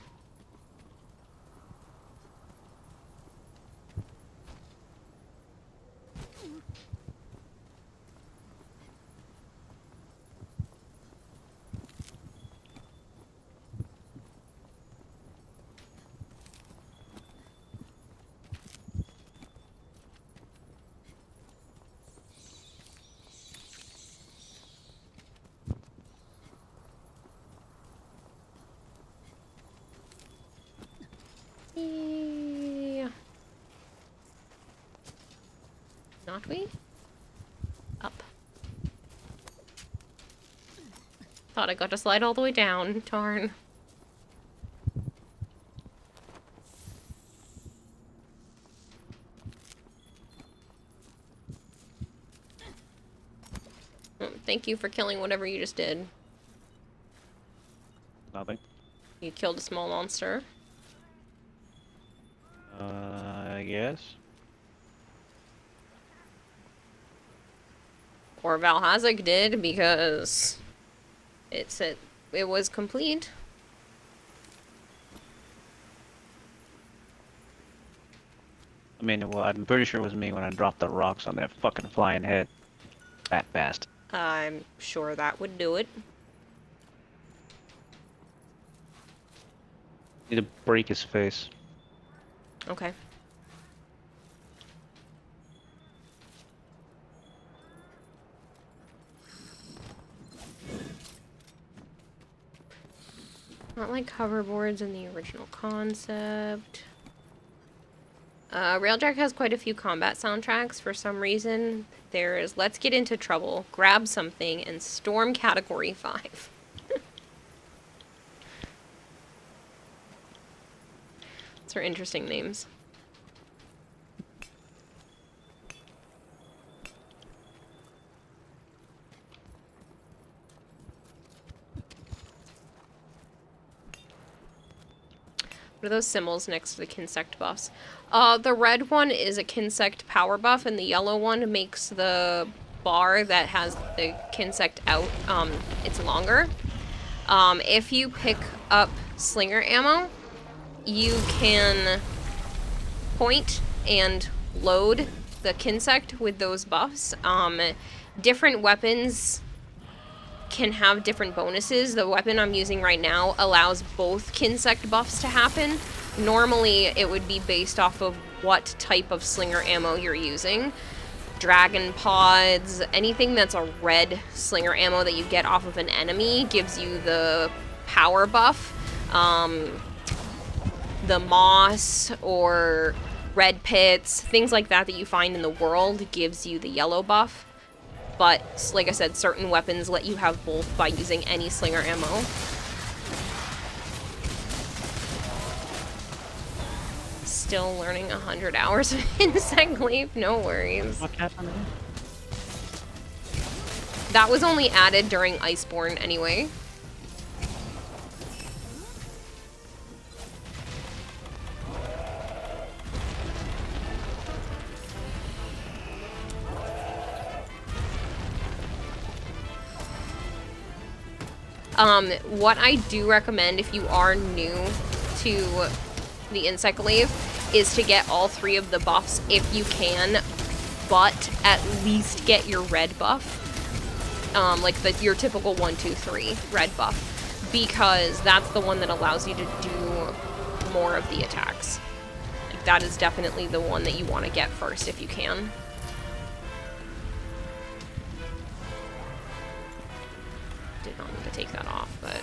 Yeah. Not we? Up. Thought I got to slide all the way down. Darn. Thank you for killing whatever you just did. Nothing. You killed a small monster. I guess. Or Valhazak did, because it said it was complete. I mean, well, I'm pretty sure it was me when I dropped the rocks on that fucking flying head. That fast. I'm sure that would do it. Need to break his face. Okay. Not like hoverboards in the original concept. Railjack has quite a few combat soundtracks for some reason. There's Let's Get Into Trouble, Grab Something, and Storm Category 5. Those are interesting names. What are those symbols next to the Kinsect buffs? The red one is a Kinsect power buff, and the yellow one makes the bar that has the Kinsect out, it's longer. If you pick up slinger ammo, you can point and load the Kinsect with those buffs. Different weapons can have different bonuses. The weapon I'm using right now allows both Kinsect buffs to happen. Normally, it would be based off of what type of slinger ammo you're using. Dragon pods, anything that's a red slinger ammo that you get off of an enemy gives you the power buff. The moss or red pits, things like that that you find in the world gives you the yellow buff. But, like I said, certain weapons let you have both by using any slinger ammo. Still learning 100 hours of Insect Glaive, no worries. What happened? That was only added during Iceborne anyway. What I do recommend if you are new to the Insect Glaive is to get all 3 of the buffs if you can, but at least get your red buff. Like your typical 1, 2, 3 red buff, because that's the one that allows you to do more of the attacks. Like, that is definitely the one that you want to get first if you can. take that off, but...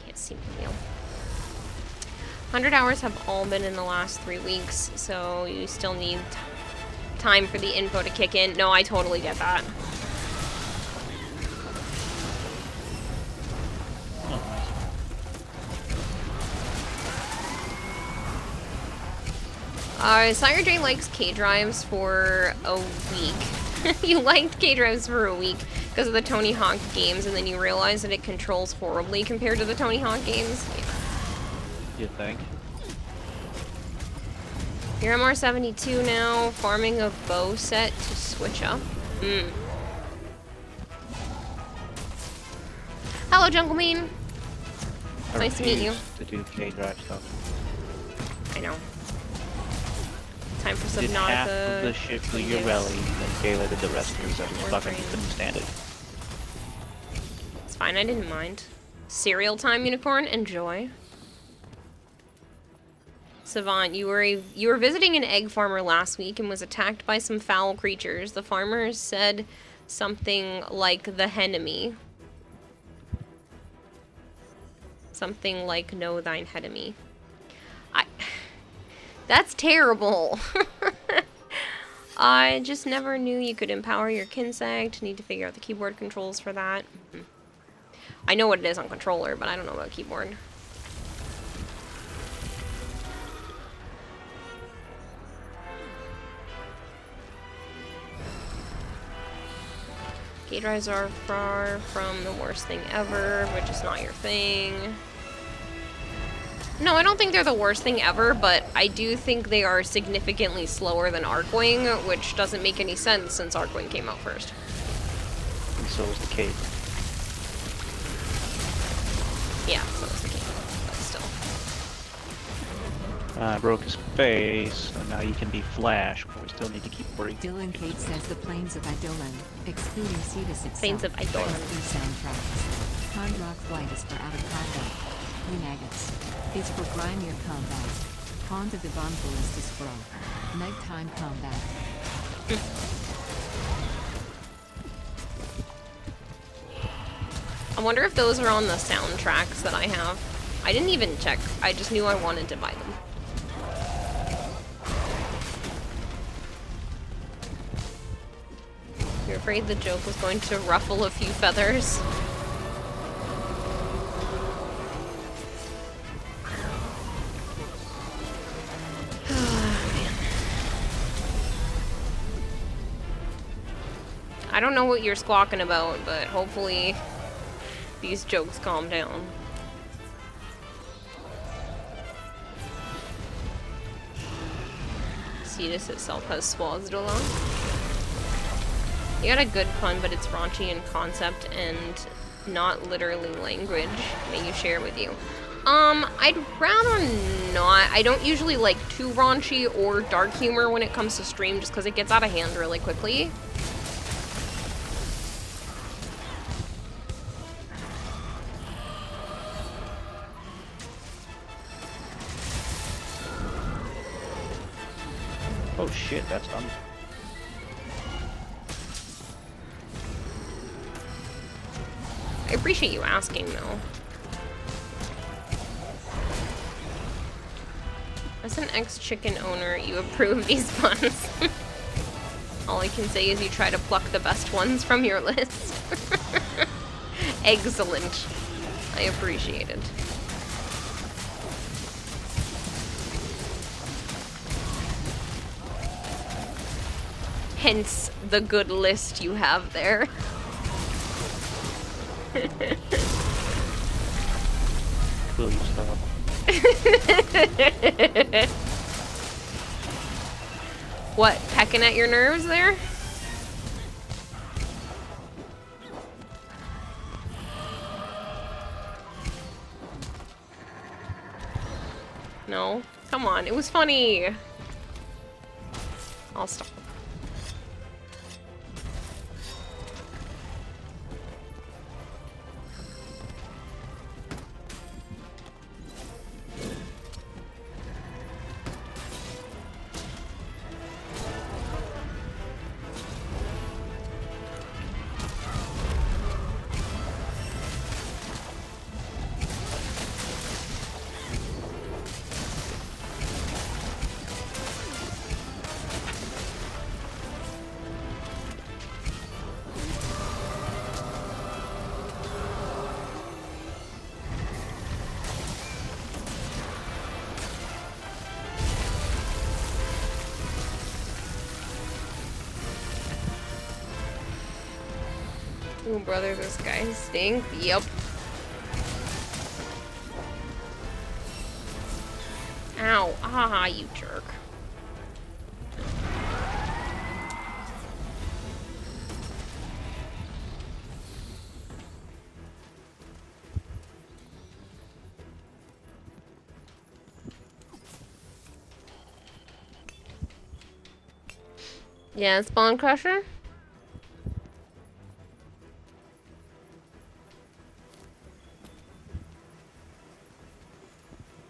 Can't see my meal. 100 hours have all been in the last 3 weeks, so you still need time for the info to kick in. No, I totally get that. Sire J likes K-Drives for a week. You liked K-Drives for a week because of the Tony Hawk games, and then you realize that it controls horribly compared to the Tony Hawk games. Yeah. You think? You're MR72 now, farming a bow set to switch up. Hello, Jungle Mean. Nice to meet you. To do K-Drive stuff. I know. Time for Did half of Subnautica. the shit for your belly, then Kayla did the rest because I was fucking couldn't stand it. It's fine, I didn't mind. Cereal time, Unicorn. Enjoy. Savant, you were visiting an egg farmer last week and was attacked by some foul creatures. The farmers said something like the henemy. Something like know thine henemy. That's terrible. I just never knew you could empower your Kinsect. Need to figure out the keyboard controls for that. I know what it is on controller, but I don't know about keyboard. K-Drives are far from the worst thing ever, which is not your thing. No, I don't think they're the worst thing ever, but I do think they are significantly slower than Archwing, which doesn't make any sense since Archwing came out first. And so is the cape. Yeah, so is the game, but still. I broke his face, and now you can be Flash, but we still need to keep breathing. Dylan Kate says the plains of Eidolon, excluding Cetus itself, Plains of Eidolon. are through soundtracks. Hard Rock Flight is for out of combat. Queen Agates is for grimier combat. Pond of the Bonfalist is for nighttime combat. I wonder if those are on the soundtracks that I have. I didn't even check. I just knew I wanted to buy them. You're afraid the joke was going to ruffle a few feathers? I don't know what you're squawking about, but hopefully these jokes calm down. Cetus itself has Swazdolon. You got a good pun, but it's raunchy in concept and not literally language. May you share with you. I'd rather not. I don't usually like too raunchy or dark humor when it comes to stream just because it gets out of hand really quickly. Oh shit, that's done. I appreciate you asking, though. As an ex-chicken owner, you approve these puns. All I can say is you try to pluck the best ones from your list. Excellent. I appreciate it. Hence the good list you have there. Will you stop? What, pecking at your nerves there? No? Come on, it was funny. I'll stop. Ooh, brother, this guy stinks. Yep. Ow. Ah, you jerk. Yeah, Spawn Crusher?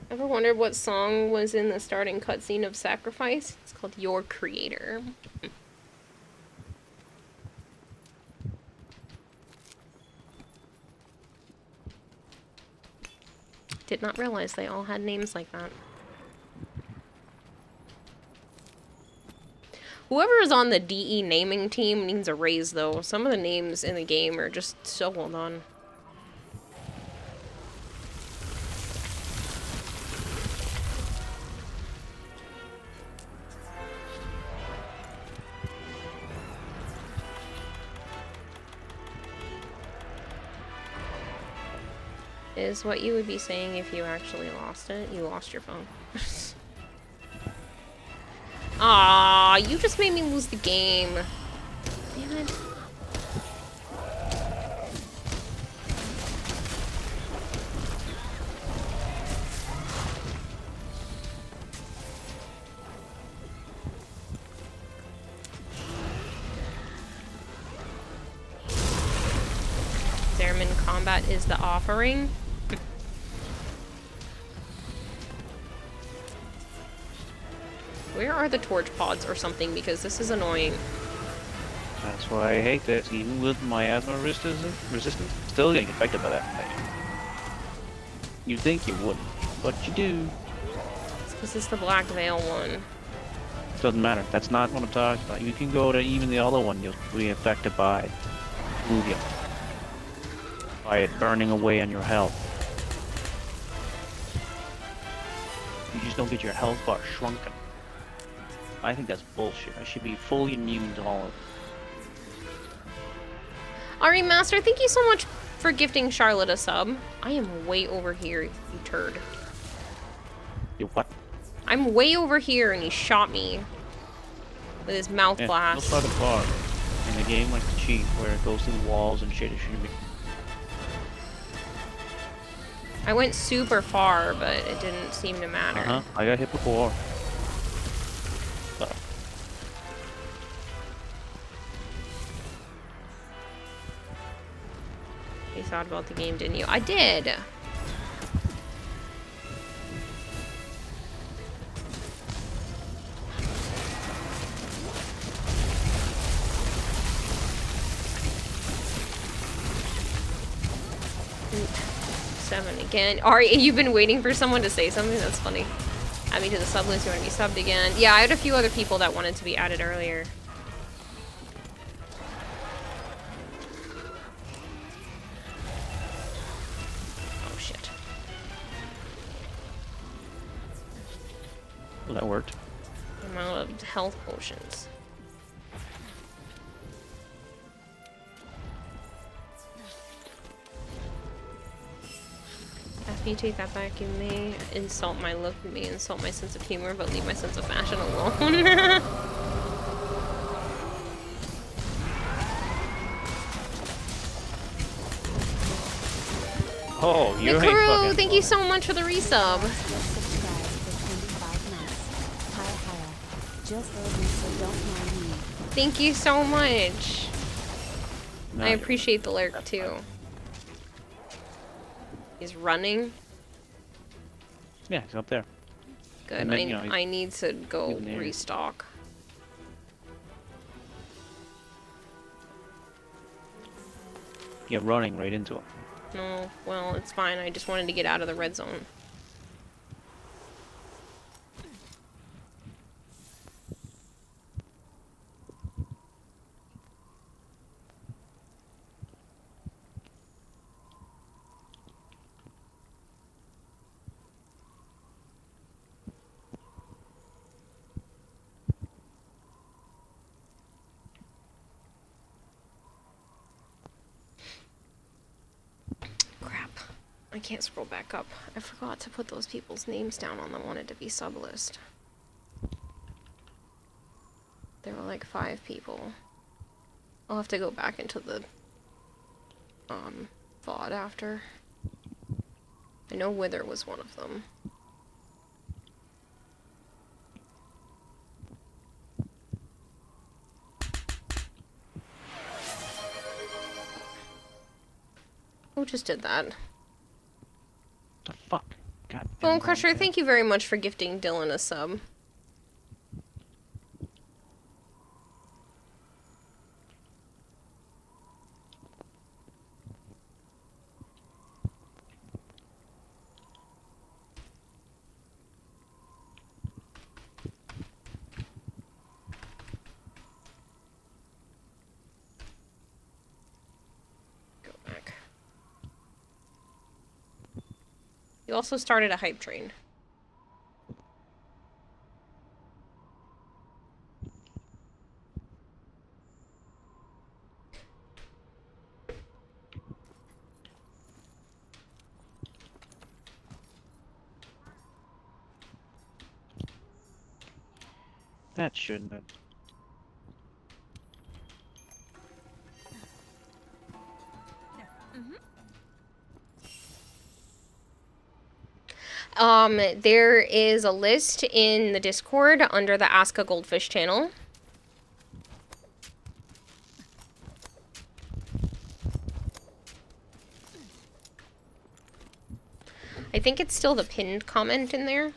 Ever wondered what song was in the starting cutscene of Sacrifice? It's called Your Creator. Did not realize they all had names like that. Whoever is on the DE naming team needs a raise, though. Some of the names in the game are just so well done. Is what you would be saying if you actually lost it. You lost your phone. Ah, you just made me lose the game. Damn it. Zerman combat is the offering. Where are the torch pods or something? Because this is annoying. That's why I hate this. Even with my asthma resistance, still getting affected by that thing. You think you wouldn't, but you do. This is the Black Veil one. Doesn't matter. That's not what I'm talking about. You can go to even the other one. You'll be affected by Lugia. By it burning away on your health. You just don't get your health bar shrunken. I think that's bullshit. I should be fully immune to all of it. Ari Master, thank you so much for gifting Charlotte a sub. I am way over here, you turd. You what? I'm way over here and he shot me with his mouth blast. Look by the bar. In the game like the cheat where it goes through the walls and shit, it shouldn't be. I went super far, but it didn't seem to matter. I got hit before. You thought about the game, didn't you? I did! Seven again. Ari, you've been waiting for someone to say something? That's funny. Add me to the sub list. You want to be subbed again? Yeah, I had a few other people that wanted to be added earlier. Oh, shit. Well, that worked. I'm out of health potions. After you take that back, you may insult my look, you may insult my sense of humor, but leave my sense of fashion alone. Oh, you ain't Mikuru, fucking. thank you so much for the resub. Thank you so much. No, I you're- appreciate the lurk too. He's running. Yeah, he's up there. Good. And then, you know, I need to go in there. restock. Yeah, running right into him. No, well, it's fine. I just wanted to get out of the red zone. I can't scroll back up. I forgot to put those people's names down on the wanted to be sub list. There were like 5 people. I'll have to go back into the VOD after. I know Wither was one of them. Who just did that? The fuck? God damn Bone it, Crusher, okay. thank you very much for gifting Dylan a sub. Go back. You also started a hype train. That shouldn't have. There is a list in the Discord under the Ask a Goldfish channel. I think it's still the pinned comment in there.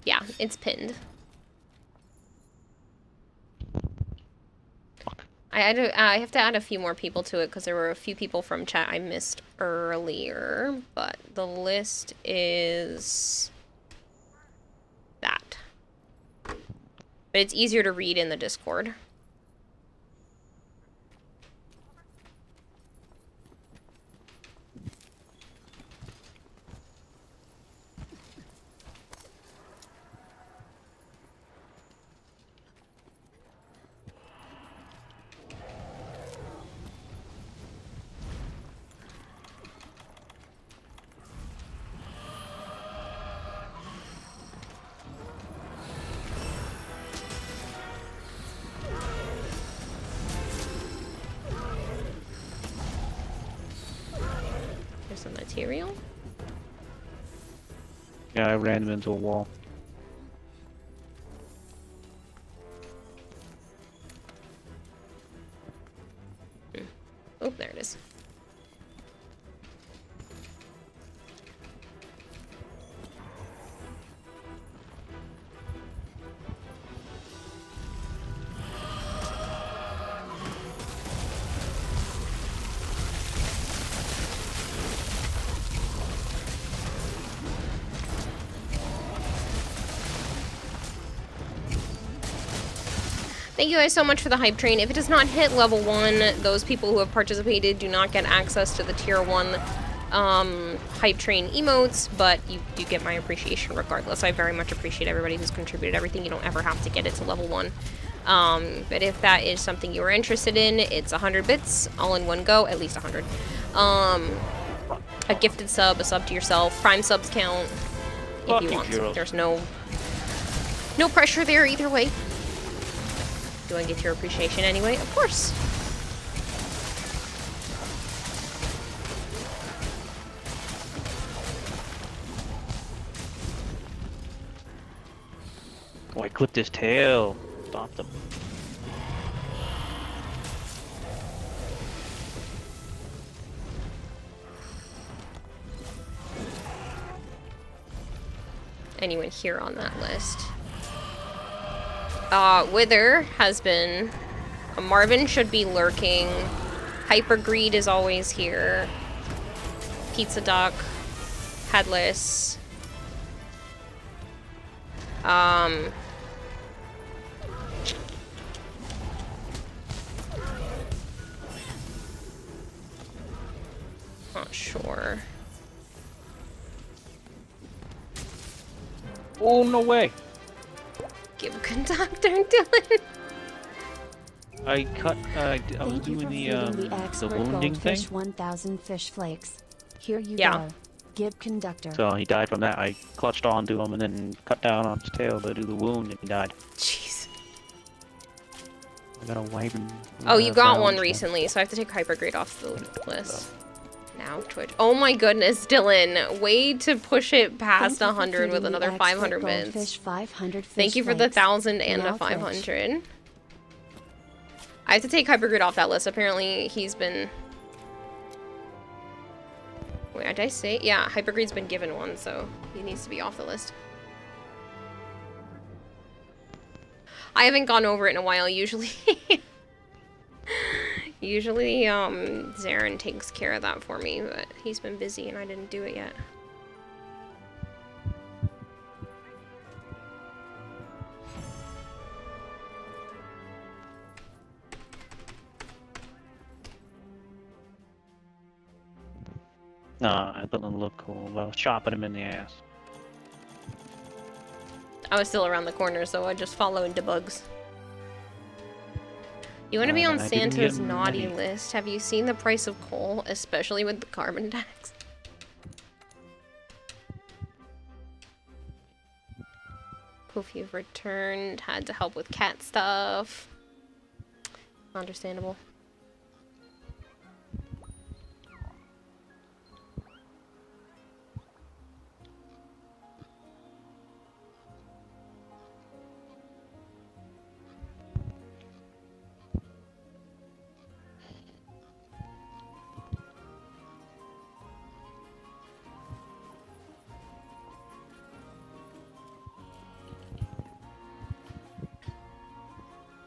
Yeah, it's pinned. I have to add a few more people to it because there were a few people from chat I missed earlier, but the list is that. But it's easier to read in the Discord. There's some material. Yeah, I ran him into a wall. Oh, there it is. Thank you guys so much for the hype train. If it does not hit level 1, those people who have participated do not get access to the tier 1 hype train emotes, but you do get my appreciation regardless. I very much appreciate everybody who's contributed everything. You don't ever have to get it to level 1. But if that is something you are interested in, it's 100 bits, all in one go, at least 100. A gifted sub, a sub to yourself, prime subs count, if Fucking you want to. heroes. There's no pressure there either way. Do I get your appreciation anyway? Of course. Oh, I clipped his tail. Stopped him. Anyone here on that list? Wither has been. Marvin should be lurking. Hyper Greed is always here. Pizza Duck. Headless. Not sure. Oh, no way. Give conductor Dylan. I cut, I was Thank you doing for the feeding the expert wounding thing. goldfish 1000 fish flakes. Here you Yeah. go. Gib conductor. So he died from that. I clutched onto him and then cut down on his tail to do the wound, and he died. Jeez. I gotta wipe him. Oh, you got one down. recently, so I have to take Hypergrade off the list. Now Twitch. Oh my goodness, Dylan. Way to push it past Thank you for 100 with feeding the another expert 500 bits. Goldfish 500 fish Thank you for the flakes. 1,000 and Now the 500. I have to take Hypergrid off that list. Apparently, he's been... Wait, did I say? Yeah, Hypergrid's been given one, so he needs to be off the list. I haven't gone over it in a while, usually. Usually, Zarin takes care of that for me, but he's been busy and I didn't do it yet. Nah, it doesn't look cool. Well, chopping him in the ass. I was still around the corner, so I just followed Debugs. You want to be on I didn't Santa's get naughty many. list? Have you seen the price of coal, especially with the carbon tax? Poof, you've returned. Had to help with cat stuff. Understandable.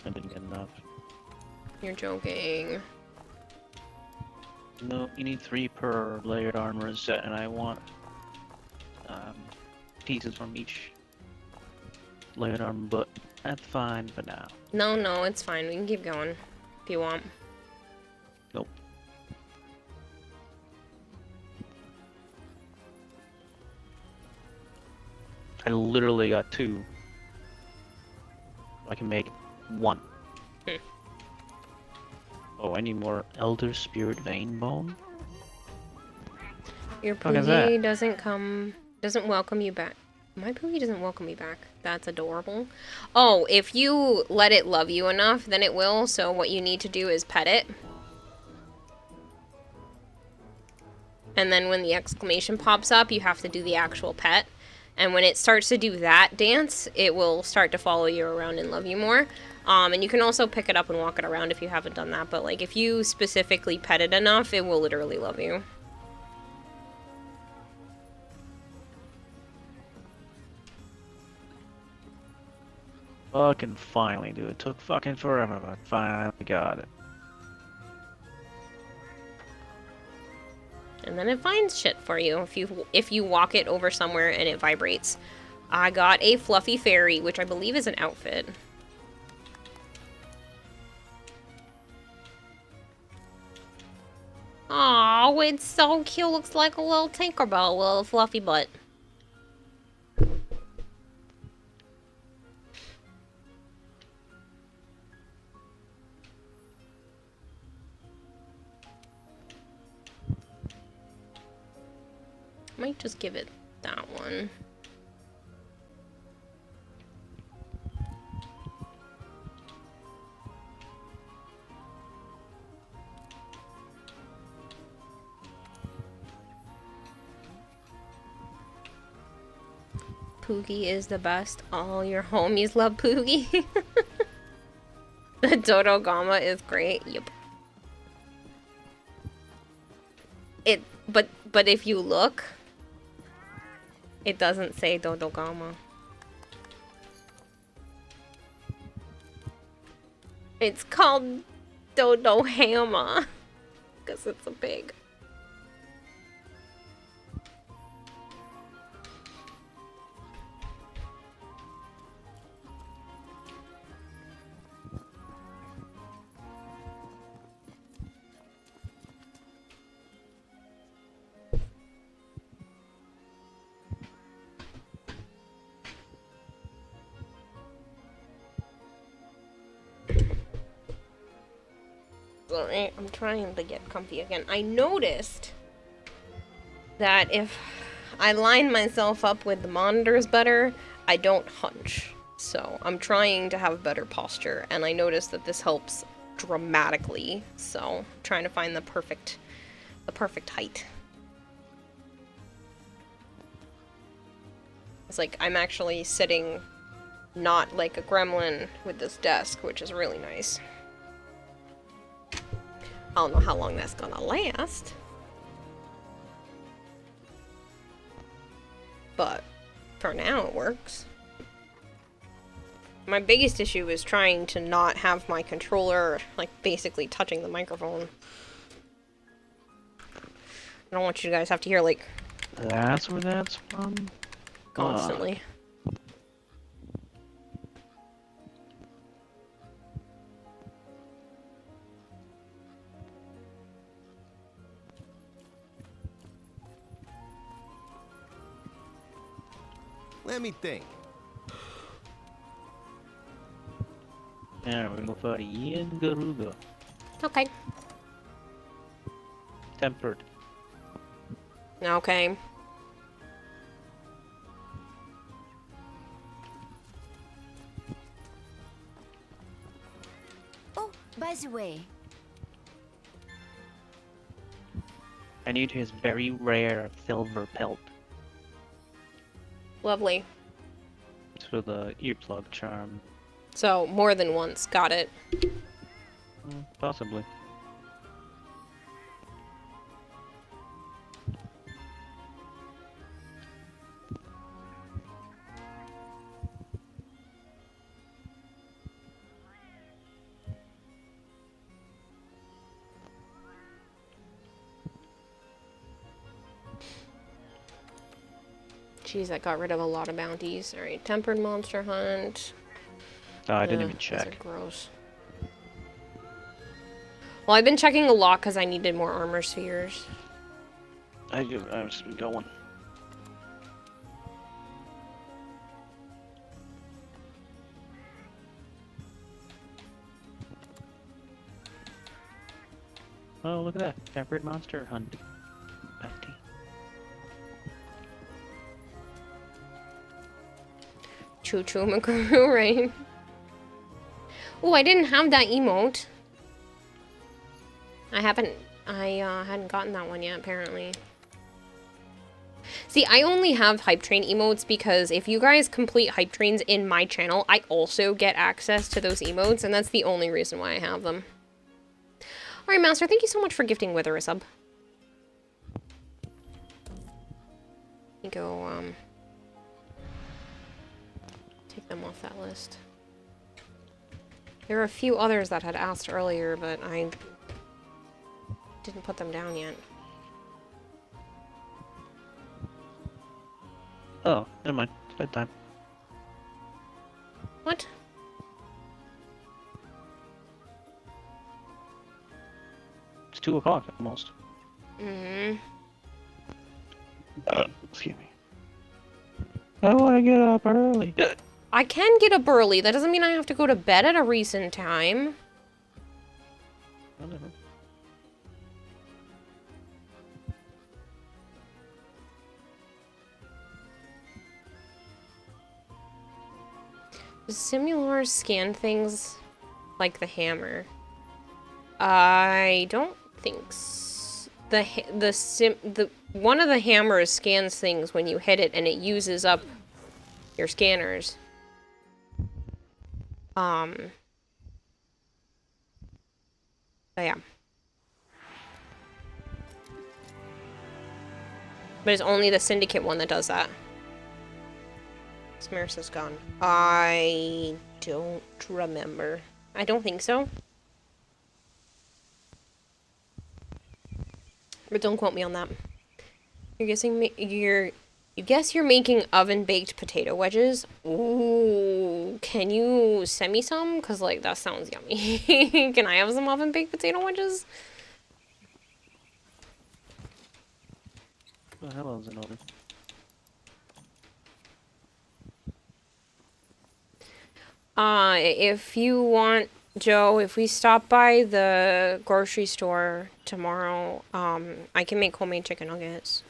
I didn't get enough. You're joking. No, you need 3 per layered armor set, and I want pieces from each layered armor, but that's fine for now. No, no, it's fine. We can keep going if you want. Nope. I literally got 2. I can make 1. Hmm. Oh, I need more Elder Spirit Vein Bone? Your Fuck is that? Poogie doesn't welcome you back. My Poogie doesn't welcome me back. That's adorable. Oh, if you let it love you enough, then it will. So what you need to do is pet it. And then when the exclamation pops up, you have to do the actual pet. And when it starts to do that dance, it will start to follow you around and love you more. And you can also pick it up and walk it around if you haven't done that. But like if you specifically pet it enough, it will literally love you. Fucking finally, dude. It took fucking forever, but finally got it. And then it finds shit for you if you walk it over somewhere and it vibrates. I got a fluffy fairy, which I believe is an outfit. Oh, it's so cute. Looks like a little Tinkerbell with a fluffy butt. Might just give it that one. Poogie is the best. All your homies love Poogie. The Dodogama is great. Yep. But if you look, it doesn't say Dodogama. It's called Dodohama because it's a pig. Sorry, I'm trying to get comfy again. I noticed that if I line myself up with the monitors better, I don't hunch. So I'm trying to have better posture, and I noticed that this helps dramatically. So I'm trying to find the perfect height. It's like I'm actually sitting not like a gremlin with this desk, which is really nice. I don't know how long that's gonna last. But for now it works. My biggest issue is trying to not have my controller like basically touching the microphone. I don't want you guys to have to hear like That's where that's from? constantly. Let me think. Yeah, we're gonna go for Ian Garuga. Okay. Tempered. Okay. Oh, by the way, I need his very rare silver pelt. Lovely. For the earplug charm. So, more than once. Got it. Possibly. Jeez, that got rid of a lot of bounties. Alright, Tempered Monster Hunt. Oh, I didn't Ugh, even these are check. gross. Well, I've been checking a lot because I needed more armor spheres. I was going. Oh, look at that. Tempered monster hunt. Bounty. Choo Choo Macaru, right? Oh, I didn't have that emote. I hadn't gotten that one yet, apparently. See, I only have Hype Train emotes because if you guys complete Hype Trains in my channel, I also get access to those emotes, and that's the only reason why I have them. Alright, Master, thank you so much for gifting Wither a sub. Let me go, take them off that list. There are a few others that had asked earlier, but I didn't put them down yet. Oh, never mind. It's bedtime. What? It's 2 o'clock almost. Mm-hmm. Excuse me. I want to get up early. I can get up early. That doesn't mean I have to go to bed at a recent time. Whatever. Does Simulor scan things like the hammer? I don't think the one of the hammers scans things when you hit it and it uses up your scanners. But yeah. But it's only the Syndicate one that does that. Smearsa's gone. I don't remember. I don't think so. But don't quote me on that. You're guessing you guess you're making oven-baked potato wedges? Ooh, can you send me some? Cause like that sounds yummy. Can I have some oven-baked potato wedges? What the hell is in order? If you want, Joe, if we stop by the grocery store tomorrow, I can make homemade chicken nuggets.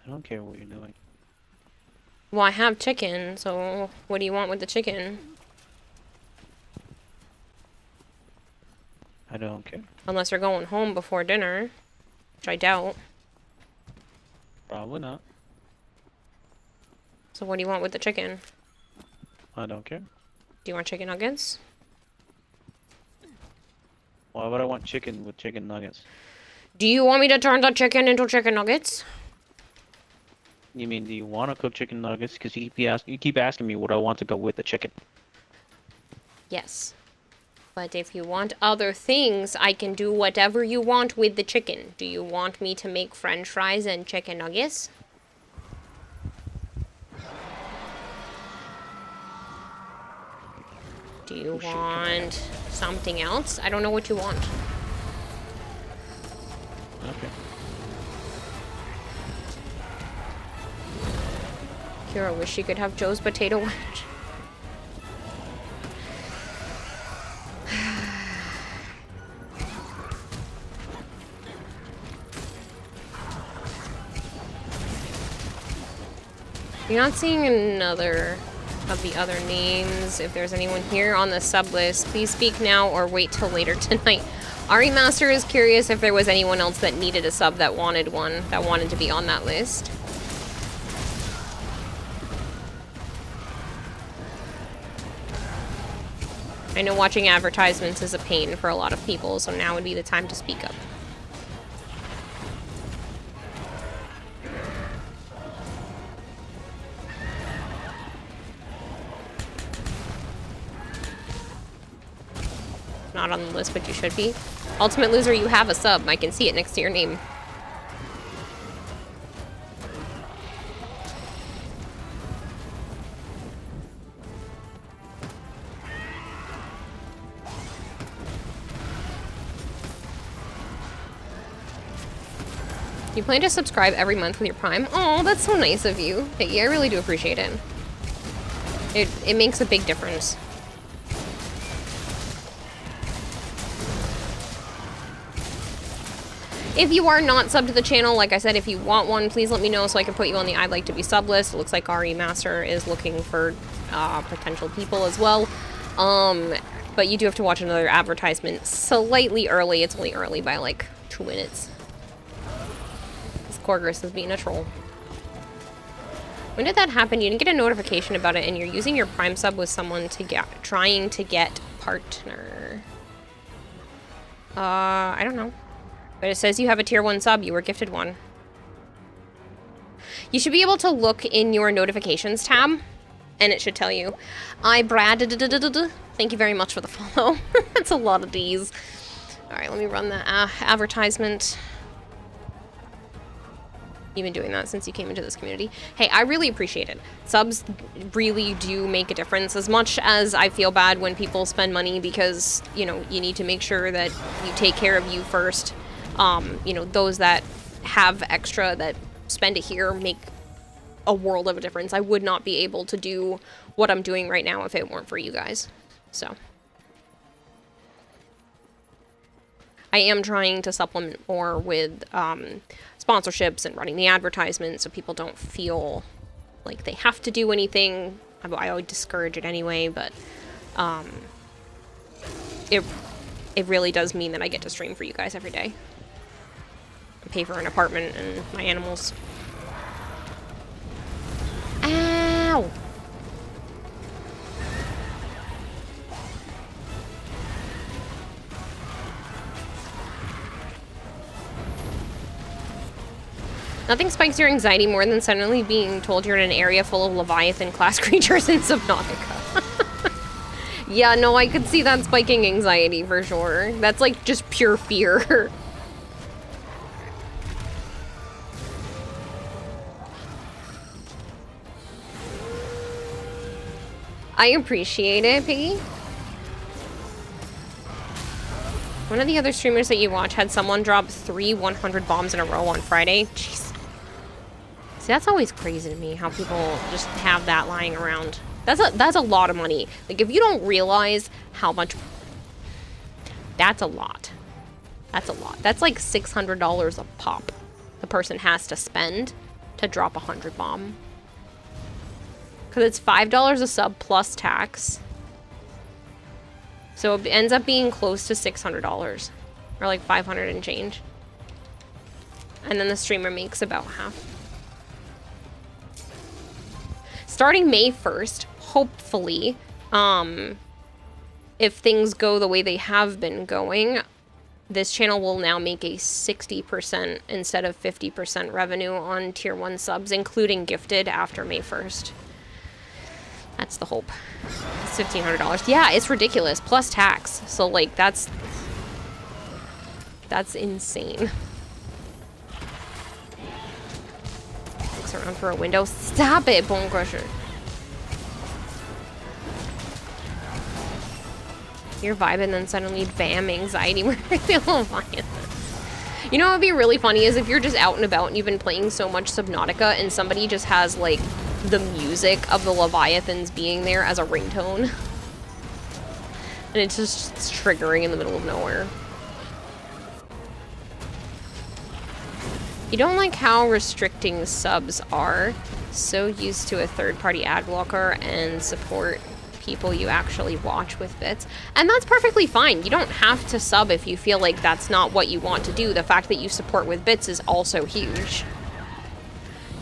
I don't care what you're doing. Well, I have chicken, so what do you want with the chicken? I don't care. Unless you're going home before dinner, which I doubt. Probably not. So what do you want with the chicken? I don't care. Do you want chicken nuggets? Why would I want chicken with chicken nuggets? Do you want me to turn the chicken into chicken nuggets? You mean, do you want to cook chicken nuggets? Because you keep asking me what I want to go with the chicken. Yes. But if you want other things, I can do whatever you want with the chicken. Do you want me to make french fries and chicken nuggets? Do you want something else? I don't know what you want. Okay. Kira wish she could have Joe's potato wedge. You're not seeing another of the other names. If there's anyone here on the sub list, please speak now or wait till later tonight. Ari Master is curious if there was anyone else that needed a sub that wanted one, that wanted to be on that list. I know watching advertisements is a pain for a lot of people, so now would be the time to speak up. Not on the list, but you should be. Ultimate Loser, you have a sub. I can see it next to your name. You plan to subscribe every month with your Prime? Oh, that's so nice of you. Hey, I really do appreciate it. It makes a big difference. If you are not subbed to the channel, like I said, if you want one, please let me know so I can put you on the I'd like to be sub list. It looks like RE Master is looking for potential people as well. But you do have to watch another advertisement slightly early. It's only early by like 2 minutes. This Corgrus is being a troll. When did that happen? You didn't get a notification about it and you're using your Prime sub with someone to trying to get partner. I don't know. But it says you have a tier 1 sub. You were gifted one. You should be able to look in your notifications tab, and it should tell you. Brad. Thank you very much for the follow. That's a lot of D's. All right, let me run the advertisement. You've been doing that since you came into this community. Hey, I really appreciate it. Subs really do make a difference. As much as I feel bad when people spend money because, you know, you need to make sure that you take care of you first. You know, those that have extra that spend it here make a world of a difference. I would not be able to do what I'm doing right now if it weren't for you guys. So I am trying to supplement more with sponsorships and running the advertisements so people don't feel like they have to do anything. I would discourage it anyway, but it really does mean that I get to stream for you guys every day. Pay for an apartment and my animals. Ow! Nothing spikes your anxiety more than suddenly being told you're in an area full of Leviathan class creatures in Subnautica. Yeah, no, I could see that spiking anxiety for sure. That's like just pure fear. I appreciate it, Piggy. One of the other streamers that you watch had someone drop 3 100 bombs in a row on Friday. Jeez. See, that's always crazy to me, how people just have that lying around. That's a lot of money. Like, if you don't realize how much... That's a lot. That's a lot. That's like $600 a pop the person has to spend to drop a 100 bomb. Because it's $5 a sub plus tax. So it ends up being close to $600. Or like 500 and change. And then the streamer makes about half. Starting May 1st, hopefully, if things go the way they have been going, this channel will now make a 60% instead of 50% revenue on tier 1 subs, including gifted after May 1st. That's the hope. It's $1,500. Yeah, it's ridiculous. Plus tax. So, like, that's insane. Looks around for a window. Stop it, Bone Crusher. You're vibing, then suddenly, bam, anxiety. Where I feel Leviathan. You know what would be really funny is if you're just out and about and you've been playing so much Subnautica and somebody just has, like, the music of the Leviathans being there as a ringtone. And it's just triggering in the middle of nowhere. You don't like how restricting subs are. So used to a third-party ad blocker and support people you actually watch with bits. And that's perfectly fine. You don't have to sub if you feel like that's not what you want to do. The fact that you support with bits is also huge.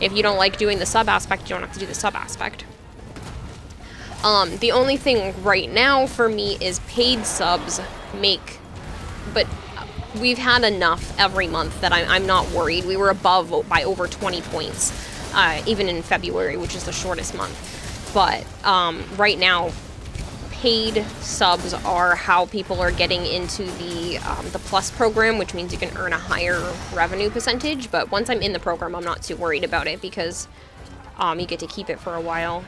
If you don't like doing the sub aspect, you don't have to do the sub aspect. The only thing right now for me is paid subs make, but we've had enough every month that I'm not worried. We were above by over 20 points, even in February, which is the shortest month. But right now, paid subs are how people are getting into the Plus program, which means you can earn a higher revenue percentage. But once I'm in the program, I'm not too worried about it because you get to keep it for a while.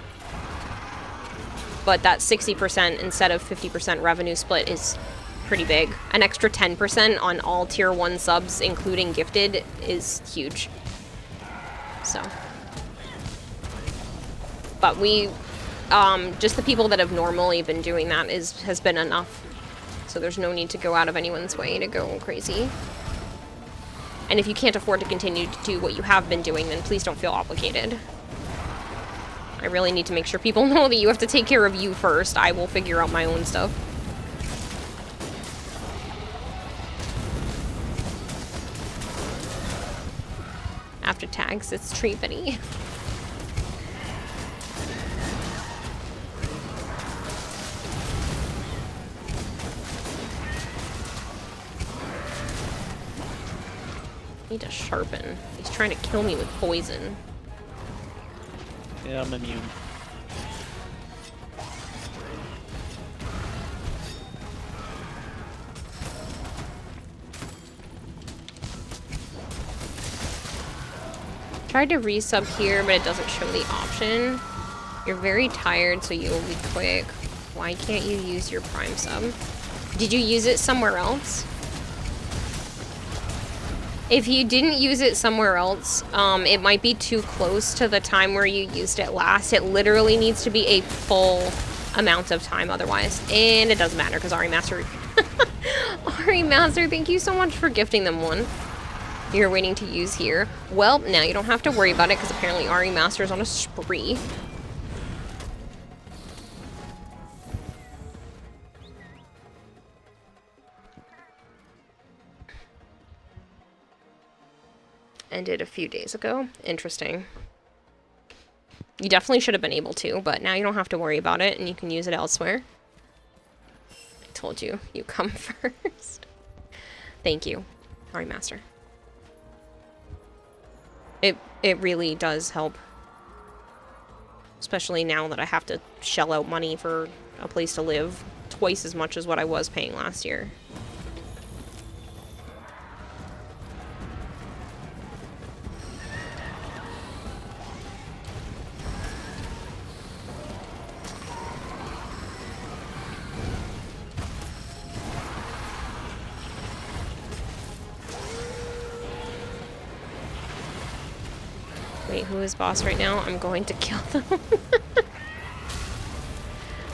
But that 60% instead of 50% revenue split is pretty big. An extra 10% on all tier 1 subs, including gifted, is huge. So. But we, just the people that have normally been doing that has been enough. So there's no need to go out of anyone's way to go crazy. And if you can't afford to continue to do what you have been doing, then please don't feel obligated. I really need to make sure people know that you have to take care of you first. I will figure out my own stuff. After tags, it's Tree Buddy. Need to sharpen. He's trying to kill me with poison. Yeah, I'm immune. Tried to resub here, but it doesn't show the option. You're very tired, so you will be quick. Why can't you use your Prime sub? Did you use it somewhere else? If you didn't use it somewhere else, it might be too close to the time where you used it last. It literally needs to be a full amount of time otherwise. And it doesn't matter because Ari Master... Ari Master, thank you so much for gifting them one. You're waiting to use here. Well, now you don't have to worry about it because apparently Ari Master is on a spree. Ended a few days ago. Interesting. You definitely should have been able to, but now you don't have to worry about it and you can use it elsewhere. I told you, you come first. Thank you, Ari Master. It really does help. Especially now that I have to shell out money for a place to live twice as much as what I was paying last year. Wait, who is boss right now? I'm going to kill them.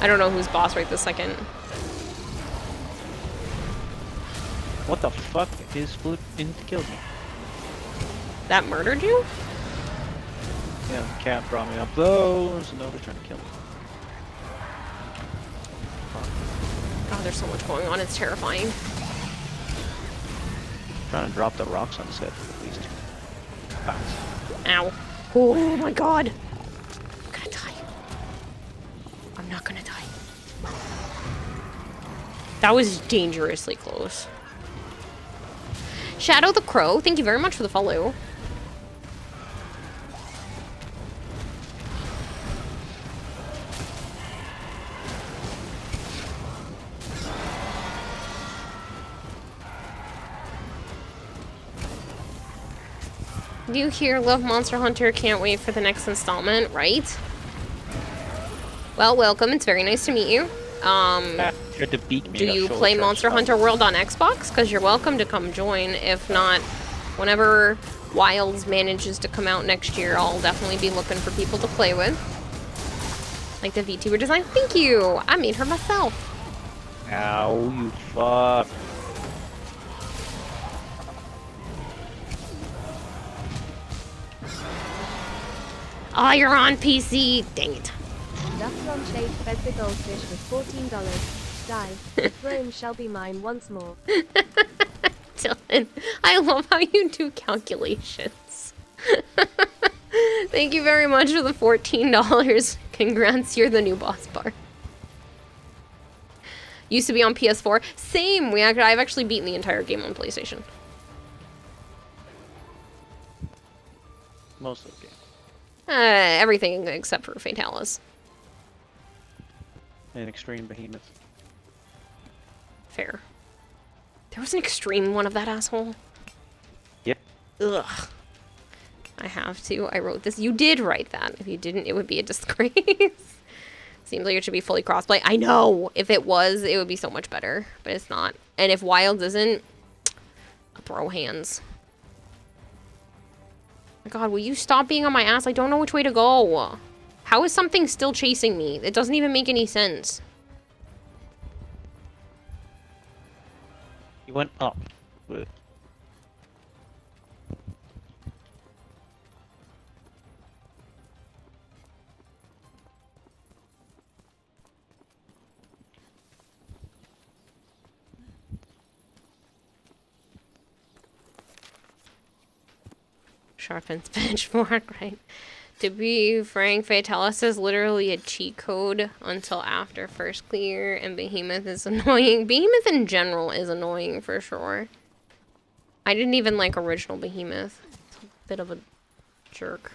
I don't know who's boss right this second. What the fuck is Flute in to kill me? That murdered you? Yeah, the cat brought me up those, and now they're trying to kill me. God, there's so much going on. It's terrifying. Trying to drop the rocks on his head at least. Bounce. Ow. Oh my god. I'm gonna die. I'm not gonna die. That was dangerously close. Shadow the Crow, thank you very much for the follow. Do you hear Love Monster Hunter? Can't wait for the next installment, right? Well, welcome. It's very nice to meet you. Tried to beat me. Do you play Monster Hunter World on Xbox? Because you're welcome to come join. If not, whenever Wilds manages to come out next year, I'll definitely be looking for people to play with. Like the VTuber design. Thank you! I made her myself. Ow, you fuck. Oh, you're on PC. Dang it. Duffron Shade fed the goldfish with $14. Die. Throne shall be mine once more. Dylan, I love how you do calculations. Thank you very much for the $14. Congrats, you're the new boss bar. Used to be on PS4. Same. I've actually beaten the entire game on PlayStation. Most of the game. Everything except for Fatalis. An extreme behemoth. Fair. There was an extreme one of that asshole. Yep. Ugh. I have to. I wrote this. You did write that. If you didn't, it would be a disgrace. Seems like it should be fully crossplay. I know! If it was, it would be so much better. But it's not. And if Wilds isn't, I'll throw hands. My god, will you stop being on my ass? I don't know which way to go. How is something still chasing me? It doesn't even make any sense. He went up. But... Sharpen's benchmark, right? To be frank, Fatalis is literally a cheat code until after first clear, and Behemoth is annoying. Behemoth in general is annoying for sure. I didn't even like original Behemoth. It's a bit of a jerk.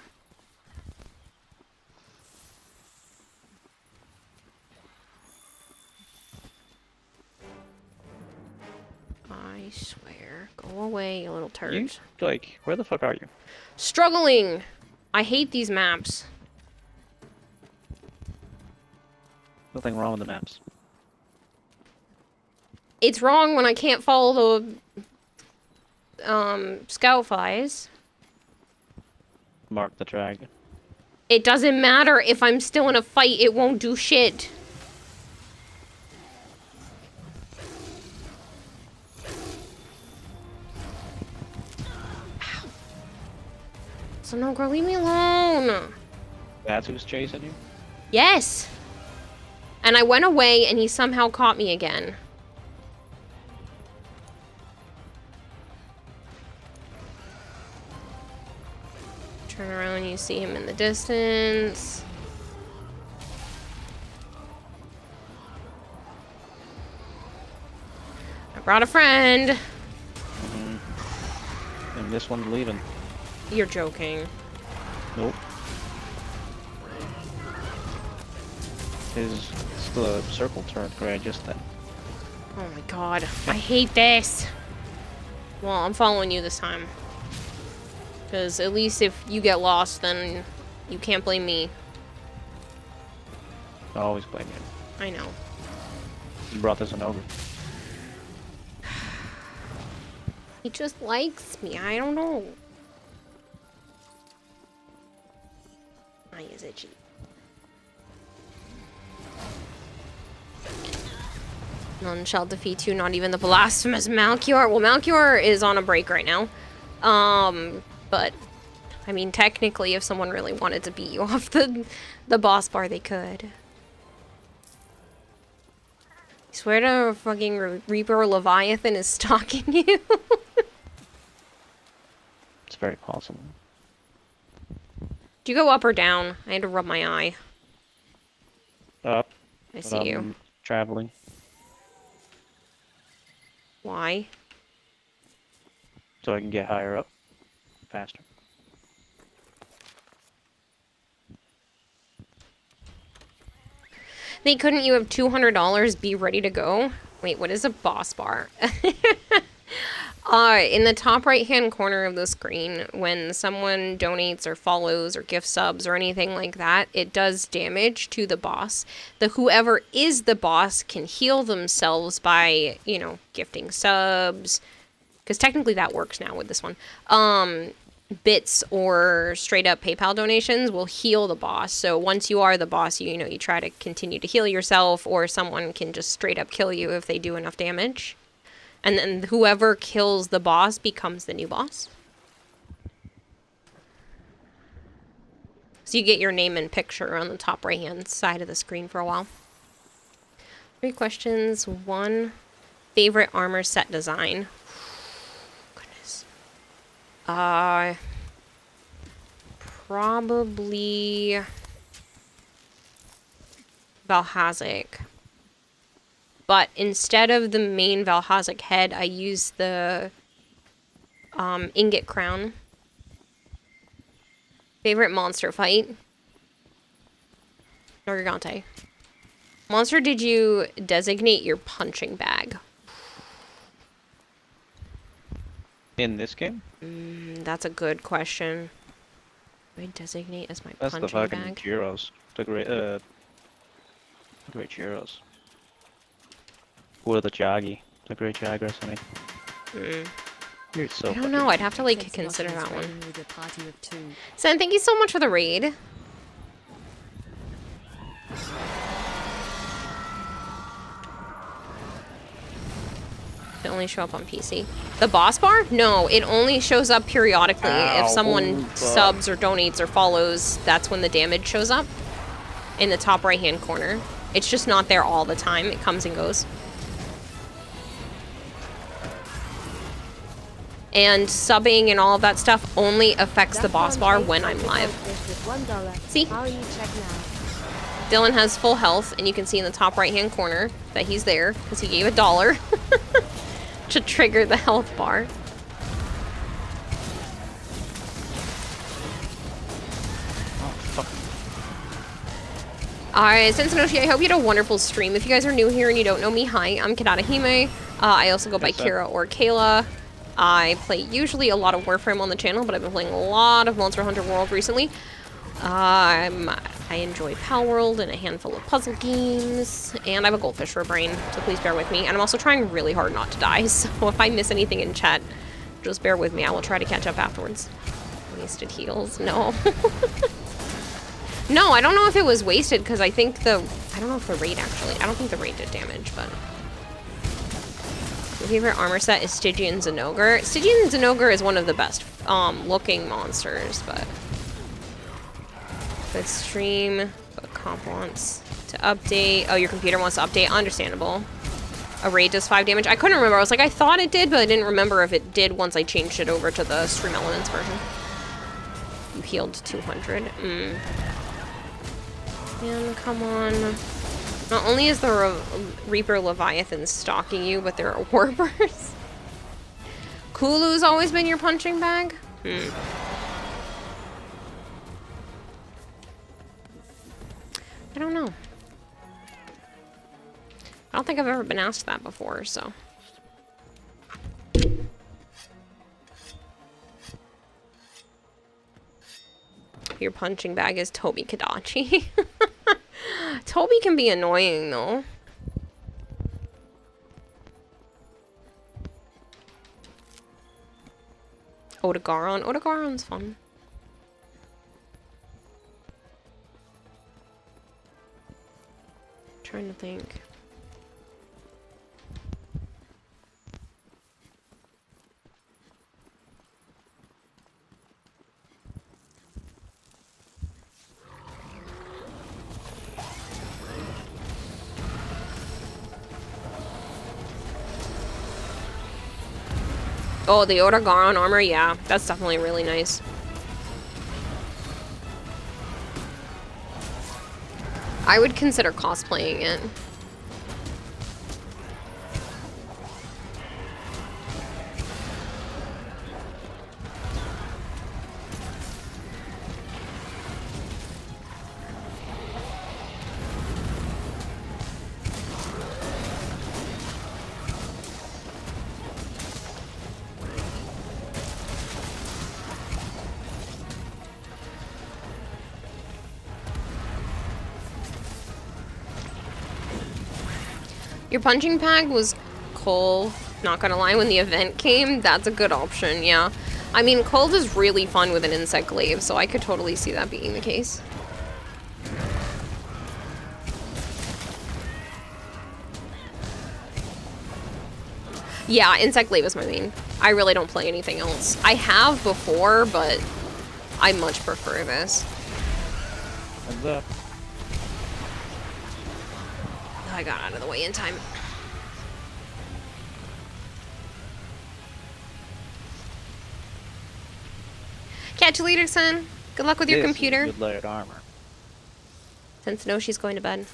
I swear. Go away, you little turds. You, like, where the fuck are you? Struggling! I hate these maps. Nothing wrong with the maps. It's wrong when I can't follow the scout flies. Mark the dragon. It doesn't matter if I'm still in a fight, it won't do shit. Ow. So no, girl, leave me alone. That's who's chasing you? Yes. And I went away and he somehow caught me again. Turn around, you see him in the distance. I brought a friend. And this one's leaving. You're joking. Nope. His the circle turned gray just then. Oh my god. I hate this. Well, I'm following you this time. Because at least if you get lost, then you can't blame me. I always blame you. I know. You brought this one over. He just likes me. I don't know. I is itchy. None shall defeat you, not even the blasphemous Malchior. Well, Malchior is on a break right now. But I mean, technically, if someone really wanted to beat you off the boss bar, they could. I swear to fucking Reaper Leviathan is stalking you. It's very possible. Do you go up or down? I had to rub my eye. Up. I but see you. I'm traveling. Why? So I can get higher up faster. They couldn't you have $200 be ready to go? Wait, what is a boss bar? In the top right-hand corner of the screen, when someone donates or follows or gift subs or anything like that, it does damage to the boss. Whoever is the boss can heal themselves by, you know, gifting subs. Because technically that works now with this one. Bits or straight up PayPal donations will heal the boss. So once you are the boss, you know, you try to continue to heal yourself, or someone can just straight up kill you if they do enough damage. And then whoever kills the boss becomes the new boss. So you get your name and picture on the top right-hand side of the screen for a while. 3 questions. 1, favorite armor set design. Goodness. Probably Valhazak. But instead of the main Valhazak head, I use the ingot crown. Favorite monster fight? Nargigante. Monster did you designate your punching bag? In this game? That's a good question. Do I designate as my That's the punching fucking bag? Gyros. The great Gyros. Or the Jaggi. The great Jaggers, honey. You're so I don't know. I'd have to like Takes consider Russians that one. raiding with a party of 2. Sen, thank you so much for the raid. It only show up on PC. The boss bar? No, it only shows up periodically. If Ow, someone fuck. subs or donates or follows, that's when the damage shows up. In the top right-hand corner. It's just not there all the time. It comes and goes. And subbing and all of that stuff only affects the boss bar when I'm live. See? How are you check now? Dylan has full health, and you can see in the top right-hand corner that he's there, because he gave $1 to trigger the health bar. Alright, Sensanoshi, I hope you had a wonderful stream. If you guys are new here and you don't know me, hi, I'm Kadata Hime. I also go by Kira or Kayla. I play usually a lot of Warframe on the channel, but I've been playing a lot of Monster Hunter World recently. I enjoy Pal World and a handful of puzzle games, and I have a goldfish for a brain, so please bear with me. And I'm also trying really hard not to die, so if I miss anything in chat, just bear with me. I will try to catch up afterwards. Wasted heals? No. No, I don't know if it was wasted, because I think I don't know if the raid actually, I don't think the raid did damage, but... My favorite armor set is Stygian Zinogre. Stygian Zinogre is one of the best looking monsters, but... Good stream, but comp wants to update. Oh, your computer wants to update, understandable. A raid does 5 damage. I couldn't remember, I was like, I thought it did, but I didn't remember if it did once I changed it over to the Stream Elements version. You healed 200. Man, come on. Not only is the Reaper Leviathan stalking you, but there are Warpers. Kulu's always been your punching bag? I don't know. I don't think I've ever been asked that before, so. Your punching bag is Toby Kadachi. Toby can be annoying, though. Odogaron. Odogaron's fun. Trying to think. Oh, the Odogaron armor? Yeah, that's definitely really nice. I would consider cosplaying it. Your punching bag was cool, not gonna lie, when the event came. That's a good option, yeah. I mean, cold is really fun with an insect glaive, so I could totally see that being the case. Yeah, insect glaive is my main. I really don't play anything else. I have before, but I much prefer this. Heads up. I got out of the way in time. Catch you later, son. Good luck with your This is computer. good layered armor. Since no, she's going to bed.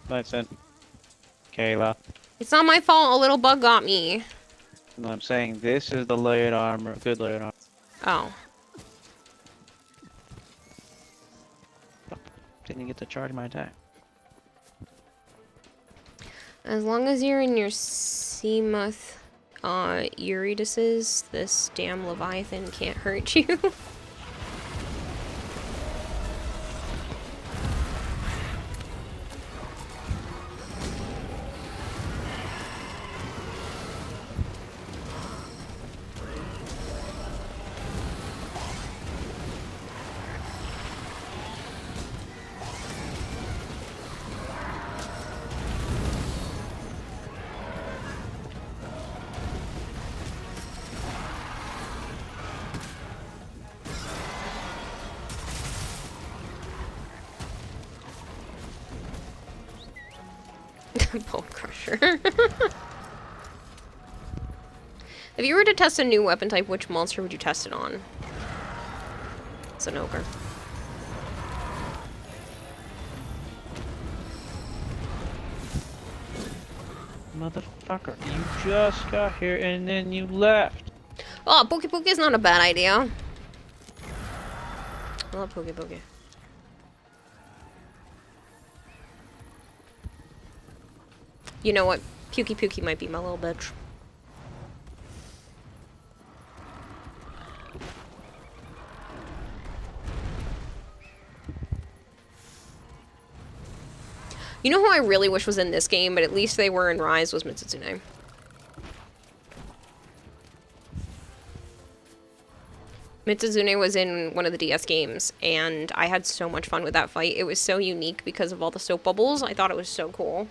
Nice, Kayla. It's not my fault. A little bug got me. No, I'm saying this is the layered armor. Good layered armor. Oh. Didn't get to charge my attack. As long as you're in your Seamoth Eurydices, this damn Leviathan can't hurt you. Bone Crusher. If you were to test a new weapon type, which monster would you test it on? It's an ogre. Motherfucker, you just got here and then you left. Oh, Poke Poke is not a bad idea. I love Poke Poke. You know what? Pukey Pukey might be my little bitch. You know who I really wish was in this game, but at least they were in Rise, was Mitsuzune. Mitsuzune was in one of the DS games, and I had so much fun with that fight. It was so unique because of all the soap bubbles. I thought it was so cool.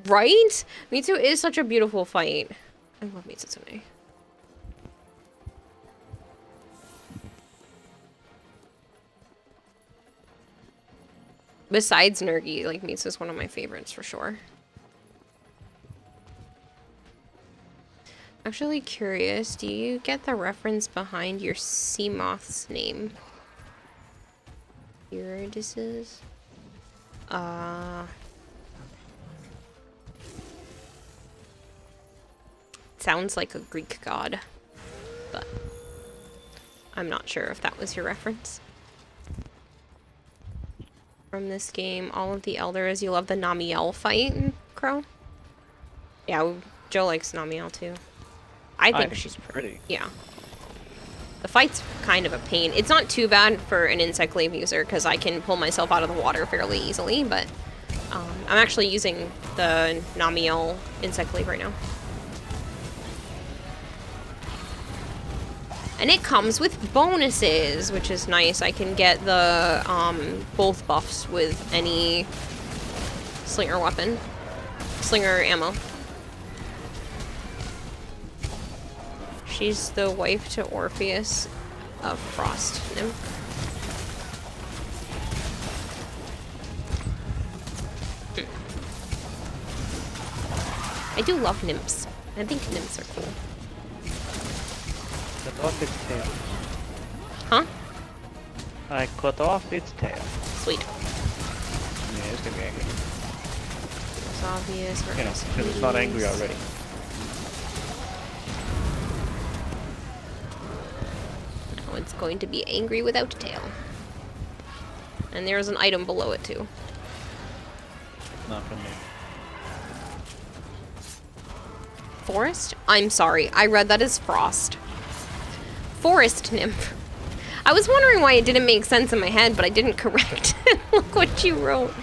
Right? Mitsu is such a beautiful fight. I love Mitsuzune. Besides Nergi, like, Mitsu's one of my favorites for sure. Actually curious, do you get the reference behind your Seamoth's name? Eurydices? Sounds like a Greek god, but I'm not sure if that was your reference. From this game, all of the elders, you love the Namielle fight, Crow? Yeah, Joe likes Namielle too. I think she's pretty. Yeah. The fight's kind of a pain. It's not too bad for an insect glaive user because I can pull myself out of the water fairly easily, but I'm actually using the Namielle insect glaive right now. And it comes with bonuses, which is nice. I can get the both buffs with any slinger weapon, slinger ammo. She's the wife to Orpheus of Frost Nymph. I do love nymphs. I think nymphs are cool. Cut off its tail. Huh? I cut off its tail. Sweet. Yeah, it's gonna be angry. It's obvious. You know, because it's not angry already. Now it's going to be angry without a tail. And there's an item below it too. Not from me. Forest? I'm sorry, I read that as frost. Forest nymph. I was wondering why it didn't make sense in my head, but I didn't correct. Look what you wrote.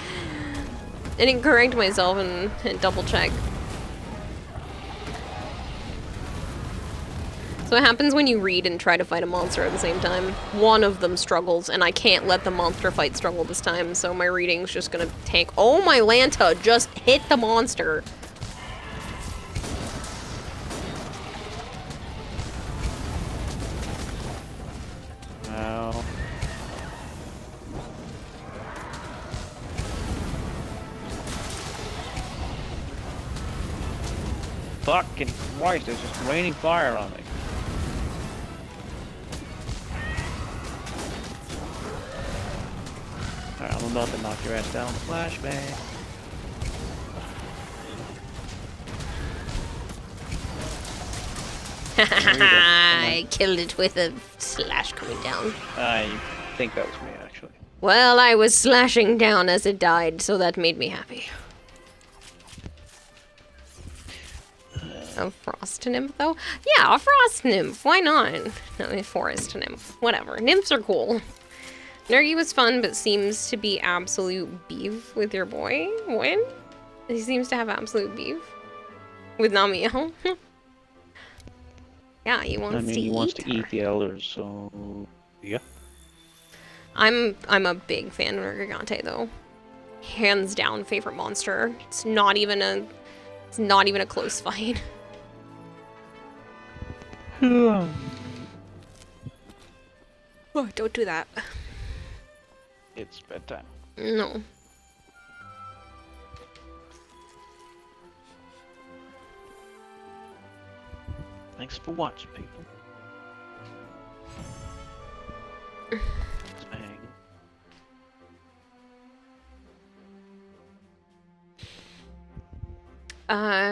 I didn't correct myself and double check. So what happens when you read and try to fight a monster at the same time? One of them struggles, and I can't let the monster fight struggle this time, so my reading's just gonna tank. Oh, my Lanta just hit the monster. Wow. Fucking Christ, there's just raining fire on me. Alright, I'm about to knock your ass down. Flashbang. I killed it with a slash coming down. I think that was me, actually. Well, I was slashing down as it died, so that made me happy. A frost nymph, though? Yeah, a frost nymph. Why not? No, a forest nymph. Whatever. Nymphs are cool. Nergi was fun, but seems to be absolute beef with your boy. When? He seems to have absolute beef with Namiel. Yeah, he wants to eat. He wants to eat the elders, so yeah. I'm a big fan of Nergigante though. Hands down favorite monster. It's not even a close fight. Oh, don't do that. It's bedtime. No. Thanks for watching, people. Bang.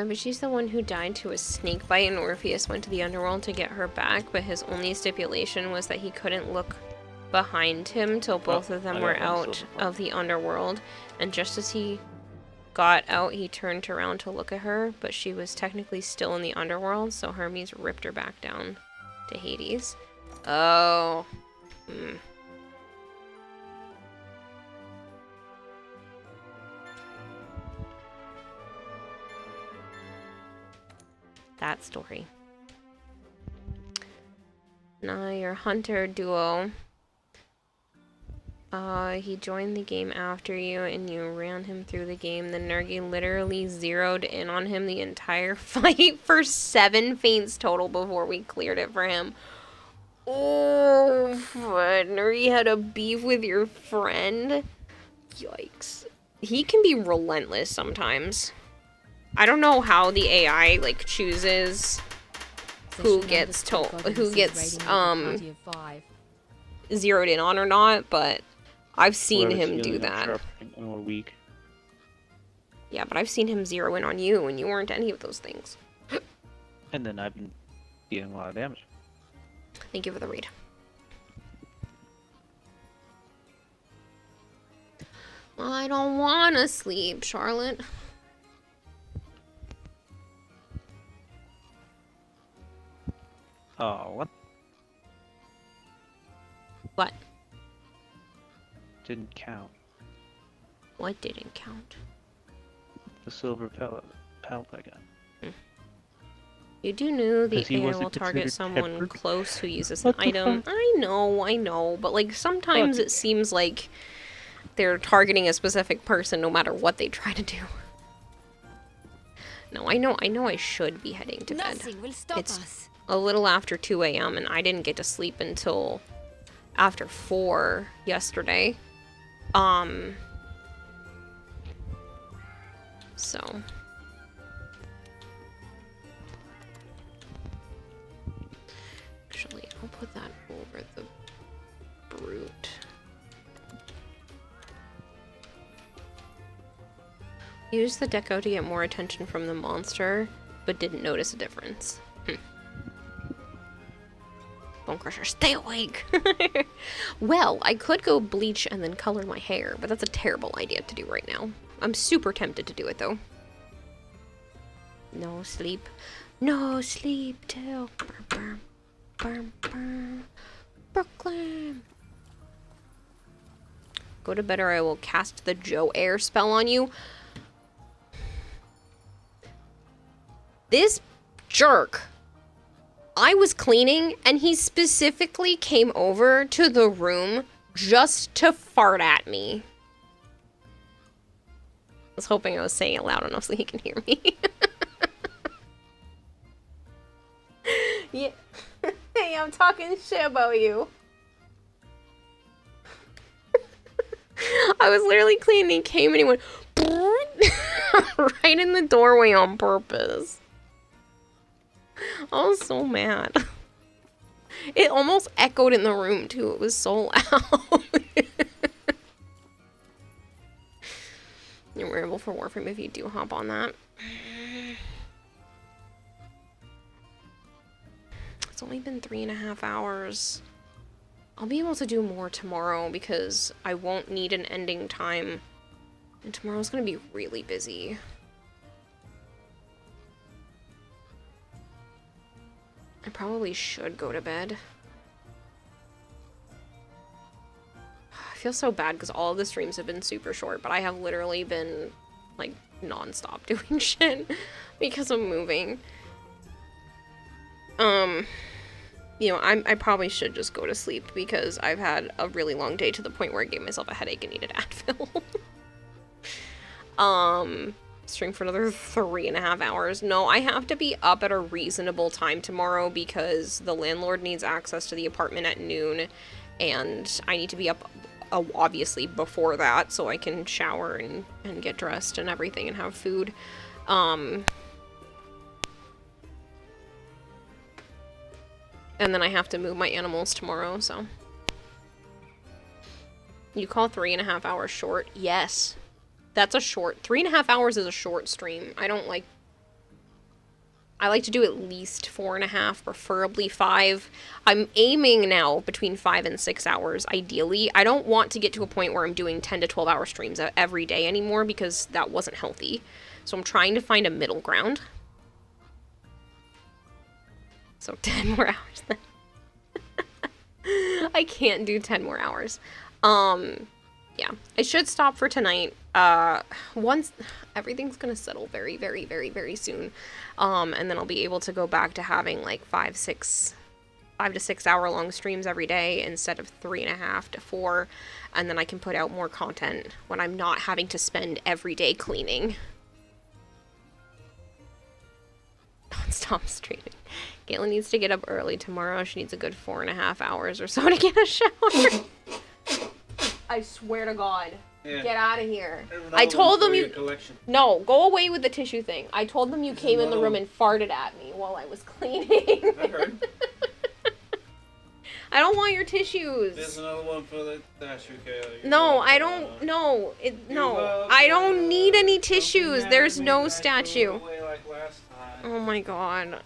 But she's the one who died to a snake bite, and Orpheus went to the underworld to get her back, but his only stipulation was that he couldn't look behind him till both of them were out of the underworld, and just as he got out, he turned around to look at her, but she was technically still in the underworld, so Hermes ripped her back down to Hades. Oh. That story. Now your hunter duo. He joined the game after you and you ran him through the game. The Nergi literally zeroed in on him the entire fight for 7 feints total before we cleared it for him. Oh, Nergi had a beef with your friend? Yikes. He can be relentless sometimes. I don't know how the AI, like, chooses who gets zeroed in on or not, but I've seen him do that. Yeah, but I've seen him zero in on you, and you weren't any of those things. And then I've been dealing a lot of damage. Thank you for the read. I don't want to sleep, Charlotte. Oh, what? What? Didn't count. What didn't count? The silver pellet I got. You do know the Because he AI will wasn't target considered someone peppered? close who uses an What the item. fuck? I know, but like sometimes Fuck. it seems like they're targeting a specific person no matter what they try to do. No, I know I should be heading to bed. Nothing will stop It's us. a little after 2 a.m. and I didn't get to sleep until after 4 yesterday. So for the brute. Use the deco to get more attention from the monster, but didn't notice a difference. Bone Crusher, stay awake! Well, I could go bleach and then color my hair, but that's a terrible idea to do right now. I'm super tempted to do it, though. No sleep. No sleep till... Brooklyn! Go to bed or I will cast the Joe Air spell on you. This jerk. I was cleaning and he specifically came over to the room just to fart at me. I was hoping I was saying it loud enough so he can hear me. Yeah. Hey, I'm talking shit about you. I was literally cleaning, he came and he went right in the doorway on purpose. I was so mad. It almost echoed in the room too. It was so loud. You're wearable for Warframe if you do hop on that. It's only been 3.5 hours. I'll be able to do more tomorrow because I won't need an ending time. And tomorrow's gonna be really busy. I probably should go to bed. I feel so bad because all of the streams have been super short, but I have literally been, like, non-stop doing shit because I'm moving. You know, I probably should just go to sleep because I've had a really long day to the point where I gave myself a headache and needed Advil. Stream for another 3.5 hours. No, I have to be up at a reasonable time tomorrow because the landlord needs access to the apartment at noon, and I need to be up obviously before that so I can shower and get dressed and everything and have food. And then I have to move my animals tomorrow, so. You call 3.5 hours short? Yes. That's a short. 3.5 hours is a short stream. I like to do at least 4.5, preferably 5. I'm aiming now between 5 and 6 hours, ideally. I don't want to get to a point where I'm doing 10 to 12 hour streams every day anymore because that wasn't healthy. So I'm trying to find a middle ground. So 10 more hours then. I can't do 10 more hours. Yeah, I should stop for tonight. Once everything's gonna settle very, very, very, very soon. And then I'll be able to go back to having like 5 to 6 hour long streams every day instead of 3.5 to 4. And then I can put out more content when I'm not having to spend every day cleaning. Don't stop streaming. Caitlin needs to get up early tomorrow. She needs a good 4.5 hours or so to get a shower. I swear to God. Yeah. Get out of here. I told them you... No, go away with the tissue thing. I told them you came in the room and farted at me while I was cleaning. I heard. I don't want your tissues. There's another one for the statue, Kayla. No, I don't... No. No. I don't need any tissues. There's no statue. Oh my God.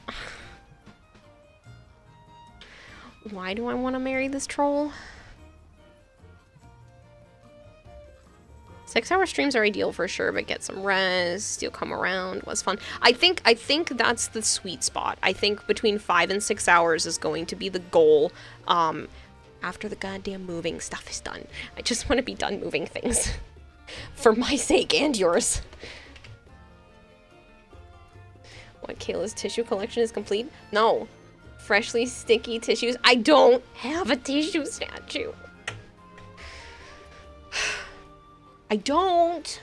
Why do I want to marry this troll? 6 hour streams are ideal for sure, but get some rest, you'll come around, was fun. I think that's the sweet spot. I think between 5 and 6 hours is going to be the goal, after the goddamn moving stuff is done. I just want to be done moving things. For my sake and yours. What, Kayla's tissue collection is complete? No. Freshly sticky tissues. I don't have a tissue statue. I don't.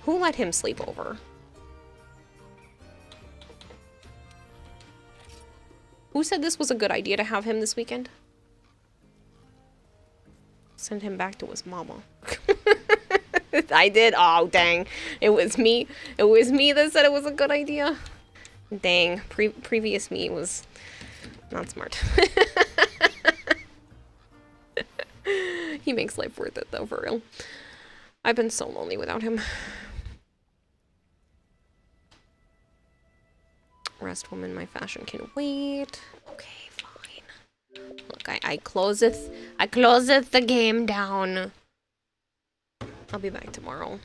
Who let him sleep over? Who said this was a good idea to have him this weekend? Send him back to his mama. I did. Oh, dang. It was me. It was me that said it was a good idea. Dang. Previous me was Not smart. He makes life worth it, though, for real. I've been so lonely without him. Rest woman, my fashion can wait. Okay, fine. Look, I closeth the game down. I'll be back tomorrow.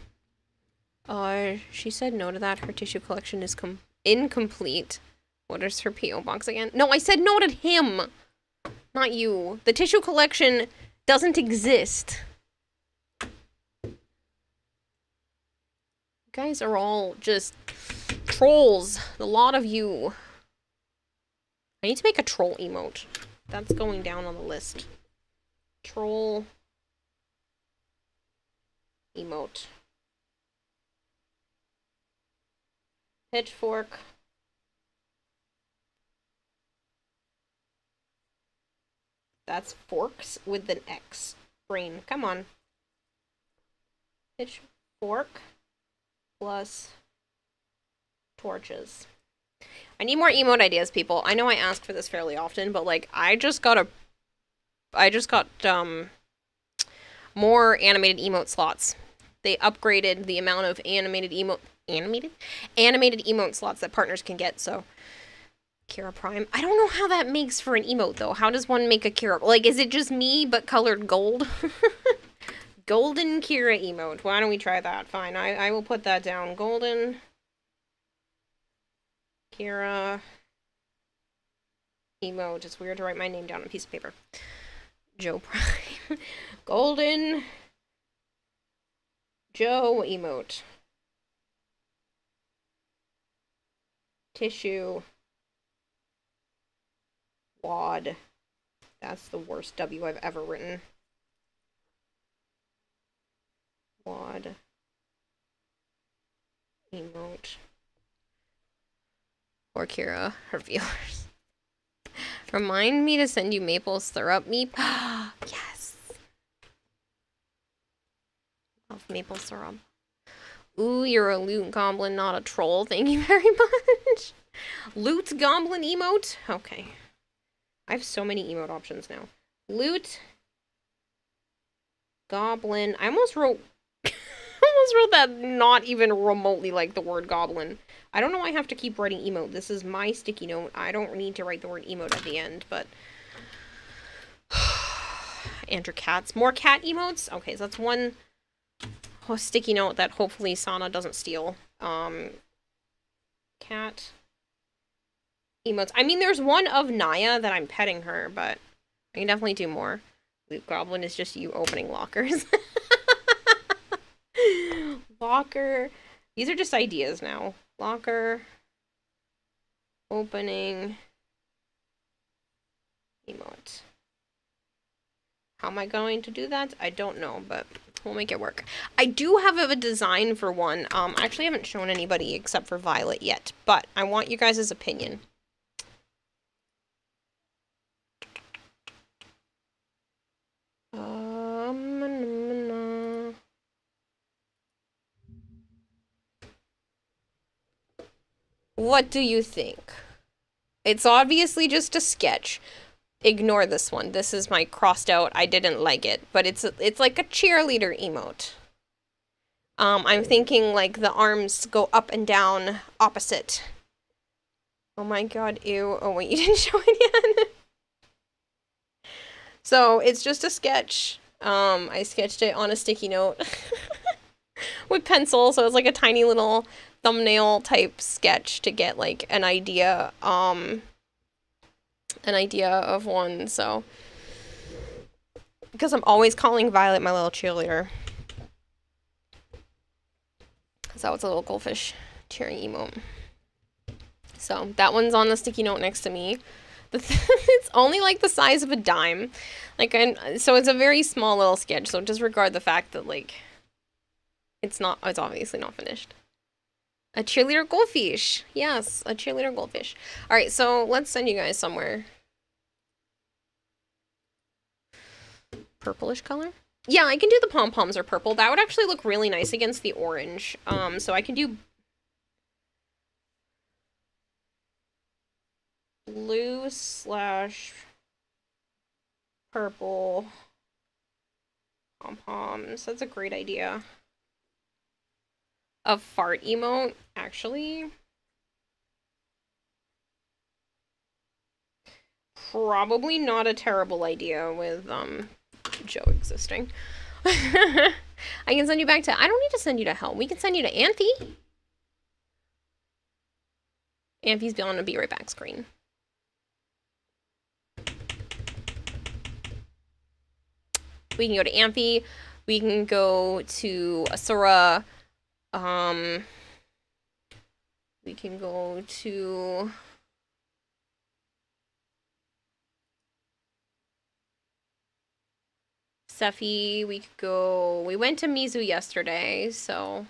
She said no to that. Her tissue collection is incomplete. What is her P.O. box again? No, I said no to him! Not you. The tissue collection doesn't exist. You guys are all just trolls. A lot of you. I need to make a troll emote. That's going down on the list. Troll emote. Pitchfork. That's forks with an X. Brain. Come on. Pitchfork plus torches. I need more emote ideas, people. I know I ask for this fairly often, but like I just got more animated emote slots. They upgraded the amount of animated emote slots that partners can get, so Kira Prime. I don't know how that makes for an emote though. How does one make a Kira? Like, is it just me but colored gold? Golden Kira emote. Why don't we try that? Fine, I will put that down. Golden Kira emote. It's weird to write my name down on a piece of paper. Joe Prime. Golden Joe emote. Tissue. Wad. That's the worst W I've ever written. Wad. Emote. Or Kira, her viewers. Remind me to send you maple syrup, Meep. Yes. Love maple syrup. Ooh, you're a loot goblin, not a troll. Thank you very much. Loot goblin emote? Okay. I have so many emote options now. Loot goblin. I almost wrote that not even remotely like the word goblin. I don't know why I have to keep writing emote. This is my sticky note. I don't need to write the word emote at the end, but Andrew cats. More cat emotes? Okay, so that's one sticky note that hopefully Sana doesn't steal. Cat emotes. I mean, there's one of Naya that I'm petting her, but I can definitely do more. Loot goblin is just you opening lockers. Locker. These are just ideas now. Locker. Opening. Emote. How am I going to do that? I don't know, but we'll make it work. I do have a design for one. I actually haven't shown anybody except for Violet yet, but I want you guys' opinion. What do you think? It's obviously just a sketch. Ignore this one. This is my crossed out. I didn't like it, but it's like a cheerleader emote. I'm thinking like the arms go up and down opposite. Oh my god, ew. Oh wait, you didn't show it yet. So it's just a sketch. I sketched it on a sticky note with pencil, so it's like a tiny little thumbnail type sketch to get like an idea of one. So because I'm always calling Violet my little cheerleader, so it's a little goldfish cheering emote. So that one's on the sticky note next to me. It's only like the size of a dime, like, so it's a very small little sketch, so disregard the fact that like it's obviously not finished. A cheerleader goldfish. Yes, a cheerleader goldfish. All right, so let's send you guys somewhere. Purplish color? Yeah, I can do the pom-poms are purple. That would actually look really nice against the orange. So I can do blue / purple pom-poms. That's a great idea. A fart emote, actually. Probably not a terrible idea with Joe existing. I can send you back to... I don't need to send you to hell. We can send you to Anthe. Anthe's on a be right back screen. We can go to Anthe. We can go to Asura. We can go to... Sephi. We could go... We went to Mizu yesterday, so...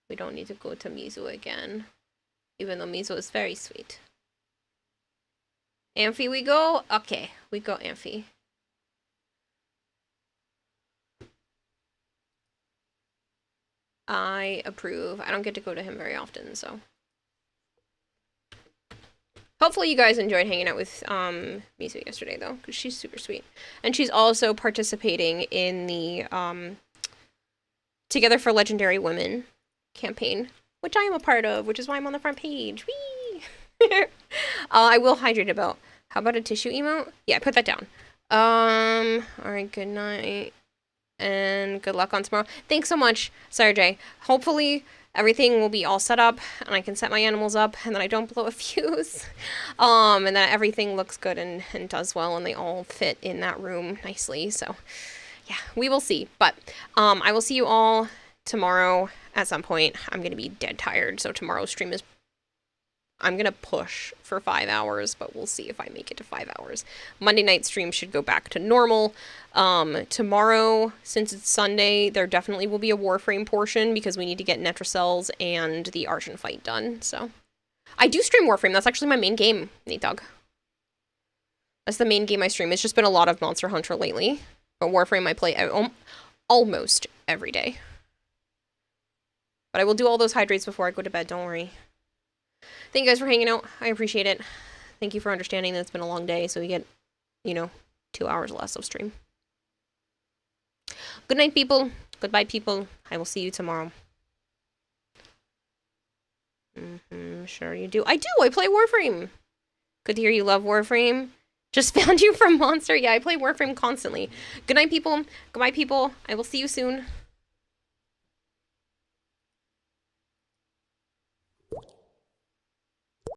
We don't need to go to Mizu again. Even though Mizu is very sweet. Amphi we go? Okay, we go Amphi. I approve. I don't get to go to him very often, so. Hopefully you guys enjoyed hanging out with Mizu yesterday, though, because she's super sweet. And she's also participating in the Together for Legendary Women campaign, which I am a part of, which is why I'm on the front page. Whee! I will hydrate about. How about a tissue emote? Yeah, put that down. Alright, good night. And good luck on tomorrow. Thanks so much, Sarah J. Hopefully everything will be all set up and I can set my animals up and then I don't blow a fuse. And that everything looks good and does well and they all fit in that room nicely. So yeah, we will see. But I will see you all tomorrow at some point. I'm going to be dead tired. So tomorrow's stream is... I'm going to push for 5 hours, but we'll see if I make it to 5 hours. Monday night stream should go back to normal. Tomorrow, since it's Sunday, there definitely will be a Warframe portion because we need to get Netracells and the Argent fight done, so. I do stream Warframe. That's actually my main game, Nate Dog. That's the main game I stream. It's just been a lot of Monster Hunter lately. But Warframe I play almost every day. But I will do all those hydrates before I go to bed, don't worry. Thank you guys for hanging out. I appreciate it. Thank you for understanding that it's been a long day, so we get, 2 hours less of stream. Good night, people. Goodbye, people. I will see you tomorrow. Sure you do. I do! I play Warframe! Good to hear you love Warframe. Just found you from Monster. Yeah, I play Warframe constantly. Good night, people. Goodbye, people. I will see you soon.